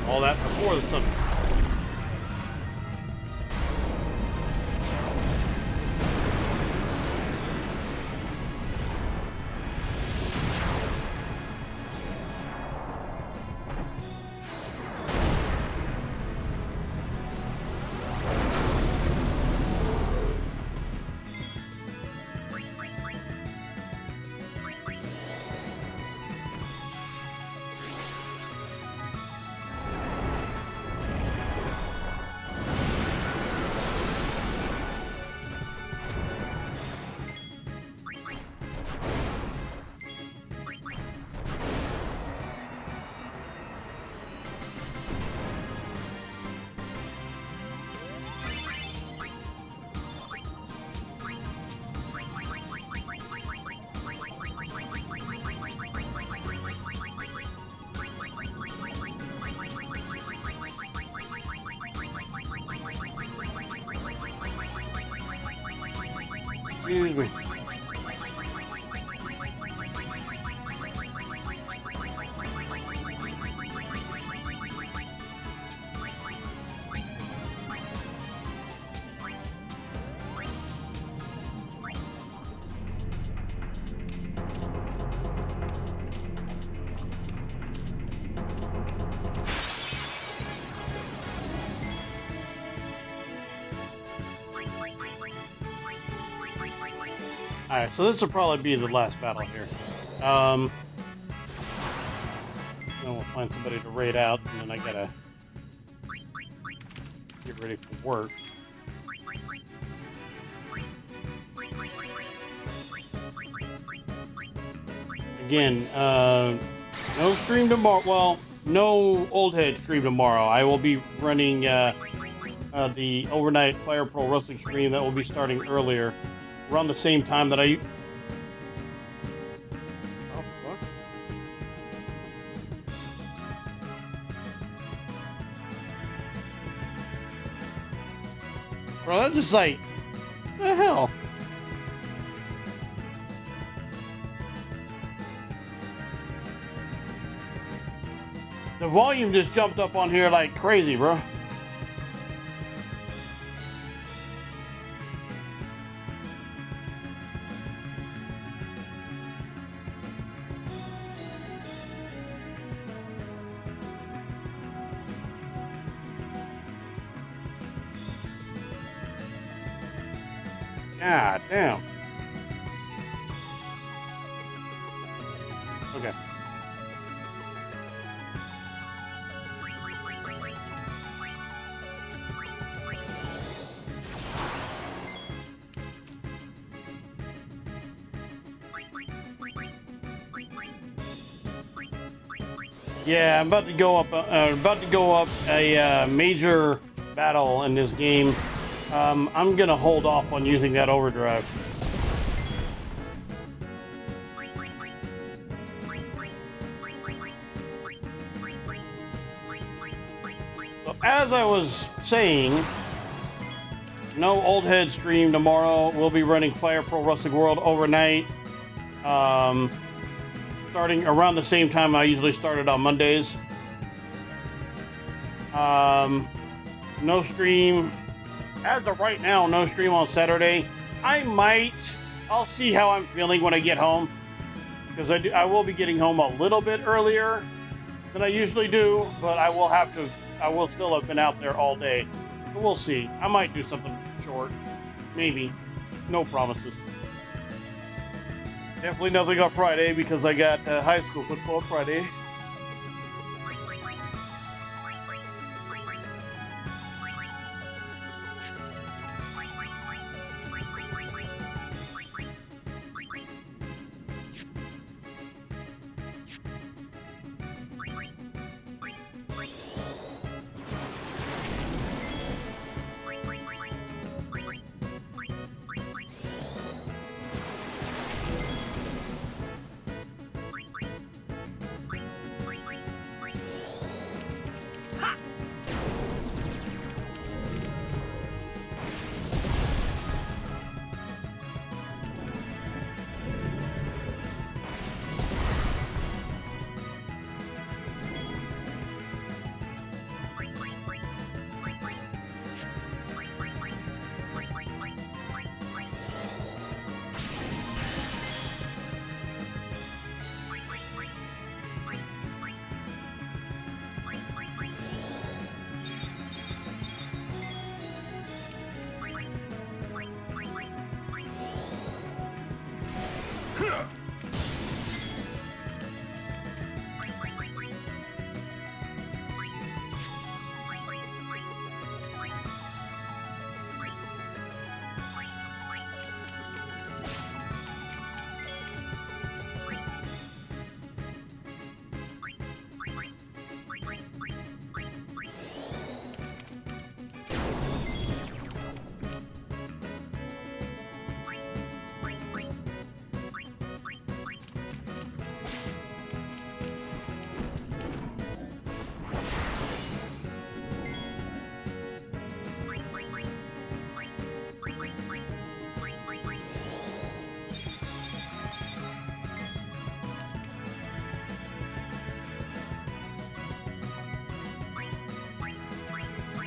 All that before the subject. Excuse me. Alright, so this will probably be the last battle here. Then we'll find somebody to raid out, and then I gotta get ready for work. Again, no stream tomorrow. Well, no Old Head stream tomorrow. I will be running the overnight Fire Pro Wrestling stream that will be starting earlier, around the same time that I. Oh, what? Bro, that's just like, what the hell? The volume just jumped up on here like crazy, bro. God damn. Okay. Yeah, I'm about to go up. A major battle in this game. I'm gonna hold off on using that overdrive. So as I was saying, no Old Head stream tomorrow. We'll be running Fire Pro Wrestling World overnight. Starting around the same time I usually started on Mondays. No stream. As of right now, no stream on Saturday. I'll see how I'm feeling when I get home. Because I will be getting home a little bit earlier than I usually do. But I will still have been out there all day. But we'll see. I might do something short. Maybe. No promises. Definitely nothing on Friday because I got high school football Friday.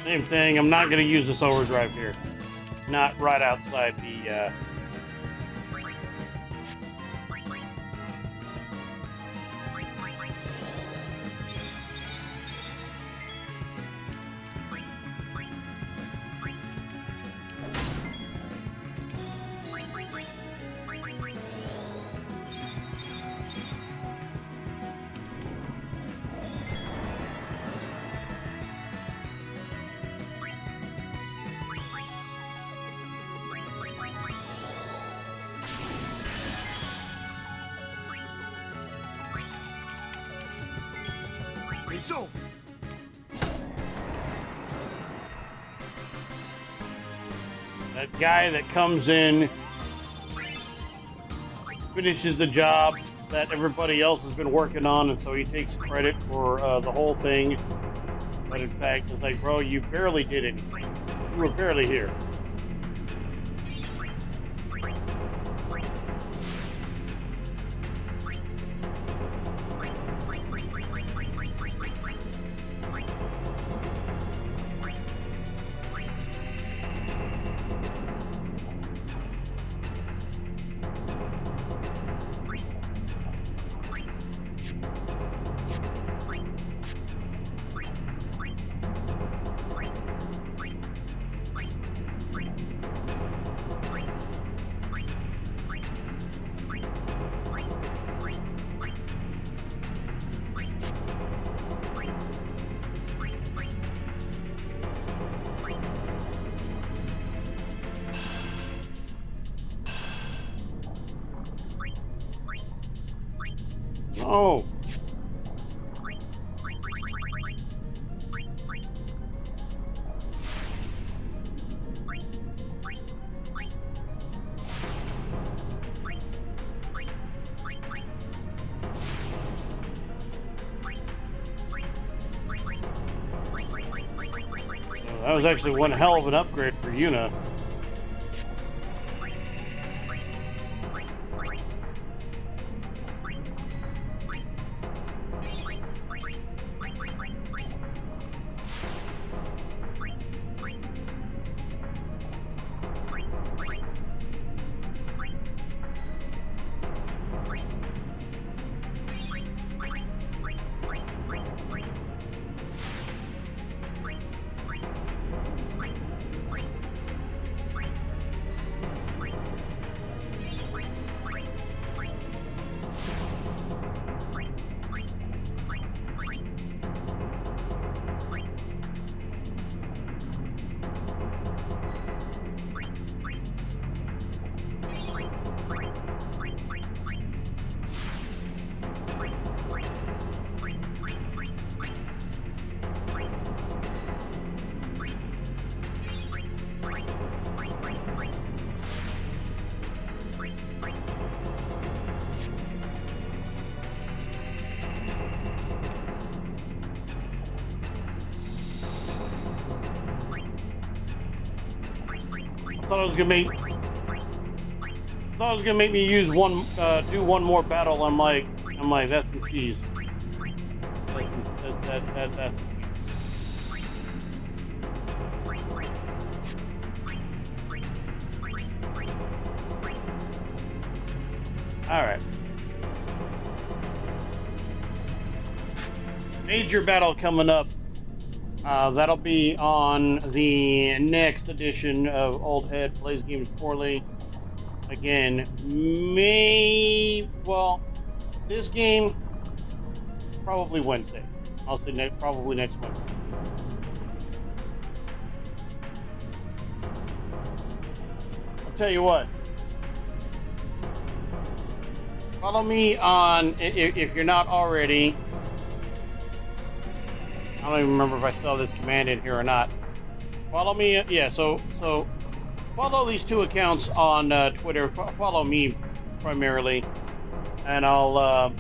Same thing. I'm not going to use this overdrive here. Not right outside the... It's over. That guy that comes in, finishes the job that everybody else has been working on, and so he takes credit for the whole thing. But in fact, it's like, bro, you barely did anything. You were barely here. Oh. That was actually one hell of an upgrade for Yuna. Thought it was gonna make me use do one more battle. I'm like, that's some cheese. That's some cheese. All right. Major battle coming up. That'll be on the next edition of Old Head Plays Games Poorly. Again, this game, probably Wednesday. I'll say probably next Wednesday. I'll tell you what. Follow me on, if you're not already. I don't even remember if I saw this command in here or not. Follow me, yeah, so follow these two accounts on Twitter. Follow me primarily, and I'll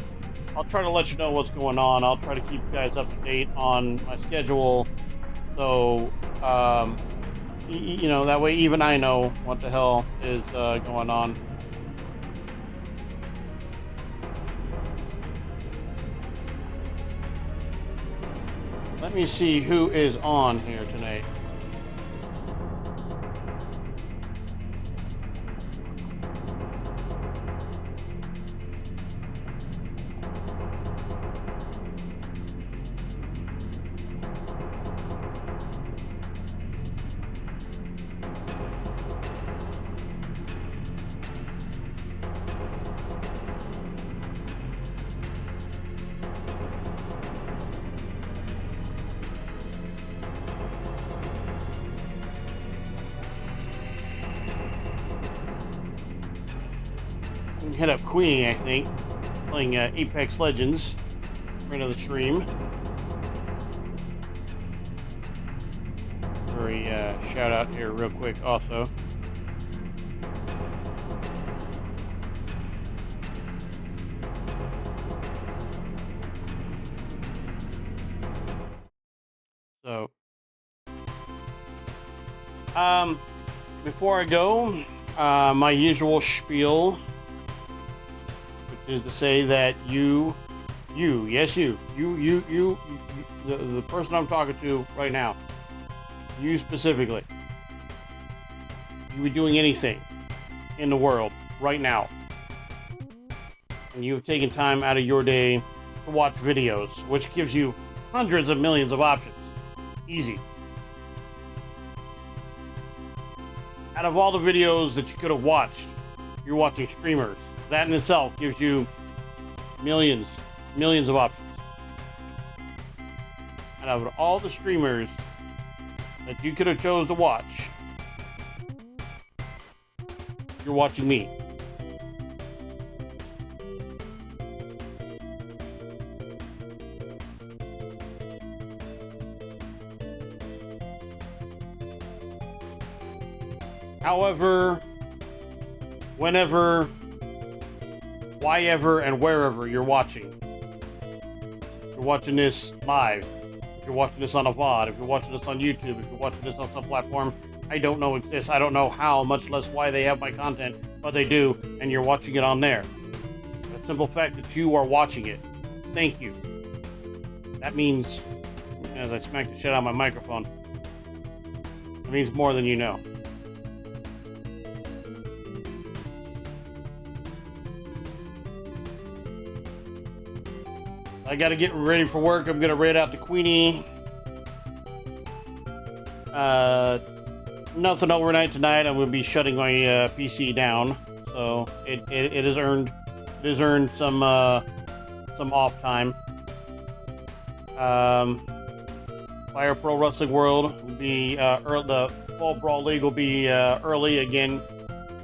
try to let you know what's going on. I'll try to keep you guys up to date on my schedule, so you know, that way even I know what the hell is going on. Let me see who is on here tonight. Head up Queenie, I think, playing Apex Legends right of the stream. for a shout out here real quick also. So, before I go, my usual spiel, which is to say that the person I'm talking to right now, you specifically, you be doing anything in the world right now, and you've taken time out of your day to watch videos, which gives you hundreds of millions of options. Easy. Out of all the videos that you could have watched, you're watching streamers. That in itself gives you millions of options. Out of all the streamers that you could have chose to watch, you're watching me. However, whenever, why ever, and wherever you're watching. If you're watching this live, if you're watching this on a VOD, if you're watching this on YouTube, if you're watching this on some platform I don't know exists, I don't know how, much less why they have my content, but they do, and you're watching it on there. The simple fact that you are watching it, thank you. That means, as I smack the shit out of my microphone, it means more than you know. I gotta get ready for work. I'm gonna raid out to Queenie. Nothing overnight tonight. I'm gonna be shutting my PC down, so it has earned some off time. Fire Pro Wrestling World will be the Fall Brawl League will be early again.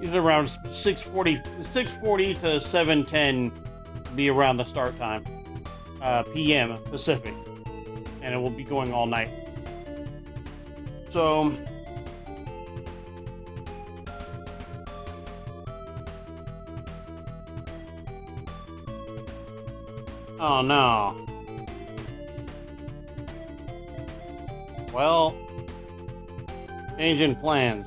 Usually around 6:40 to 7:10 be around the start time. PM Pacific, and it will be going all night. So, oh no. Well, changing plans.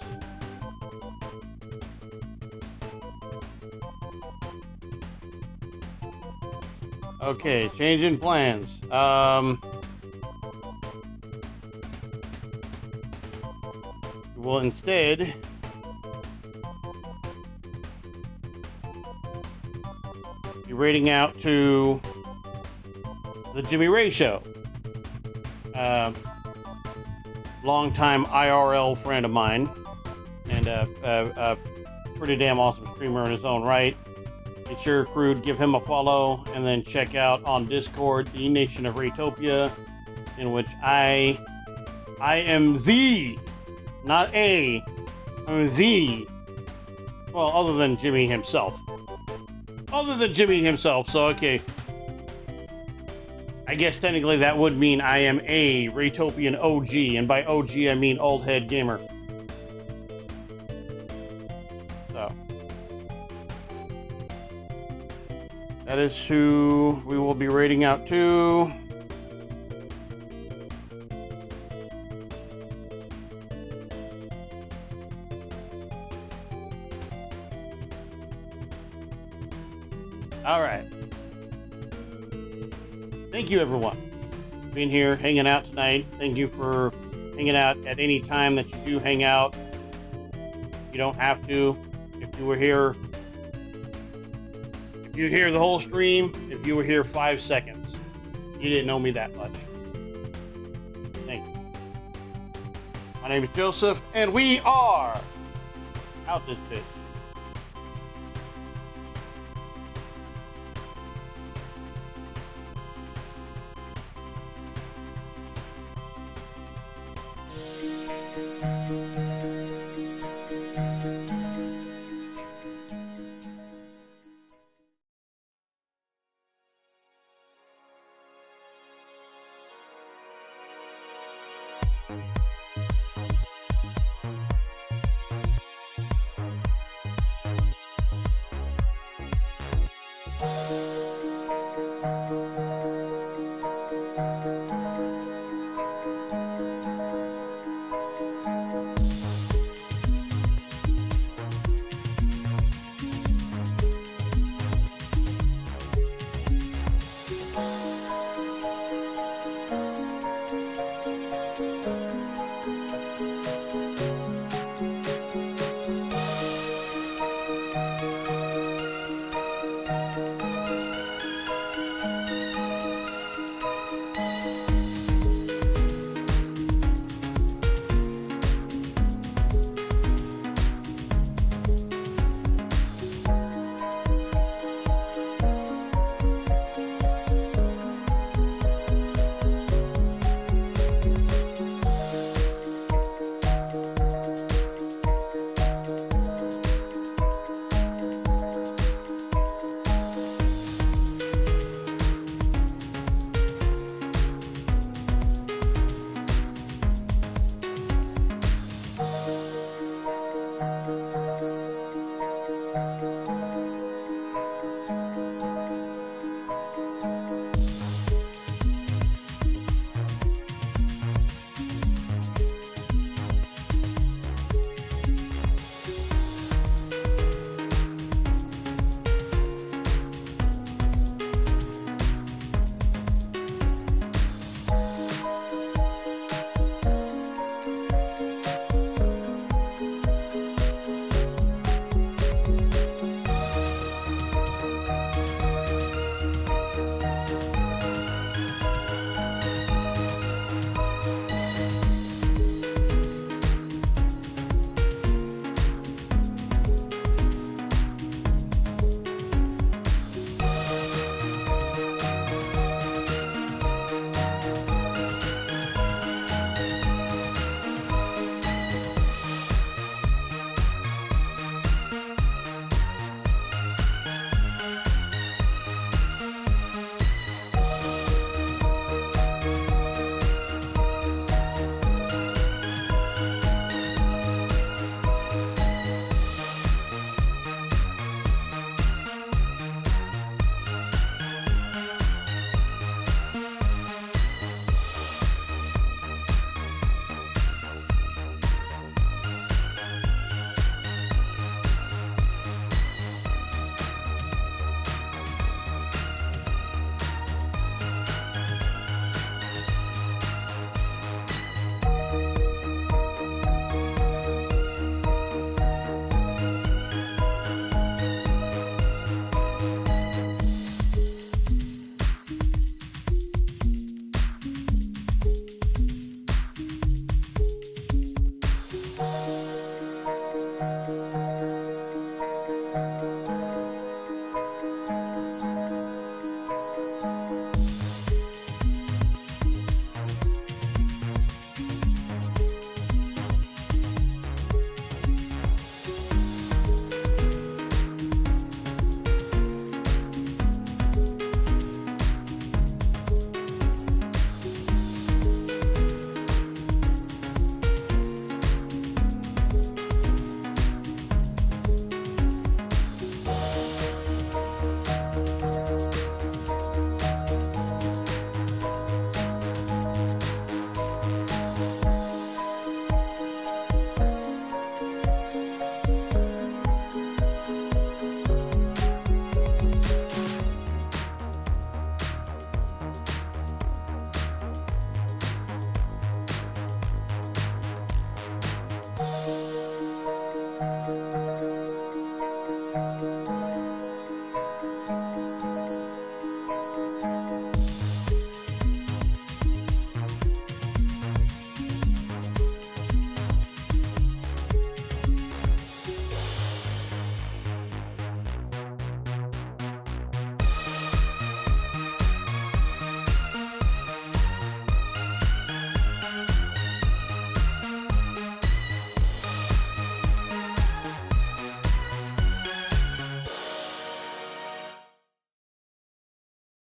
Okay, changing plans. We'll instead be raiding out to the Jimmy Ray Show. Longtime IRL friend of mine, and a pretty damn awesome streamer in his own right. It's your crew, give him a follow, and then check out on Discord the Nation of Raytopia, in which I am the, not a, I'm the, well, other than Jimmy himself. So okay. I guess technically that would mean I am a Raytopian OG, and by OG I mean old head gamer. So. That is who we will be raiding out to. All right. Thank you, everyone, for being here, hanging out tonight. Thank you for hanging out at any time that you do hang out. You don't have to. If you were here, if you hear the whole stream, if you were here 5 seconds, you didn't know me that much. Thank you. My name is Joseph, and we are out this bitch.